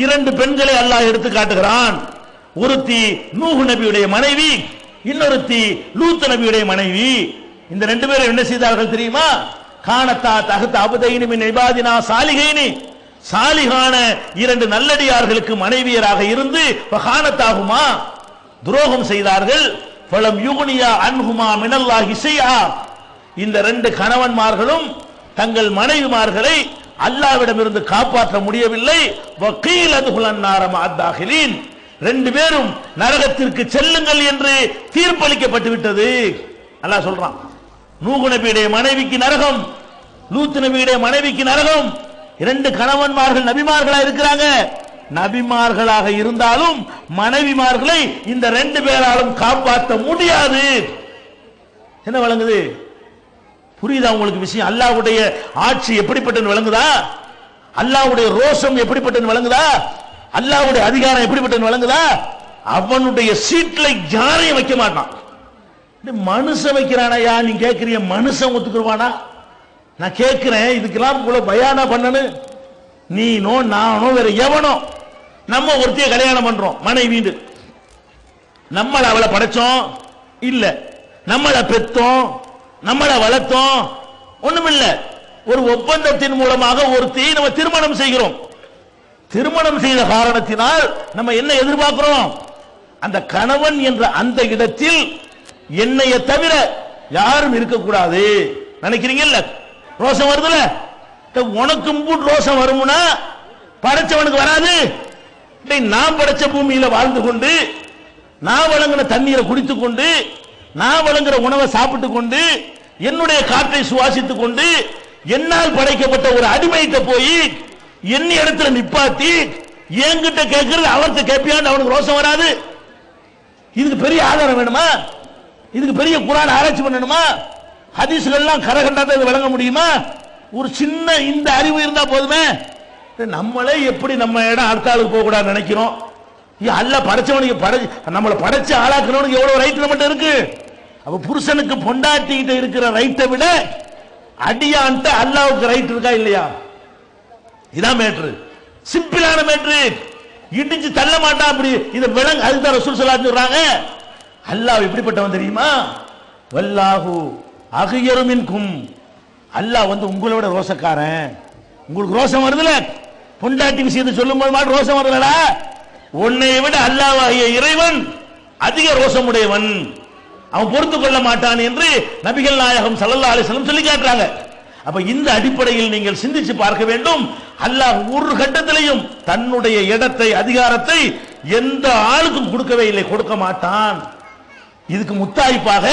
இரண்டு பெண்களை அல்லாஹ் எடுத்து காட்டுகிறான். ஒருத்தி நூஹ் நபியுடைய மனைவி, இன்னொருத்தி லூத் நபியுடைய மனைவி. இந்த ரெண்டு பேரும் என்ன செய்தார்கள் தெரியுமா? கானத்தா தஹத அபதைனி மின் இபாதினா சாலிஹைனி, சாலிஹான இரண்டு நல்லடியார்களுக்கு மனைவியராக இருந்து வகானத்தாகுமா, துரோகம் செய்தார்கள். ஃபலம் யுக்னியா அன்ஹுமா மினல்லாஹி ஷைஆ, இந்த ரெண்டு கணவன்மார்களும் தங்கள் மனைவிமார்களை அல்லாஹ்விடமிருந்து காப்பாற்ற முடியவில்லை. வகீல் அதுகுலன் நார மஅத்தாஹிலீன், ரெண்டு பேரும் நரகத்திற்கு செல்லுங்கள் என்று தீர்ப்பளிக்கப்பட்டு விட்டது. அல்லாஹ் சொல்றான், நூஹ் நபியுடைய மனைவிக்கு நரகம், லூத் நபியுடைய மனைவிக்கு நரகம். 2 கணவன்மார்கள் நபிமார்களா இருக்கிறாங்க. நபிமார்களாக இருந்தாலும் மனைவிமார்களை இந்த 2 பேராலும் காப்பாற்ற முடியாது. என்ன விளங்குது? புரியுதா உங்களுக்கு விஷயம்? அல்லாஹ்வுடைய ஆட்சி எப்படிப்பட்டது விளங்குதா? அல்லாஹ்வுடைய ரோஷம் எப்படிப்பட்டது விளங்குதா? அல்லாஹ்வுடைய அதிகாரம் எப்படிப்பட்டது விளங்குதா? அவனுடைய சீட்ல யாரையும் வைக்க மாட்டான். மனுஷன் வைக்கிறானா? நீ கேட்கிறிய மனுஷன் ஒத்துக்குருவானா? நான் கேட்கிறேன், இதுக்கெல்லாம் இவ்வளவு பயானா பண்ணனு? நீனோ நானோ வேற எவனோ நம்ம ஒருத்தைய கல்யாணம் பண்றோம் மனைவி. நம்மள அவளை படைச்சோம் இல்ல, நம்மள பெத்தோம், நம்மள வளர்த்தோம் ஒண்ணுமில்ல. ஒரு ஒப்பந்தத்தின் மூலமாக ஒருத்தையை நம்ம திருமணம் செய்கிறோம். திருமணம் செய்த காரணத்தினால் நம்ம என்ன எதிர்பார்க்கிறோம்? அந்த கணவன் என்ற அந்த இடத்தில் என்னைய தவிர யாரும் இருக்கக்கூடாது நினைக்கிறீங்கல்ல? ரோஷம் வருதுல? உனக்கும் ரோஷம் வரும்னா படைச்சவனுக்கு வராது? நான் படைச்ச பூமியில வாழ்ந்து கொண்டு, நான் வழங்கின தண்ணீரை குடித்துக் கொண்டு, நான் வழங்குற உணவை சாப்பிட்டு கொண்டு, என்னுடைய காற்றை சுவாசித்துக் கொண்டு, என்னால் படைக்கப்பட்ட ஒரு அடிமையிட்ட போய் என்ன இடத்துல நிப்பாட்டி என்கிட்ட கேட்கறது அவர்கிட்ட கேட்பியான்னு அவனுக்கு ரோஷம் வராது? இதுக்கு பெரிய ஆதாரம் வேணுமா? இதுக்கு பெரிய குர்ஆன் ஆராய்ச்சி பண்ணணுமா? ஹதீஸ்கள் எல்லாம் கரகண்டாத விளங்க முடியுமா? ஒரு சின்ன இந்த அறிவு இருந்தா போதுமே. நம்மளே எப்படி நம்ம இடம் அடுத்த ஆளுக்கு போக கூடாது நினைக்கிறோம். அல்லாஹ் படைச்சவனுக்கு நம்மளை படைச்ச ஆளாக்குறவனுக்கு எவ்வளவு ரைட் நம்மகிட்ட இருக்கு. அப்ப புருஷனுக்கு பொண்டாட்டிக்கிட்ட இருக்கிற ரைட்டை விட அடியான்ட்ட அல்லாஹ்வுக்கு ரைட் இருக்கா இல்லையா? இதான் மேட்ரு, சிம்பிளான மேட்ரு. இடிச்சு தள்ள மாட்டான். அப்படி இத விளங்க. அதுதான் ரசூல் ஸல்லல்லாஹு அலைஹி சொல்றாங்க, அல்லாஹ் எப்படிப்பட்டவன் தெரியுமா? வல்லாஹு அக்யரு மின்கும். அல்லாஹ் உங்களோட ரோசக்காரன். உங்களுக்கு ரோசம் வருதுல, பொண்டாட்டி விஷயத்தை சொல்லும் போது மட்டும் ரோசம் வருதுலடா. உன்னை விட அல்லாஹ்வாகிய இறைவன் அதிக ரோசமுடையவன், அவன் பொறுத்து கொள்ள மாட்டான் என்று நபிகள் நாயகம் ஸல்லல்லாஹு அலைஹி வஸல்லம் சொல்லி காட்டுறாங்க. அப்ப இந்த அடிப்படையில் நீங்கள் சிந்திச்சு பார்க்க வேண்டும். அல்லாஹ் ஒரு கட்டத்திலையும் தன்னுடைய இடத்தை அதிகாரத்தை எந்த ஆளுக்கும் கொடுக்கவே இல்லை, கொடுக்க மாட்டான். இதுக்கு முத்தாய்ப்பாக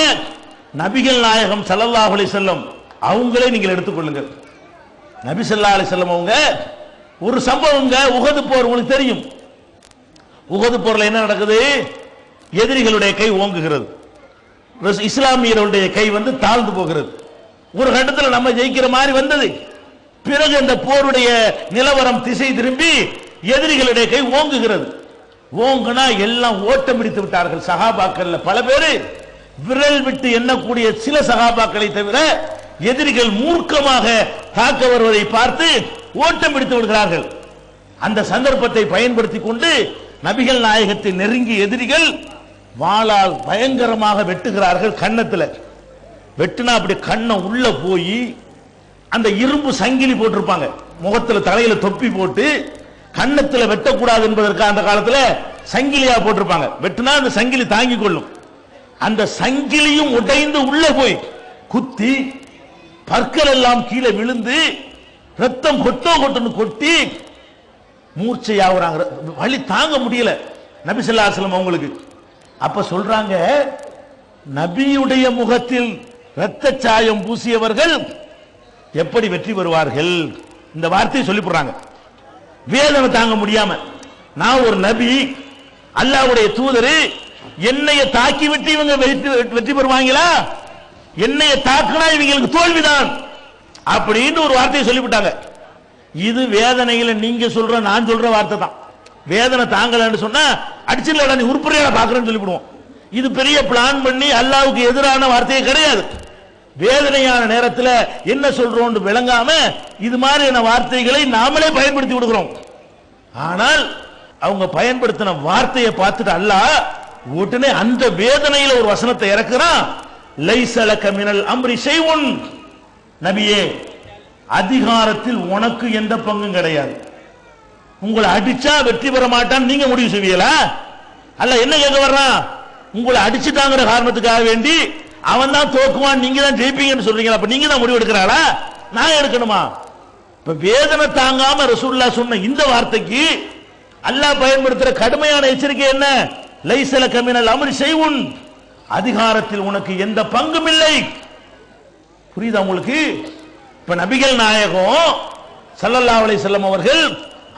நபிகள் நாயகம் ஸல்லல்லாஹு அலைஹி வஸல்லம் அவங்களே நீங்கள் எடுத்துக்கொள்ளுங்கள். நபி ஸல்லல்லாஹு அலைஹி வஸல்லம் அவங்க ஒரு சம்பவங்க, உஹது போர் உங்களுக்கு தெரியும். உஹது போர்ல என்ன நடக்குது? எதிரிகளுடைய கை ஓங்குகிறது, இஸ்லாமியர்களுடைய கை தாழ்ந்து போகிறது. ஒரு கட்டத்தில் நம்ம ஜெயிக்கிற மாதிரி வந்தது. பிறகு இந்த போருடைய நிலவரம் திசை திரும்பி எதிரிகளுடைய கை ஓங்குகிறது. ஓங்குனா எல்லாம் ஓட்டம் பிடித்து விட்டார்கள். சஹாபாக்கள் பல பேர், விரல் விட்டு எண்ணக்கூடிய சில சஹாபாக்களை தவிர எதிரிகள் மூர்க்கமாக தாக்க வருவதை பார்த்து ஓட்டம் பிடித்து விடுகிறார்கள். அந்த சந்தர்ப்பத்தை பயன்படுத்தி கொண்டு நபிகள் நாயகத்தை நெருங்கி எதிரிகள் வாளால் பயங்கரமாக வெட்டுகிறார்கள். கன்னத்துல வெட்டுனா அப்படி கண்ண உள்ள போய் அந்த இரும்பு சங்கிலி போட்டிருப்பாங்க, முகத்துல தலையில தொப்பி போட்டு கன்னத்துல வெட்டக்கூடாது என்பதற்காக அந்த காலத்துல சங்கிலியா போட்டிருப்பாங்க. வெட்டுனா அந்த சங்கிலி தாங்கி கொள்ளும். அந்த சங்கிலியும் உடைந்து உள்ள போய் குத்தி பற்கள் எல்லாம் கீழே விழுந்து ரத்தம் கொட்டுன்னு கொட்டி மூர்ச்சையாகுறாங்க. வலி தாங்க முடியல நபி ஸல்லல்லாஹு அலைஹி வஸல்லம் அவங்களுக்கு. அப்ப சொல்றாங்க, நபியுடைய முகத்தில் இரத்த சாயம் பூசியவர்கள் எப்படி வெற்றி பெறுவார்கள்? இந்த வார்த்தையை சொல்லி போடுறாங்க. வேதனை தாங்க முடியாம, நான் ஒரு நபி, அல்லாஹ்வுடைய தூதர், என்னைய தாக்கி விட்டு இவங்க வெற்றி பெறுவாங்களா? என்னைய தாக்குனா இவங்களுக்கு தோல்விதான் அப்படின்னு ஒரு வார்த்தையை சொல்லிவிட்டாங்க. இது வேதனையில நீங்க சொல்ற நான் சொல்ற வார்த்தை தான். வேதனை தாங்கலன்னு சொன்னா அடிச்சிடல, நீ உருப்படியா பாக்குறேன்னு சொல்லிவிடுவோம். இது பெரிய பிளான் பண்ணி அல்லாஹ்வுக்கு எதிரான வார்த்தையே கிடையாது. வேதனையான நேரத்தில் என்ன சொல்றோம் விளங்காம இது மாதிரியான வார்த்தைகளை நாமளே பயன்படுத்தி விடுகிறோம். ஆனால் அவங்க பயன்படுத்தின வார்த்தையை பார்த்துட்டு அல்லாஹ் உடனே அந்த வேதனையில ஒரு வசனத்தை இறக்குறான். லைஸலக மினல் அம்ரி ஷைஉன். நபியே, அதிகாரத்தில் உனக்கு எந்த பங்கும் கிடையாது. உங்களை அடிச்சா வெற்றி பெற மாட்டான்னு நீங்க முடிவு செய்வீங்களா? அல்ல என்ன கேட்க வர்றான்? உங்களை அடிச்சுட்டாங்கிற காரணத்துக்காக வேண்டி அவன் தான் தோக்குவான், நீங்க தான் ஜெயிப்பீங்கன்னு சொல்றீங்களா? அப்ப நீங்க தான் முடிவு எடுக்கிறாளா? நான் எடுக்கணுமா? இப்ப வேதனை தாங்காம ரசூலுல்லாஹ் சொன்ன இந்த வார்த்தைக்கு அல்லாஹ் பயன்படுத்துற கடுமையான எச்சரிக்கை என்ன? லைஸலக மினல் அம்ரி ஷைஉன். அதிகாரத்தில் உனக்கு எந்த பங்கும் இல்லை. புரியுதா உங்களுக்கு? இப்ப நபிகள் நாயகம் ஸல்லல்லாஹு அலைஹி வஸல்லம் அவர்கள்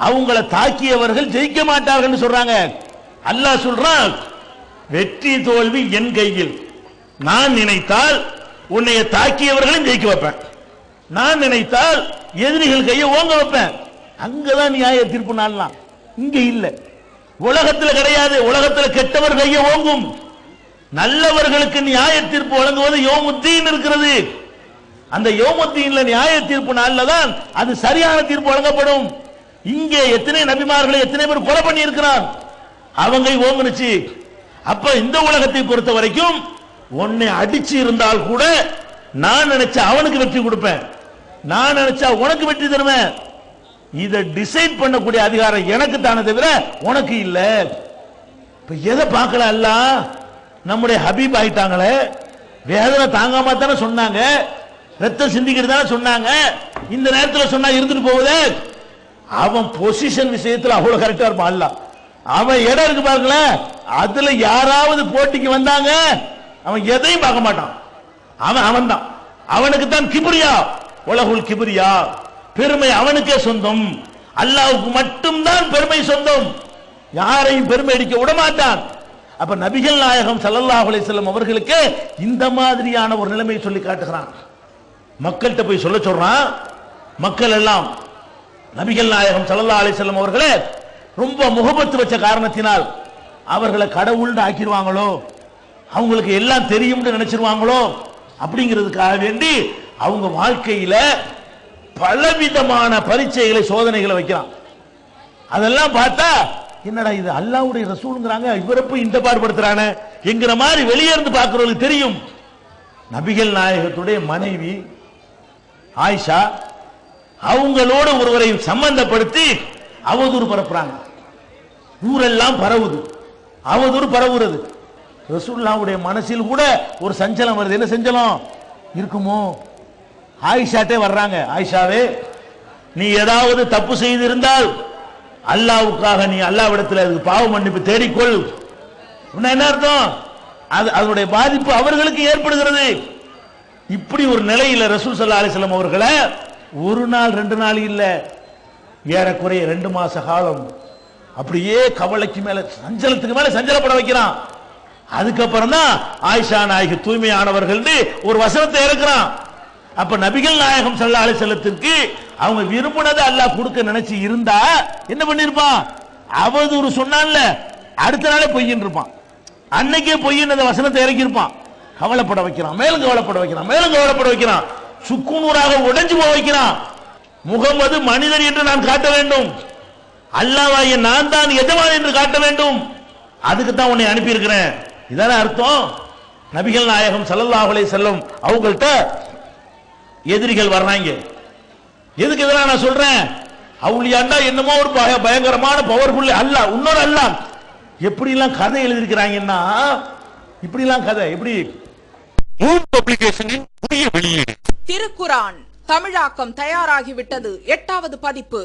அவங்களை தாக்கியவர்கள் ஜெயிக்க மாட்டார்கள் சொல்றாங்க. அல்லாஹ் சொல்றான், வெற்றி தோல்வி என் கையில். நான் நினைத்தால் உன்னை தாக்கியவர்களும் ஜெயிக்க வைப்பேன், நான் நினைத்தால் எதிரிகள் கையை ஓங்க வைப்பேன். அங்கதான் நியாய தீர்ப்பு நாள்லாம், இங்க இல்ல. உலகத்தில் கிடையாது. உலகத்தில் கெட்டவர் கையை ஓங்கும், நல்லவர்களுக்கு நியாய தீர்ப்பு வழங்குவது யௌமுத்தீன் இருக்கிறது. அந்த யௌமுத்தீன்ல நியாய தீர்ப்பு நாள்ல தான் அது சரியான தீர்ப்பு வழங்கப்படும். இங்கே எத்தனை நபிமார்களை எத்தனை பேர் கொலை பண்ணி இருக்கிறான், அவங்க ஓங்குனுச்சு. அப்ப இந்த உலகத்தை பொறுத்த வரைக்கும் உன்னை அடிச்சு இருந்தால் கூட நான் நினைச்சா அவனுக்கு வெற்றி கொடுப்பேன், நான் நினைச்சா உனக்கு வெற்றி தருவேன். இதை டிசைட் பண்ணக்கூடிய அதிகாரம் எனக்கு தானே தவிர உனக்கு இல்ல. இப்ப எதை பார்க்கலாம், அல்ல நம்முடைய ஹபீப் ஆயிட்டாங்களே, வேதனை தாங்காம தானே சொன்னாங்க, ரத்தம் சிந்திக்கிட்டு தானே சொன்னாங்க. இந்த நேரத்தில் சொன்னா இருந்துட்டு போகுது. அவன் பொசிஷன் விஷயத்தில் அவ்வளவு கரெக்டா இருப்பான். அல்ல அவன் இடம் இருக்கு பாருங்களேன், அதுல யாராவது போட்டிக்கு வந்தாங்க அவன் எதையும் பார்க்க மாட்டான். அவன் தான், அவனுக்கு தான் கிப்ரியா, உலகுல் கிப்ரியா, பெருமை அவனுக்கே சொந்தம். அல்லாஹ்வுக்கு மட்டும்தான் பெருமை சொந்தம், யாரையும் பெருமை அடிக்க விட மாட்டான். அப்ப நபிகள் நாயகம் ஸல்லல்லாஹு அலைஹி வஸல்லம் அவர்களுக்கு இந்த மாதிரியான ஒரு நிலைமையை சொல்லி காட்டுகிறான். மக்கள்கிட்ட போய் சொல்ல சொல்றான். மக்கள் எல்லாம் நபிகள் நாயகம் ஸல்லல்லாஹு அலைஹி வஸல்லம் அவர்களே ரொம்ப முகபத்து வச்ச காரணத்தினால் அவர்களை கடவுள்னு ஆக்கிடுவாங்களோ, அவங்களுக்கு எல்லாம் தெரியும்னு நினைச்சிருவாங்களோ அப்படிங்கிறதுக்காக வேண்டி அவங்க வாழ்க்கையில பலவிதமான பரீட்சைகளை சோதனைகளை வைக்கிறான். அதெல்லாம் பார்த்தா என்னடா இது அல்லாஹ்வுடைய ரசூலுங்கறாங்க, இவரை போய் இந்த பாடுபடுத்துறானே என்கிற மாதிரி வெளியே இருந்து பார்க்கிறவங்களுக்கு தெரியும். நபிகள் நாயகத்துடைய மனைவி ஆயிஷா அவங்களோட ஒருவரை சம்பந்தப்படுத்தி அவதூறு பரப்புறாங்க. ஊரெல்லாம் பரவுது, அவதூறு பரவுறது. ரசூலுல்லாஹ்வுடைய மனசில் கூட ஒரு சஞ்சலம் வருது. என்ன சஞ்சலம் இருக்குமோ? ஆயிஷாட்டே வர்றாங்க, ஆயிஷாவே நீ ஏதாவது தப்பு செய்திருந்தால் அல்லாஹ்வுக்காக நீ அல்லாஹ்விடத்தில் அதுக்கு பாவ மன்னிப்பு தேடிக்கொள். என்ன அர்த்தம்? அதனுடைய பாதிப்பு அவர்களுக்கு ஏற்படுகிறது. இப்படி ஒரு நிலையில ரசூல் ஸல்லல்லாஹு அலைஹி வஸல்லம் அவர்களை ஒரு நாள் 2 நாள் இல்ல, ஏறக்குறைய 2 மாச காலம் அப்படியே கவலைக்கு மேல சஞ்சலத்துக்கு மேல சஞ்சலப்பட வைக்கிறான். அதுக்கப்புறம் தான் ஆயிஷா நாயகி தூய்மையானவர்கள் ஒரு வசனத்தை இறக்குறான். அப்ப நபிகள் நாயகம் ஸல்லல்லாஹு அலைஹி வஸல்லத்திற்கு அவங்க விரும்பினதை அல்லாஹ் கொடுக்க நினைச்சு இருந்தா என்ன பண்ணிருப்பான்? அவதூறு சொன்னான்ல, அடுத்த நாளே பொய்ன்னு இருப்பான். அன்னைக்கே பொய்ன்னு வசனத்தை இறக்கி இருப்பான். கவலைப்பட வைக்கிறான், மேலும் கவலைப்பட வைக்கிறான், மேலும் கவலைப்பட வைக்கிறான், சுக்குநூறாக உடைஞ்சு போக வைக்கிறான். முகமது மனிதர் என்று நான் காட்ட வேண்டும், அல்லாஹ்வாகிய நான் தான் எஜமான் என்று காட்ட வேண்டும், அதுக்கு தான் உன்னை அனுப்பி இருக்கிறேன். இதான அர்த்தம். நபிகள் நாயகம் ஸல்லல்லாஹு அலைஹி வஸல்லம் அவங்கள்ட்ட எதிரிகள் வர்றாங்க. எதுக்கு இதெல்லாம் நான் சொல்றேன்? அவுலியாண்டா என்னமோ ஒரு பயங்கரமான பவர்ஃபுல் அல்லாஹ், இன்னொரு அல்லாஹ். எப்படி எல்லாம் கதை எழுதியிருக்கிறாங்கன்னா, இப்படி எல்லாம் கதை எப்படி பப்ளிகேஷனின் புதிய வெளியீடு. திருக்குரான் தமிழாக்கம் தயாராகிவிட்டது. 8வது பதிப்பு.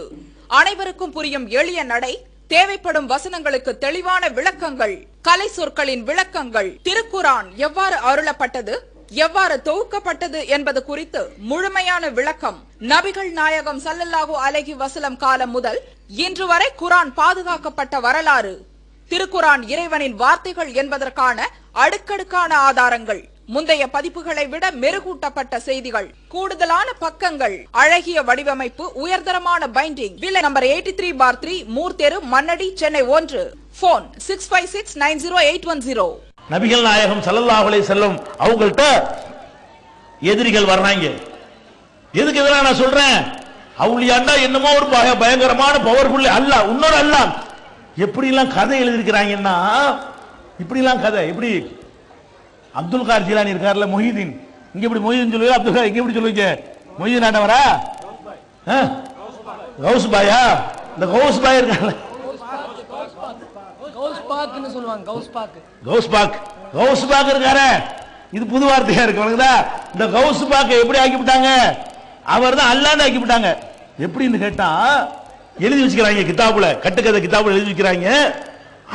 அனைவருக்கும் புரியும் எளிய நடை, தேவைப்படும் வசனங்களுக்கு தெளிவான விளக்கங்கள், கலை சொற்களின் விளக்கங்கள், திருக்குரான் எவ்வாறு அருளப்பட்டது, எவ்வாறு தொகுக்கப்பட்டது என்பது குறித்து முழுமையான விளக்கம், நபிகள் நாயகம் ஸல்லல்லாஹு அலைஹி வஸல்லம் காலம் முதல் இன்று வரை குரான் பாதுகாக்கப்பட்ட வரலாறு, திருக்குரான் இறைவனின் வார்த்தைகள் என்பதற்கான அடுக்கடுக்கான ஆதாரங்கள், முந்தைய பதிப்புகளை விட மெருகூட்டப்பட்ட செய்திகள், கூடுதலான பக்கங்கள், அழகிய வடிவமைப்பு, உயர்தரமான பைண்டிங். விலை நம்பர் 83/3, மூர் தெரு, மண்ணடி, சென்னை 1. போன் 65690810. நபிகள் நாயகம் ஸல்லல்லாஹு அலைஹி வஸல்லம் அவங்கள்ட்ட எதிரிகள் வர்றாங்க. எதுக்கு இதெல்லாம் நான் சொல்றேன்? அவுலியாண்டா என்னமோ ஒரு பயங்கரமான பவர்ஃபுல் அல்லாஹ், இன்னொரு அல்லாஹ். எப்படி எல்லாம் கதை எழுதியிருக்கிறாங்கன்னா, இப்படி எல்லாம் கதை எப்படி அப்துல் கார் ஜிலானி இருக்கார்ல, மொஹிதீன், இங்க எப்படி மொஹிதீன் சொல்லுவீங்க, அப்துல் கார் இங்க எப்படி சொல்லுவீங்க? மொஹிதீன் ஆண்டவரா? கௌஸ் பாயா? இந்த கௌஸ் பாய் இருக்கார்ல, கௌஸ் பாக் இருக்காரு. இது புது வார்த்தையா இருக்கு. இந்த கௌஸ் பாக் எப்படி ஆக்கிவிட்டாங்க? அவர் தான் அல்லாஹ்னு ஆக்கிவிட்டாங்க. எப்படின்னு கேட்டா எழுதி வச்சுக்கிறாங்க கிதாபுல, கட்டுக்கதை கிதாபுல எழுதி வச்சுக்கிறாங்க.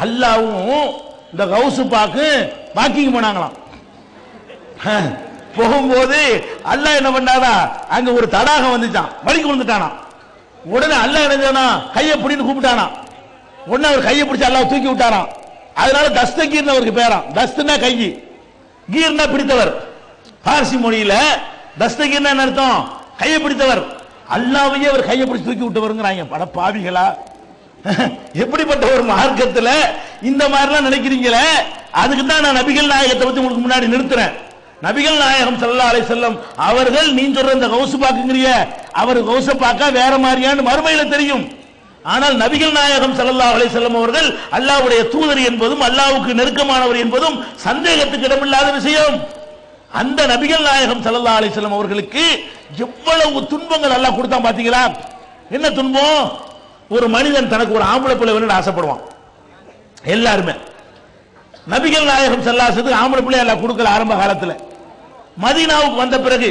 அல்லாஹ்வும் இந்த கௌஸ் பாக்கு வாக்கிங் போனாங்களாம். போகும்போது அல்லாஹ் என்ன பண்ணாரா, அங்க ஒரு தடாகம் வந்துச்சான், வலிக்கு விழுந்துட்டானா. உடனே அல்லாஹ் என்ன செய்யனா, கையை பிடின்னு கூப்பிட்டானா. உடனே அவர் கையை பிடிச்சு அல்லாஹ் தூக்கி விட்டாராம். அதனால தஸ்தகீர்னு அவருக்கு பேராம். தஸ்துனா கை, கீர்னா பிடித்தவர். பார்சி மொழியில தஸ்தகீர்னா என்ன அர்த்தம், கையை பிடித்தவர். அல்லாஹ்வையே அவர் கையை பிடிச்சு தூக்கி விட்டவருங்கிறாங்க. பட பாவிகளா, எப்படிப்பட்ட ஒரு மார்க்கத்துல இந்த மாதிரிலாம் நினைக்கிறீங்களே. அதுக்கு தான் நான் நபிகள் நாயகத்தை பத்தி உங்களுக்கு முன்னாடி நிறுத்துறேன். நபிகள் நாயகம் ஸல்லல்லாஹு அலைஹி வஸல்லம் அவர்கள், நீ சொல்ற இந்த கௌஸ் பாக்குங்கறிய, அவர் கௌஸ பாக்க வேற மாதிரியான மறுமையில தெரியும். ஆனால் நபிகள் நாயகம் ஸல்லல்லாஹு அலைஹி வஸல்லம் அவர்கள் அல்லாஹ்வுடைய தூதர் என்பதும் அல்லாஹ்வுக்கு நெருக்கமானவர் என்பதும் சந்தேகத்துக்கு இடமில்லாத விஷயம். அந்த நபிகள் நாயகம் ஸல்லல்லாஹு அலைஹி வஸல்லம் அவர்களுக்கு எவ்வளவு துன்பங்கள் அல்லாஹ் கொடுத்தான் பாத்தீங்களா? என்ன துன்பம்? ஒரு மனிதன் தனக்கு ஒரு ஆம்பளை பிள்ளை வேணும்னு ஆசைப்படுவான். எல்லாருமே நபிகள் நாயகம் ஸல்லல்லாஹு அலைஹி வஸல்லம் ஆம்பளை பிள்ளை அல்லாஹ் கொடுக்கல. ஆரம்ப காலத்துல மதீனாவுக்கு வந்த பிறகு,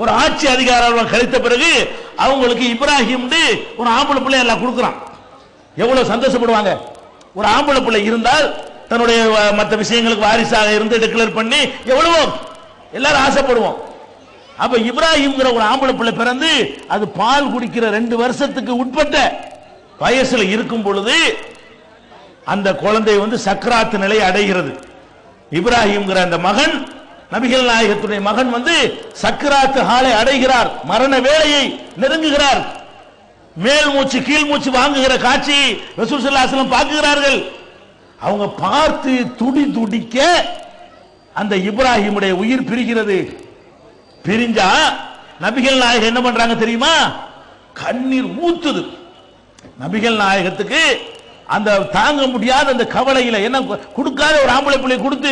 ஒரு ஆட்சி அதிகாரம் கிடைத்த பிறகு அவங்களுக்கு இப்ராஹிம் ஒரு ஆம்பளை பிள்ளை எல்லாம் கொடுக்குறான். எவ்வளவு சந்தோஷப்படுவாங்க. ஒரு ஆம்பளை பிள்ளை இருந்தால் தன்னுடைய மற்ற விஷயங்களுக்கு வாரிசாக இருந்து டிக்ளேர் பண்ணி எவ்வளவோ எல்லாரும் ஆசைப்படுவோம். அப்ப இப்ராஹிம்ங்கிற ஒரு ஆம்பளை பிள்ளை பிறந்து அது பால் குடிக்கிற 2 வருஷத்துக்கு உட்பட்ட வயசுல இருக்கும் பொழுது அந்த குழந்தை சக்கராத்து நிலை அடைகிறது. இப்ராஹிம்ங்கிற அந்த மகன், நபிகள் நாயகத்துடைய மகன் சக்கராத்து ஹாலை அடைகிறார், மரண வேளையை நெருங்குகிறார். மேல் மூச்சு கீழ் மூச்சு வாங்குகிற காட்சி ரசூல் ஸல்லல்லாஹு அலைஹி வஸல்லம் பார்க்கிறார்கள். அவங்க பார்த்து துடி துடிக்க அந்த இப்ராஹிமுடைய உயிர் பிரிகிறது. பிரிஞ்சா நபிகள் நாயகம் என்ன பண்றாங்க தெரியுமா? கண்ணீர் ஊத்துது. நபிகள் நாயகத்துக்கு அந்த தாங்க முடியாத அந்த கவலையில, என்ன கொடுக்காத ஒரு ஆம்பளை பிள்ளை கொடுத்து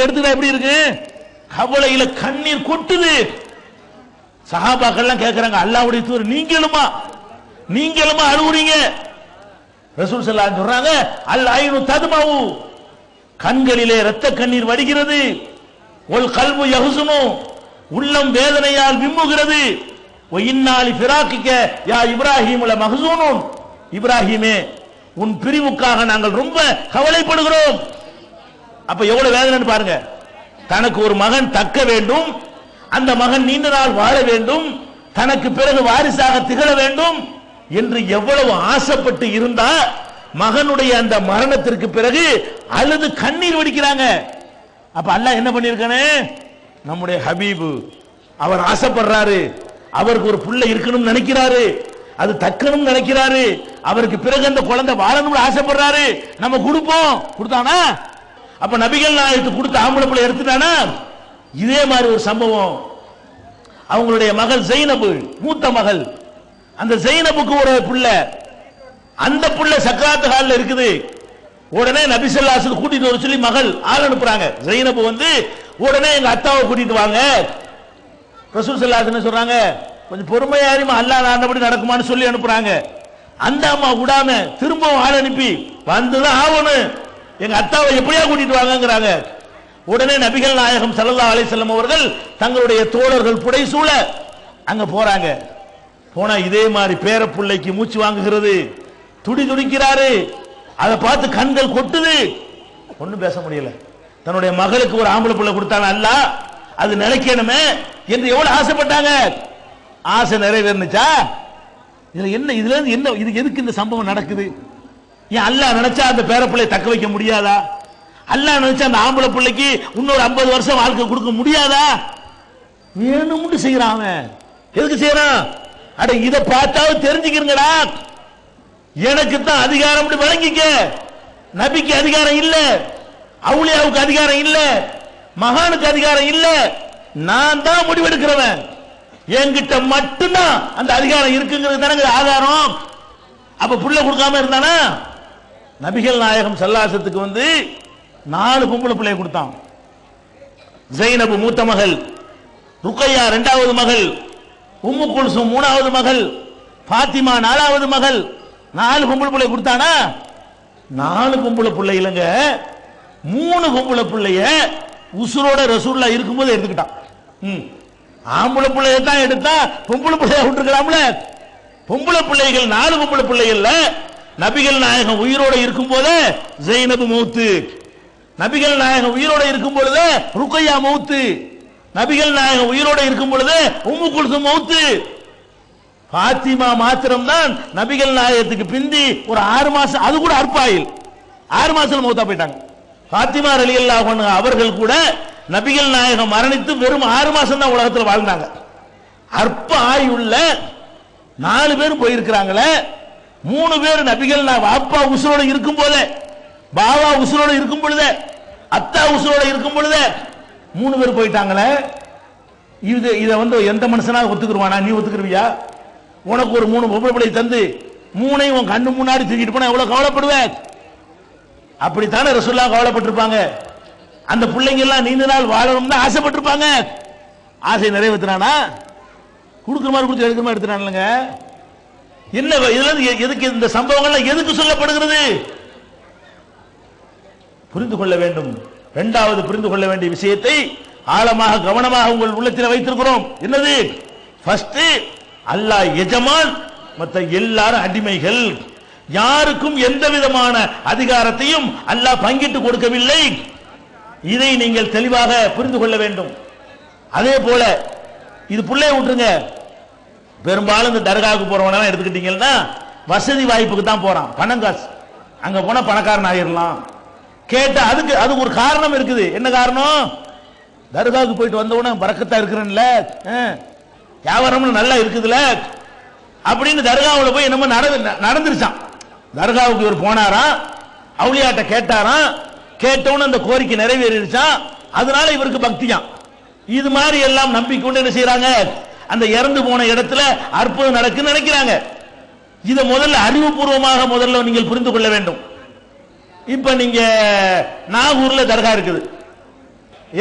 எடுத்துட்டா எப்படி இருக்கு, கவலையில கண்ணீர் கொட்டுது. சஹாபாக்கள் கேட்கிறாங்க, அல்லாஹ்வுடைய தூதர் நீங்களுமா அழுவுறீங்க? ரசூல் ஸல்லல்லாஹு அலைஹி வஸல்லம் சொல்றாங்க, அல் ஐனு தத்மஉ, கண்களிலே இரத்த கண்ணீர் வடிகிறது. ஒல் கல்பு யஹ்ஸுனு, உள்ளம் வேதனையால் விம்முகிறது. வ இன்னா லி ஃபிராகிக யா இப்ராஹீம் ல மஹ்ஸூனுன், இப்ராஹீமே உன் பிரிவுக்காக நாங்கள் ரொம்ப கவலைப்படுகிறோம். அப்ப எவ்வளவு வேதனை பாருங்க. தனக்கு ஒரு மகன் தக்க வேண்டும், அந்த மகன் நீண்ட நாள் வாழ வேண்டும், தனக்கு பிறகு வாரிசாக திகழ வேண்டும் என்று எவ்வளவு ஆசைப்பட்டு இருந்தா மகனுடைய அந்த மரணத்திற்கு பிறகு அழுது கண்ணீர் வடிக்கிறாங்க. அப்ப அல்லாஹ் என்ன பண்ணிருக்கானே, நம்முடைய ஹபீபு அவர் ஆசைப்படுறாரு, அவருக்கு ஒரு புள்ள இருக்கணும்னு நினைக்கிறாரு, அது தக்கணும் நினைக்கிறாரு, அவருக்கு பிறகு அந்த குழந்தை வாழணும்னு ஆசைப்படுறாரு, நம்ம கொடுப்போம். கொடுத்தானா? அப்ப நபிகள் நாயகத்துக்கு கொடுத்த ஆம்பளை பிள்ளை எடுத்துட்டானா? இதே மாதிரி ஒரு சம்பவம், அவங்களுடைய மகள் ஜைனபு, மூத்த மகள், அந்த ஜைனபுக்கு ஒரு பிள்ளை, அந்த பிள்ளை சக்கராத்து ஹால்ல இருக்குது. உடனே நபி ஸல்லல்லாஹு அலைஹி வஸல்லம் கூட்டிட்டு வர சொல்லி மகள் ஆள் அனுப்புறாங்க. ஜைனபு உடனே எங்க அத்தாவை கூட்டிட்டு வாங்க. ரசூல் ஸல்லல்லாஹு அலைஹி வஸல்லம் சொல்றாங்க, கொஞ்சம் பொறுமையா இருமா, அல்லாஹ் நாண்டபடி நடக்குமான்னு சொல்லி அனுப்புறாங்க. அந்த அம்மா விடாம திரும்பவும் ஆள் அனுப்பி வந்துதான் ஆகணும், எங்க அத்தாவை எப்படியா கூட்டிட்டு வாங்கங்கிறாங்க. உடனே நபிகள் நாயகம் ஸல்லல்லாஹு அலைஹி வஸல்லம் அவர்கள் தங்களுடைய தோழர்கள் புடைசூழ அங்க போறாங்க. போனா இதே மாதிரி பேர பிள்ளைக்கு மூச்சு வாங்குகிறது, துடி துடிக்கிறாரு. அதை பார்த்து கண்கள் கொட்டுது, ஒண்ணும் பேச முடியல. தன்னுடைய மகளுக்கு ஒரு ஆம்பளை பிள்ளை கொடுத்தாங்க அல்லாஹ், அது நிலைக்கணுமே என்று எவ்வளவு ஆசைப்பட்டாங்க. ஆசை நிறைவேறுச்சா? இதுல என்ன, இதுல என்ன, இது எதுக்கு இந்த சம்பவம் நடக்குது? ஏன் அல்லாஹ் நினைச்சா அந்த பேர பிள்ளை தக்க வைக்க முடியாதா? அல்லாஹ் நினைச்சா அந்த ஆம்பளை பிள்ளைக்கு இன்னொரு 50 வருஷம் வாழ்க்கை கொடுக்க முடியாதா? வேணும்னு செய்யறான். அவன் எதுக்கு செய்யறான்? அட இதை பார்த்தாவது தெரிஞ்சுக்கிறீங்கடா. எனக்கு தான் அதிகாரம் வழங்கிக்க. நபிக்கு அதிகாரம் இல்ல, அவுலியாவுக்கு அதிகாரம் இல்ல, மகானுக்கு அதிகாரம் இல்ல. நான் தான் முடிவெடுக்கிறவன். என்கிட்ட மட்டும்தான் அந்த அதிகாரம் இருக்குங்கிறது தானே ஆதாரம். அப்ப புள்ள கொடுக்காம இருந்தானா? நபிகள் நாயகம் ஸல்லல்லாஹு அலைஹி வஸல்லத்துக்கு 4 பொம்பளை பிள்ளையை கொடுத்தான். ஜைனபு மூத்த மகள், ருக்கையா 2வது மகள், உம்மு குல்சூம் 3வது மகள், பாத்திமா 4வது மகள். 4 பொம்பளை பிள்ளை கொடுத்தானா? 4 பொம்பளை பிள்ளை இல்லைங்க, 3 பொம்பளை பிள்ளைய உசுரோட ரசூலுல்லாஹ் இருக்கும்போது எடுத்துக்கிட்டான். ஆம்பளை பிள்ளைய தான் எடுத்தா, பொம்பளை பிள்ளைய விட்டுருக்கலாம்ல. பொம்பளை பிள்ளைகள் 4 பொம்பளை பிள்ளைகள்ல நபிகள் நாயகம் உயிரோட இருக்கும் போது ஜைனபு மௌத்து, நபிகள் நாயகம் உயிரோட இருக்கும் பொழுது ருக்கையா மௌத்து. நபிகள் நாயகம் உயிரோட இருக்கும் பொழுது உம்மு குல்சும் மௌத்து. பாத்திமா மாத்திரம்தான் நபிகள் நாயகத்துக்கு பிந்தி ஒரு 6 மாசம், அது கூட அற்பாயில் 6 மாசம் மௌத்தா போயிட்டாங்க. பாத்திமா ரலியல்லாஹு அன்ஹா அவர்கள் கூட நபிகள் நாயகம் மரணித்து வெறும் 6 மாசம் தான் உலகத்தில் வாழ்ந்தாங்க. அற்ப ஆயுள்ள 4 பேர் போயிருக்கிறாங்களே, 3 பேர் நபிகள் அப்பா உசுரோட இருக்கும் போதே, பாவா உசுரோட இருக்கும் பொழுதே, அத்தா உசுரோட இருக்கும் பொழுதே 3 பேர் போயிட்டாங்களே. இதை எந்த மனுஷனா ஒத்துக்குருவானா? நீ ஒத்துக்குருவியா? உனக்கு ஒரு 3 பொம்பளை பிள்ளை தந்து 3ஐயும் உன் கண்ணு முன்னாடி தூக்கிட்டு போனா எவ்வளவு கவலைப்படுவேன்? அப்படித்தானே ரசூலுல்லாஹ் கவலைப்பட்டிருப்பாங்க. அந்த பிள்ளைங்க எல்லாம் நீண்ட நாள் வாழணும்னு ஆசைப்பட்டிருப்பாங்க. ஆசை நிறைவேற்றினானா? கொடுக்குற மாதிரி கொடுத்து எடுக்கிற மாதிரி எடுத்துனானுங்க. என்ன இதுல எதுக்கு இந்த சம்பவங்கள்லாம் எதுக்கு சொல்லப்படுகிறது? புரிந்து கொள்ள வேண்டும். இரண்டாவது புரிந்து கொள்ள வேண்டிய விஷயத்தை ஆழமாக கவனமாக உங்கள் உள்ளத்தில் வைத்திருக்கிறோம். என்னது? ஃபர்ஸ்ட், அல்லாஹ் எஜமான், மற்ற எல்லாரும் அடிமைகள். யாருக்கும் எந்த விதமான அதிகாரத்தையும் அல்லாஹ் பங்கிட்டு கொடுக்கவில்லை. இதை நீங்கள் தெளிவாக புரிந்து கொள்ள வேண்டும். அதே போல இது புள்ளைய விட்டுருங்க, பெரும்பாலும் இந்த தர்காவுக்கு போறவன எடுத்துக்கிட்டீங்கன்னா வசதி வாய்ப்புக்கு தான் போறான், பணம் காசு. அங்க போனா பணக்காரன் ஆயிரலாம். கேட்டா அது ஒரு காரணம் இருக்குது. என்ன காரணம்? தர்காவுக்கு போயிட்டு வந்தவன பரக்கத்தா இருக்கிறேன்ல, வியாபாரம் நல்லா இருக்குதுல அப்படின்னு தர்காவில் போய் என்னமோ நடந்துருச்சான். தர்காவுக்கு இவர் போனாராம், அவுளியாட்ட கேட்டாராம், கேட்டவன அந்த கோரிக்கை நிறைவேறிடுச்சான். அதனால இவருக்கு பக்தியாம். இது மாதிரி எல்லாம் நம்பிக்கொண்டு என்ன செய்யறாங்க? அந்த இறந்து போன இடத்துல அற்புதம் நடக்குன்னு நினைக்கிறாங்க. இதை முதல்ல அறிவுபூர்வமாக முதல்ல நீங்கள் புரிந்து கொள்ள வேண்டும். இப்ப நீங்க நாகூர்ல தர்கா இருக்குது.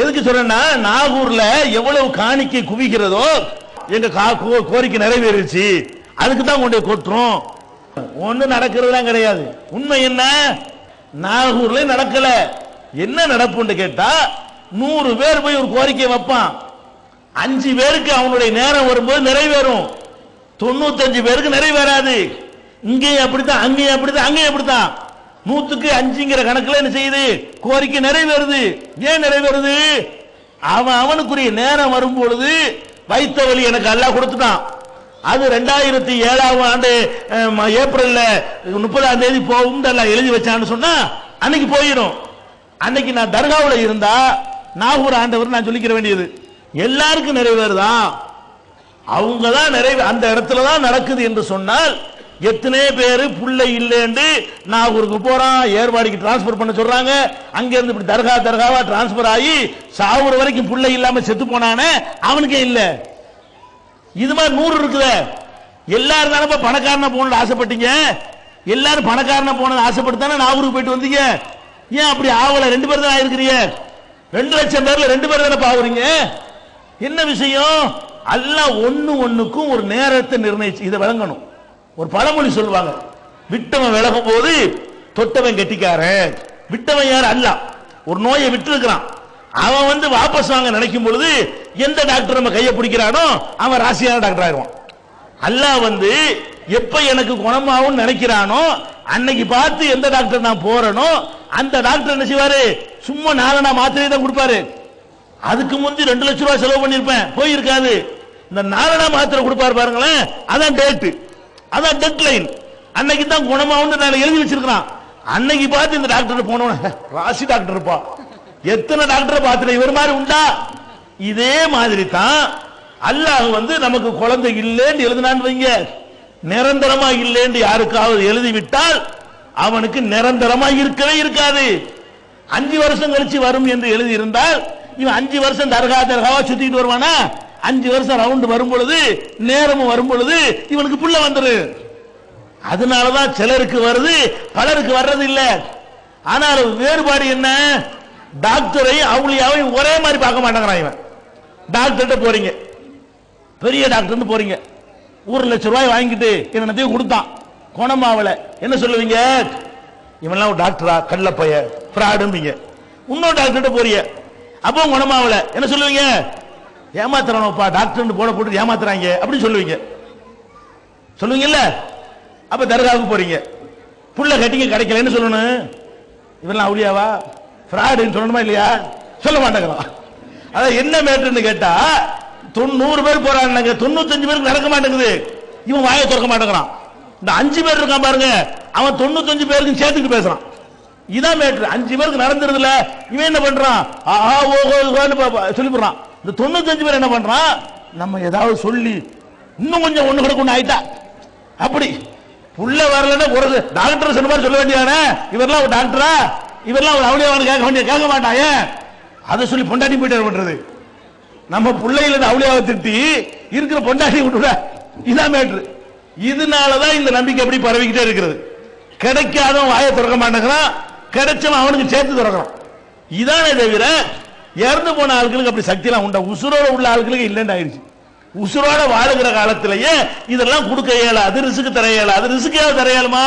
எதுக்கு சொல்றேன்னா, நாகூர்ல எவ்வளவு காணிக்கை குவிக்கிறதோ எங்க கோரிக்கை நிறைவேறிச்சு, அதுக்கு தான் கொண்டு கொட்டுறோம். ஒண்ணு நடக்கிறதுலாம் கிடையாது. உண்மை என்ன? நாகூர்ல நடக்கல. என்ன நடப்புன்னு கேட்டா, 100 பேர் போய் ஒரு கோரிக்கை வைப்பான், 5 பேருக்கு அவனுடைய நேரம் வரும்போது நிறைவேறும், 95 பேருக்கு நிறைவேறாது. இங்கேயும் அப்படித்தான், அங்கேயும் அப்படித்தான், அங்கேயும் அப்படித்தான். 100க்கு 5ங்கிற கணக்குல என்ன செய்யுது? கோரிக்கை நிறைவேறுது. ஏன் நிறைவேறுது? அவனுக்குரிய நேரம் வரும்பொழுது வைத்த வழி எனக்கு அல்லாஹ் கொடுத்துட்டான். அது 2007ஆம் ஆண்டு ஏப்ரல்ல 30ஆம் தேதி போகும் எழுதி வச்சான்னு சொன்னா அன்னைக்கு போயிடும். அன்னைக்கு நான் தர்காவில் இருந்தா நாகூர் ஆண்டவர் நான் சொல்லிக்கிற வேண்டியது எல்லாருக்கும் நிறைவேறுதான். அவங்க தான் அந்த இடத்துல தான் நடக்குது என்று சொன்னால், எத்தனை பேரு புள்ளை இல்லைன்னு நாகூருக்கு போறான், ஏர்வாடிக்கு டிரான்ஸ்பர் பண்ண சொல்றாங்க. அங்க இருந்து இப்படி தர்காவா டிரான்ஸ்பர் ஆகி சாவுற வரைக்கும் புள்ளை இல்லாம செத்து போனானே அவனுக்கே இல்ல. இது மாதிரி 100 இருக்குது. எல்லாரும் தானே பணக்காரனா போகணும்னு ஆசைப்பட்டீங்க. எல்லாரும் பணக்காரனா போனது ஆசைப்பட்டு நாகூருக்கு போயிட்டு வந்தீங்க. ஏன் அப்படி ஆவல? 2 பேர் தான் ஆயிருக்கிறீங்க. 2 லட்சம் பேர்ல 2 பேர் தானே பாக்குறீங்க. என்ன விஷயம்? அல்லாஹ் ஒண்ணுக்கும் ஒரு நேரத்தை நிர்ணயிச்சு. இதை விளங்கணும். ஒரு பழமொழி சொல்லுவாங்க, விட்டவன் விலகும் போது தொட்டவன் கெட்டிக்காரன். விட்டவன் யார்? அல்லாஹ். ஒரு நோயை விட்டு இருக்கிறான், அவன் வாபஸ் வாங்க நினைக்கும் பொழுது எந்த டாக்டர் நம்ம கையை பிடிக்கிறானோ அவன் ராசியான டாக்டர் ஆயிடுவான். அல்லாஹ் எப்ப எனக்கு குணமாகும் நினைக்கிறானோ அன்னைக்கு பார்த்து எந்த டாக்டர் நான் போறனோ அந்த டாக்டர் என்ன செய்வாரு? சும்மா 4 மாத்திரை தான் கொடுப்பாரு. அதுக்கு முந்தி 2 லட்சம் ரூபாய் செலவு பண்ணிருப்பேன், போயிருக்காது. இந்த 4 மாத்திரை கொடுப்பாரு பாருங்களேன், அதான் டேட், அதான் டெட்லைன். அன்னைக்கு தான் குணமாகும் நான் எழுதி வச்சிருக்கான். அன்னைக்கு பார்த்து இந்த டாக்டர் போனவன ராசி டாக்டர் இருப்பா. எத்தனை டாக்டரை பார்த்து இவர் மாதிரி உண்டா? இதே மாதிரி தான் அல்லாஹ் நமக்கு குழந்தை இல்லைன்னு எழுதினான்னு வைங்க, நிரந்தரமா இல்லைன்னு யாருக்காவது எழுதிவிட்டால் அவனுக்கு நிரந்தரமா இருக்கவே இருக்காது. 5 வருஷம் கழிச்சு வரும் என்று எழுதி இருந்தால் இவன் 5 வருஷம் தர்காவா சுத்திட்டு வருவானா? 5 வருஷம் ரவுண்ட் வரும் பொழுது, நேரமும் வரும் பொழுது இவனுக்கு புள்ள வந்துரு. அதனாலதான் சிலருக்கு வருது, பலருக்கு வர்றது இல்ல. ஆனால் வேறுபாடு என்ன? டாக்டரை அவுளியாவையும் ஒரே மாதிரி பார்க்க மாட்டாங்கிறான். இவன் டாக்டர்கிட்ட போறீங்க, பெரிய டாக்டர் போறீங்க, 1 லட்சம் ரூபாய் வாங்கிட்டு என்னத்தையும் கொடுத்தான், குணமாவல, என்ன சொல்லுவீங்க? இவன்லாம் ஒரு டாக்டரா? கள்ளப்பைய, பிராடும்பீங்க. இன்னொரு டாக்டர்கிட்ட போறீங்க, அப்போ குணமாவல, என்ன சொல்லுவீங்க? ஏமாத்துறானப்பா, டாக்டர் போட்டு ஏமாத்துறாங்க அப்படின்னு சொல்லுவீங்கல்ல. அப்ப தர்காவுக்கு போறீங்க, புள்ள கட்டிங்க கிடைக்கல, என்ன சொல்லணும்? இவெல்லாம் அவுளியாவா? பிராடுன்னு சொல்லணுமா இல்லையா? சொல்ல மாட்டேங்கிறான். அதான் என்ன மேட்டர்னு கேட்டா 90 பேர் போறாங்க, 95 பேருக்கு நடக்க மாட்டேங்குது. இவன் வாயை திறக்க மாட்டேங்கிறான். இந்த 5 பேர் இருக்கான் பாருங்க, அவன் 95 பேருக்கு சேர்த்துக்கிட்டு பேசுறான். இதான் மேட்டர். 5 பேருக்கு நடந்துருதுல, இவன் என்ன பண்றான், ஆஹா ஓஹோ சொல்லிவிடுறான். இந்த 95 பேர் என்ன பண்றான், நம்ம ஏதாவது சொல்லி இன்னும் கொஞ்சம் ஒண்ணு கூட கொண்டு ஆயிட்டா அப்படி புள்ள வரலன்னா ஒரு டாக்டர் சொன்ன மாதிரி சொல்ல வேண்டியதானே. இவரெல்லாம் ஒரு டாக்டரா, இவரெல்லாம் ஒரு அவுளியாவான்னு கேட்க மாட்டாங்க. அதை சொல்லி பொண்டாட்டி போயிட்டு பண்றது. நம்ம பிள்ளைகள அவுளியாவை திட்டி இருக்கிற பொண்டாட்டி விட்டுட, இதான் மேட்ரு. இதனாலதான் இந்த நம்பிக்கை அப்படி பரவிக்கிட்டே இருக்கிறது. கிடைக்காதவன் வாயை திறக்க மாட்டேங்கிறான், கிடைச்சவன் அவனுக்கு சேர்த்து திறக்கிறான். இதானே தவிர இறந்து போன ஆட்களுக்கு அப்படி சக்தி எல்லாம் உண்டா? உசுரோட உள்ள ஆட்களுக்கு இல்லைன்னு ஆயிடுச்சு. உசுரோட வாழுகிற காலத்திலேயே இதெல்லாம் கொடுக்க இயலாது, ரிசுக்கு தர இயலாது. ரிசுக்கையாவது தர இயலுமா?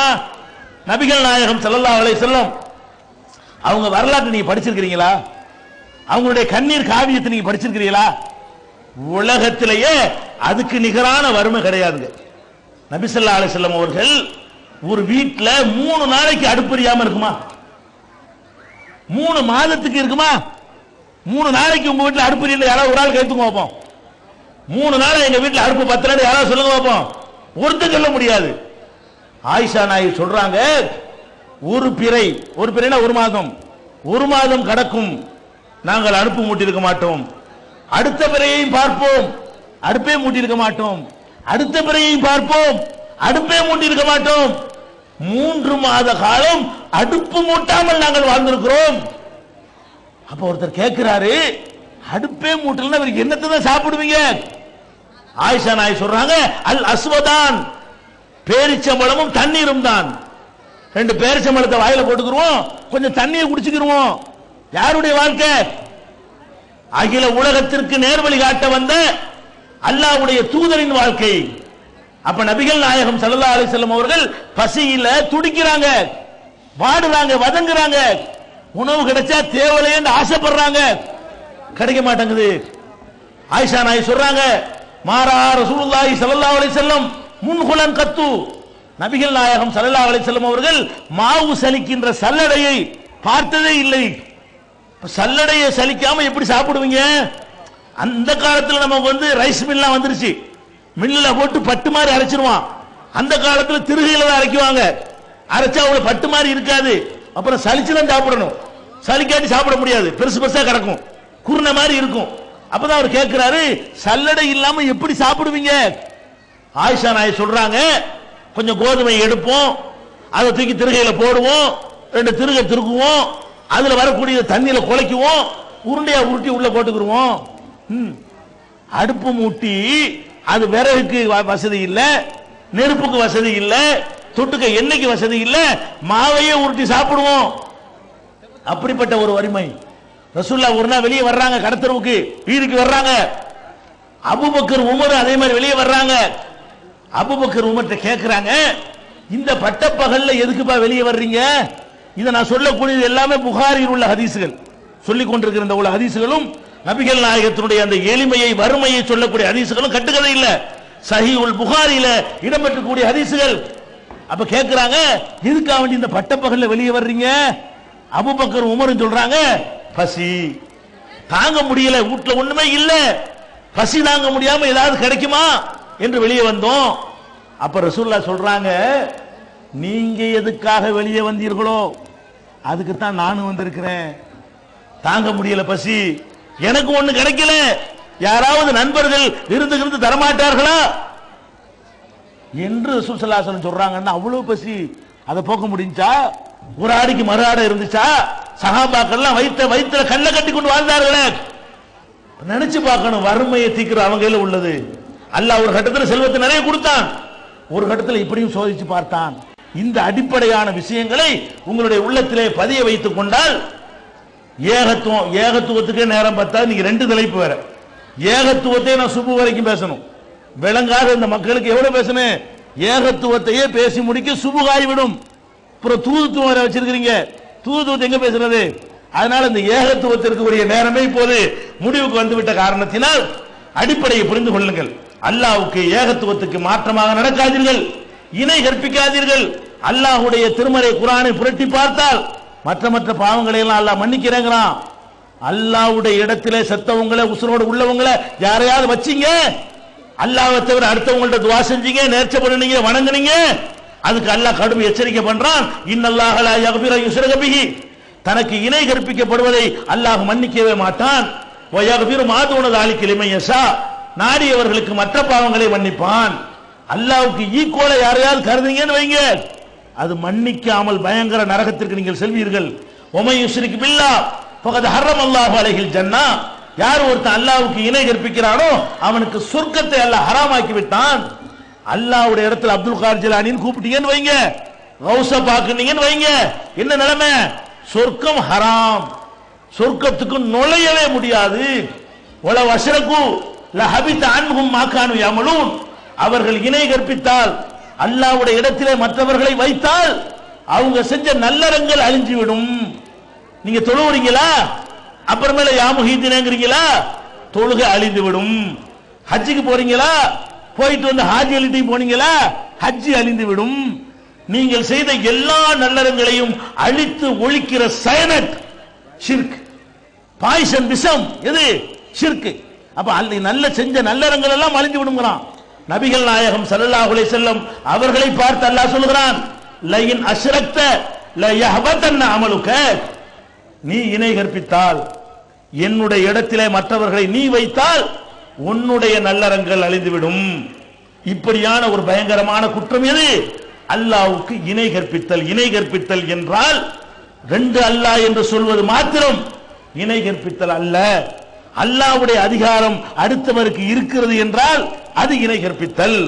நபிகள் நாயகம் ஸல்லல்லாஹு அலைஹி வஸல்லம் அவங்க வரலாற்றை நீங்க படிச்சிருக்கிறீங்களா? அவங்களுடைய கண்ணீர் காவியத்தை நீங்க படிச்சிருக்கிறீங்களா? உலகத்திலேயே அதுக்கு நிகரான வறுமை கிடையாதுங்க. நபி ஸல்லல்லாஹு அலைஹி வஸல்லம் அவர்கள் ஒரு வீட்டுல 3 நாளைக்கு அடுப்பறியாம இருக்குமா? 3 மாதத்துக்கு இருக்குமா? 3 நாளைக்கு உங்க வீட்டுல அடுப்பறியில யாராவது ஒரு ஆள் கைத்துங்க பார்ப்போம். 3 நாள் எங்க வீட்டுல அடுப்பு பத்தலன்னு யாராவது சொல்லுங்க பார்ப்போம். ஒருத்தர் சொல்ல முடியாது. ஆயிஷா நாயகி சொல்றாங்க, ஒரு பிறைனா 1 மாதம் கடக்கும், நாங்கள் அடுப்பு மூட்டியிருக்க மாட்டோம். அடுத்த பிறையையும் பார்ப்போம், அடுப்பே மூட்டியிருக்க மாட்டோம். அடுத்த பிறையையும் பார்ப்போம், அடுப்பே மூட்டியிருக்க மாட்டோம். 3 மாத காலம் அடுப்பு மூட்டாமல் நாங்கள் வாழ்ந்திருக்கிறோம். அப்ப ஒருத்தர் கேட்கிறாரு, அடுப்பே மூட்டலன்னா அவருக்கு என்னத்தை தான் சாப்பிடுவீங்க? ஆயிஷா நாயகி சொல்றாங்க, அல் அஸ்வதான், பேரிச்சம்பழமும் தண்ணீரும் தான். 2 பேரிச்சம்பழத்தை வாயில போட்டுக்குருவோம், கொஞ்சம் தண்ணியை குடிச்சுக்கிருவோம். யாருடைய வாழ்க்கை? அகில உலகத்திற்கு நேர்வழி காட்ட வந்த அல்லாஹ்வுடைய தூதரின் வாழ்க்கை. அப்ப நபிகள் நாயகம் ஸல்லல்லாஹு அலைஹி வஸல்லம் அவர்கள் பசியில துடிக்கிறாங்க, வாடுறாங்க, வதங்குறாங்க. உணவு கிடைச்சா தேவலைன்னு ஆசைப்படுறாங்க, கிடைக்க மாட்டேங்குது. ஆயிஷா நாயகி சொல்றாங்க, மாரா ரசூலுல்லாஹி ஸல்லல்லாஹு அலைஹி வஸல்லம் முன்குலன் கத்து, நபிகள் நாயகம் ஸல்லல்லாஹு அலைஹி வஸல்லம் அவர்கள் மாவு சலிக்கின்ற சல்லடையை பார்த்ததே இல்லை. சல்லடையை சலிக்காம எப்படி சாப்பிடுவீங்க? அந்த காலத்துல நமக்கு ரைஸ் மில்லாம் வந்துருச்சு, மில்ல போட்டு பட்டு மாதிரி அரைச்சிருவான். அந்த காலத்துல திருகையில தான் அரைக்குவாங்க, அரைச்சா அவ்வளவு பட்டு மாதிரி இருக்காது. அப்புறம் சலிச்சுதான் சாப்பிடணும், சலிக்காட்டி சாப்பிட முடியாது, பெருசு பெருசா கிடக்கும், குருணை மாதிரி இருக்கும். அப்பதான் அவர் கேட்கிறாரு, சல்லடை இல்லாம எப்படி சாப்பிடுவீங்க? ஆயிஷா நாயகி சொல்றாங்க, கொஞ்சம் கோதுமை எடுப்போம், அதை தூக்கி திருகையில போடுவோம், 2 திருகை திருக்குவோம், அதுல வரக்கூடிய தண்ணியில குழைக்குவோம், உருண்டையா உருட்டி உள்ள போட்டுக்குருவோம். அடுப்பு மூட்டி அது விறகுக்கு வசதி இல்ல, நெருப்புக்கு வசதி இல்ல, தொட்டுக்க எண்ணெய்க்கு வசதி இல்ல, மாவையே உருட்டி சாப்பிடுவோம். அப்படிப்பட்ட ஒரு வறுமை. ரசூலுல்லாஹ் ஒரு நாள் வெளியே வர்றாங்க, கடத்தருவுக்கு வீதிக்கு வர்றாங்க. அபூபக்கர் உமர் அதே மாதிரி வெளியே வர்றாங்க. அபூபக்கர் உமர்ட்ட கேட்கிறாங்க, இந்த பட்டப்பகல்ல எதுக்குப்பா வெளியே வர்றீங்க? இதை நான் சொல்லக்கூடியது எல்லாமே புகாரியில் உள்ள ஹதீசுகள், சொல்லிக் கொண்டிருக்கிற இந்த உள்ள ஹதீசுகளும் நபிகள் நாயகத்தினுடைய அந்த எளிமையை வறுமையை சொல்லக்கூடிய ஹதீசுகளும் கட்டுக்கதை இல்ல, சஹீஹுல் புகாரியில இடம்பெற்றக்கூடிய ஹதீசுகள். அப்ப கேட்கிறாங்க, எதுக்காக வேண்டி இந்த பட்டப்பகல்ல வெளியே வர்றீங்க? அபூபக்கர் உமரும் சொல்றாங்க, பசி தாங்க முடியல, வீட்டுல ஒண்ணுமே இல்ல, பசி தாங்க முடியாம ஏதாவது கிடைக்குமா என்று வெளியே வந்தோம். அப்ப ரசூலுல்லாஹ் சொல்றாங்க, நீங்க எதுக்காக வெளியே வந்தீர்களோ அதுக்குத்தான் நானும் வந்திருக்கிறேன். தாங்க முடியல பசி, எனக்கு ஒண்ணு கிடைக்கல, யாராவது நண்பர்கள் விருந்து தரமாட்டார்களா என்று ரசூல் ஸல்லல்லாஹு அலைஹி வஸல்லம் சொல்றாங்கன்னா, அவ்வளவு பசி அதை போக்க முடிஞ்சா? ஒரு ஆடிக்கு மறு ஆடை இருந்துச்சா? சஹாபாக்கள்லாம் வயிற்றுல கல்ல கட்டி கொண்டு வாழ்ந்தார்களே. நினைச்சு பார்க்கணும், வறுமையை தீக்கிற அவங்க கையில உள்ளது. அல்லாஹ் ஒரு கட்டத்தில் செல்வத்தை நிறைய கொடுத்தான், ஒரு கட்டத்தில் இப்படியும் சோதிச்சு பார்த்தான். இந்த அடிப்படையான விஷயங்களை உங்களுடைய உள்ளத்திலே பதிய வைத்துக் கொண்டால், ஏகத்துவத்துக்கே நேரம் பார்த்தா நீங்க 2 தலைப்பு வேற. ஏகத்துவத்தை நான் சுபு வரைக்கும் பேசணும், விளங்காத இந்த மக்களுக்கு எவ்வளவு பேசணும்? ஏகத்துவத்தையே பேசி முடிக்க சுபுகாய்விடும். அப்புறம் தூதுத்துவம் வேற வச்சிருக்கிறீங்க, தூதுத்துவத்தை எங்க பேசுறது? அதனால இந்த ஏகத்துவத்திற்கு உரிய நேரமே இப்போது முடிவுக்கு வந்துவிட்ட காரணத்தினால் அடிப்படையை புரிந்து கொள்ளுங்கள். அல்லாஹ்வுக்கு ஏகத்துவத்துக்கு மாற்றமாக நடக்காதீர்கள், இணை கற்பிக்காதீர்கள். அல்லாஹ்வுடைய திருமறை குர்ஆனை புரட்டி பார்த்தால் மற்ற பாவங்களை எல்லாம் அல்லாஹ் மன்னிக்கிறேங்கிறான். அல்லாஹ்வுடைய இடத்திலே செத்தவங்களை உசுரோடு உள்ளவங்களை யாரையாவது வச்சீங்க, அல்லாஹ்வை தவிர அடுத்தவங்கள்ட்ட துஆ செஞ்சீங்க, நேர்ச்சை பண்ணுனீங்க, வணங்குனீங்க, அதுக்கு அல்லாஹ் கடும் எச்சரிக்கை பண்றான். இன்னல்லாஹ லா யக்ஃபிரு யுஷ்ரக பிஹி, தனக்கு இணை கற்பிக்கப்படுவதை அல்லாஹ் மன்னிக்கவே மாட்டான். வ யக்ஃபிரு மா தூன ஸாலிக லிமன் யஷா, நாடியவர்களுக்கு மற்ற பாவங்களை மன்னிப்பான். அல்லாஹ்வுக்கு ஈக்குவலா யாரையாவது கருதுங்கன்னு வைங்க, அது மன்னிக்காமல் பயங்கர நரகத்திற்கு நீங்கள் செல்வீர்கள். ஒமை யுஷ்ரிக் பில்லாஹ் ஃபகத் ஹர்ரமல்லாஹு அலைஹில் ஜன்னா, யார் ஒருத்தன் அல்லாஹ்வுக்கு இணை கற்பிக்கிறானோ அவனுக்கு சொர்க்கத்தை அல்லாஹ் ஹராமாக்கி விட்டான். அல்லாஹ்வுடைய இடத்துல அப்துல் காதர் ஜிலானின்னு கூப்பிட்டீங்கன்னு வைங்க, கௌஸ பாக்குனீங்கன்னு வைங்க, என்ன நிலைமை? சொர்க்கம் ஹராம், சொர்க்கத்துக்கு நுழையவே முடியாது. ஒல வஷ்ரகு லஹபித அன்ஹும் மா கானூ யஅமலூன், அவர்கள் இணை கற்பித்தால் அல்லாஹ்வுடைய இடத்திலே மற்றவர்களை வைத்தால் அவங்க செஞ்ச நல்லறங்கள் அழிஞ்சுவிடும். நீங்க தொழுவுறீங்களா, அப்புறமேல யா முஹீதீன்ங்கறீங்களா, தொழுகை அழிந்துவிடும். ஹஜ்ஜுக்கு போறீங்களா, போயிட்டு வந்து ஹாஜி அலிட்டி போனீங்களா, ஹஜ்ஜி அழிந்துவிடும். நீங்கள் செய்த எல்லா நல்லறங்களையும் அழித்து ஒழிக்கிற சயனட் ஷிர்க், பாய்சன் விஷம் எது? ஷிர்க். அப்ப நல்ல செஞ்ச நல்லறங்கள் எல்லாம் அழிந்து விடுங்கிறான். நபிகள் நாயகம் ஸல்லல்லாஹு அலைஹி வஸல்லம் அவர்களை பார்த்து அல்லாஹ் சொல்கிறான், லயின் அஷ்ரக்த லயஹபதன்ன அமலுக, நீ இணை கற்பித்தால், என்னுடைய இடத்திலே மற்றவர்களை நீ வைத்தால் உன்னுடைய நல்லறங்கள் அழிந்துவிடும். இப்படியான ஒரு பயங்கரமான குற்றம் எது? அல்லாஹ்வுக்கு இணை கற்பித்தல். இணை கற்பித்தல் என்றால் ரெண்டு அல்லாஹ் என்று சொல்வது மாத்திரம் இணை கற்பித்தல் அல்ல. அல்லாஹ்வுடைய அதிகாரம் அடுத்தவருக்கு இருக்கிறது என்றால் அது இணை கற்பித்தல்.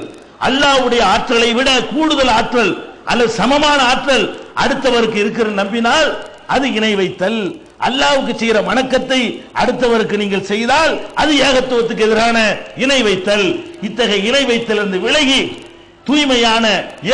அல்லாஹ்வுடைய ஆற்றலை விட கூடுதல் ஆற்றல் அல்லது சமமான ஆற்றல் அடுத்தவருக்கு இருக்கிற நம்பினால் அது இணை வைத்தல். அல்லாஹ்வுக்கு செய்கிற வணக்கத்தை அடுத்தவருக்கு நீங்கள் செய்தால் அது ஏகத்துவத்துக்கு எதிரான இணை வைத்தல். இத்தகைய இணை வைத்தல் இருந்து விலகி தூய்மையான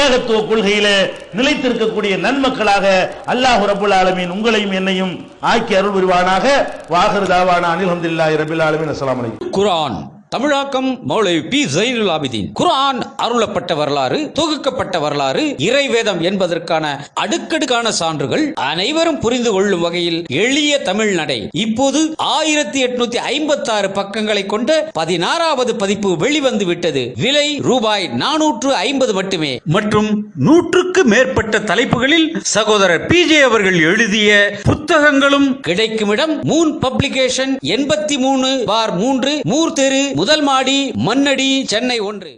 ஏகத்துவ கொள்கையிலே நிலைத்திருக்கக்கூடிய நன்மக்களாக அல்லாஹ் ரப்பல் ஆலமீன் உங்களையும் என்னையும் ஆக்கி அருள் புரிவானாக. வாஹிரு தாவானா அனில் ஹம்துலில்லாஹி ரப்பில் ஆலமீன். அஸ்ஸலாமு அலைக்கும். குர்ஆன் தமிழாக்கம் மௌலவி பி ஜைனுல் ஆபிதீன். குர்ஆன் அருளப்பட்ட வரலாறு, தொகுக்கப்பட்ட வரலாறு, இறைவேதம் என்பதற்கான அடுக்கடுக்கான சான்றுகள் அனைவரும் புரிந்து கொள்ளும் வகையில் எளிய தமிழ் நடை. இப்போது 1856 பக்கங்களை கொண்ட 16வது பதிப்பு வெளிவந்து விட்டது. விலை ரூபாய் 450 மட்டுமே. மற்றும் 100க்கு மேற்பட்ட தலைப்புகளில் சகோதரர் பிஜே அவர்கள் எழுதிய புத்தகங்களும் கிடைக்கும் இடம் மூன் பப்ளிகேஷன் 83/3 மூர் தெரு, முதல் மாடி, மண்ணடி, சென்னை 1.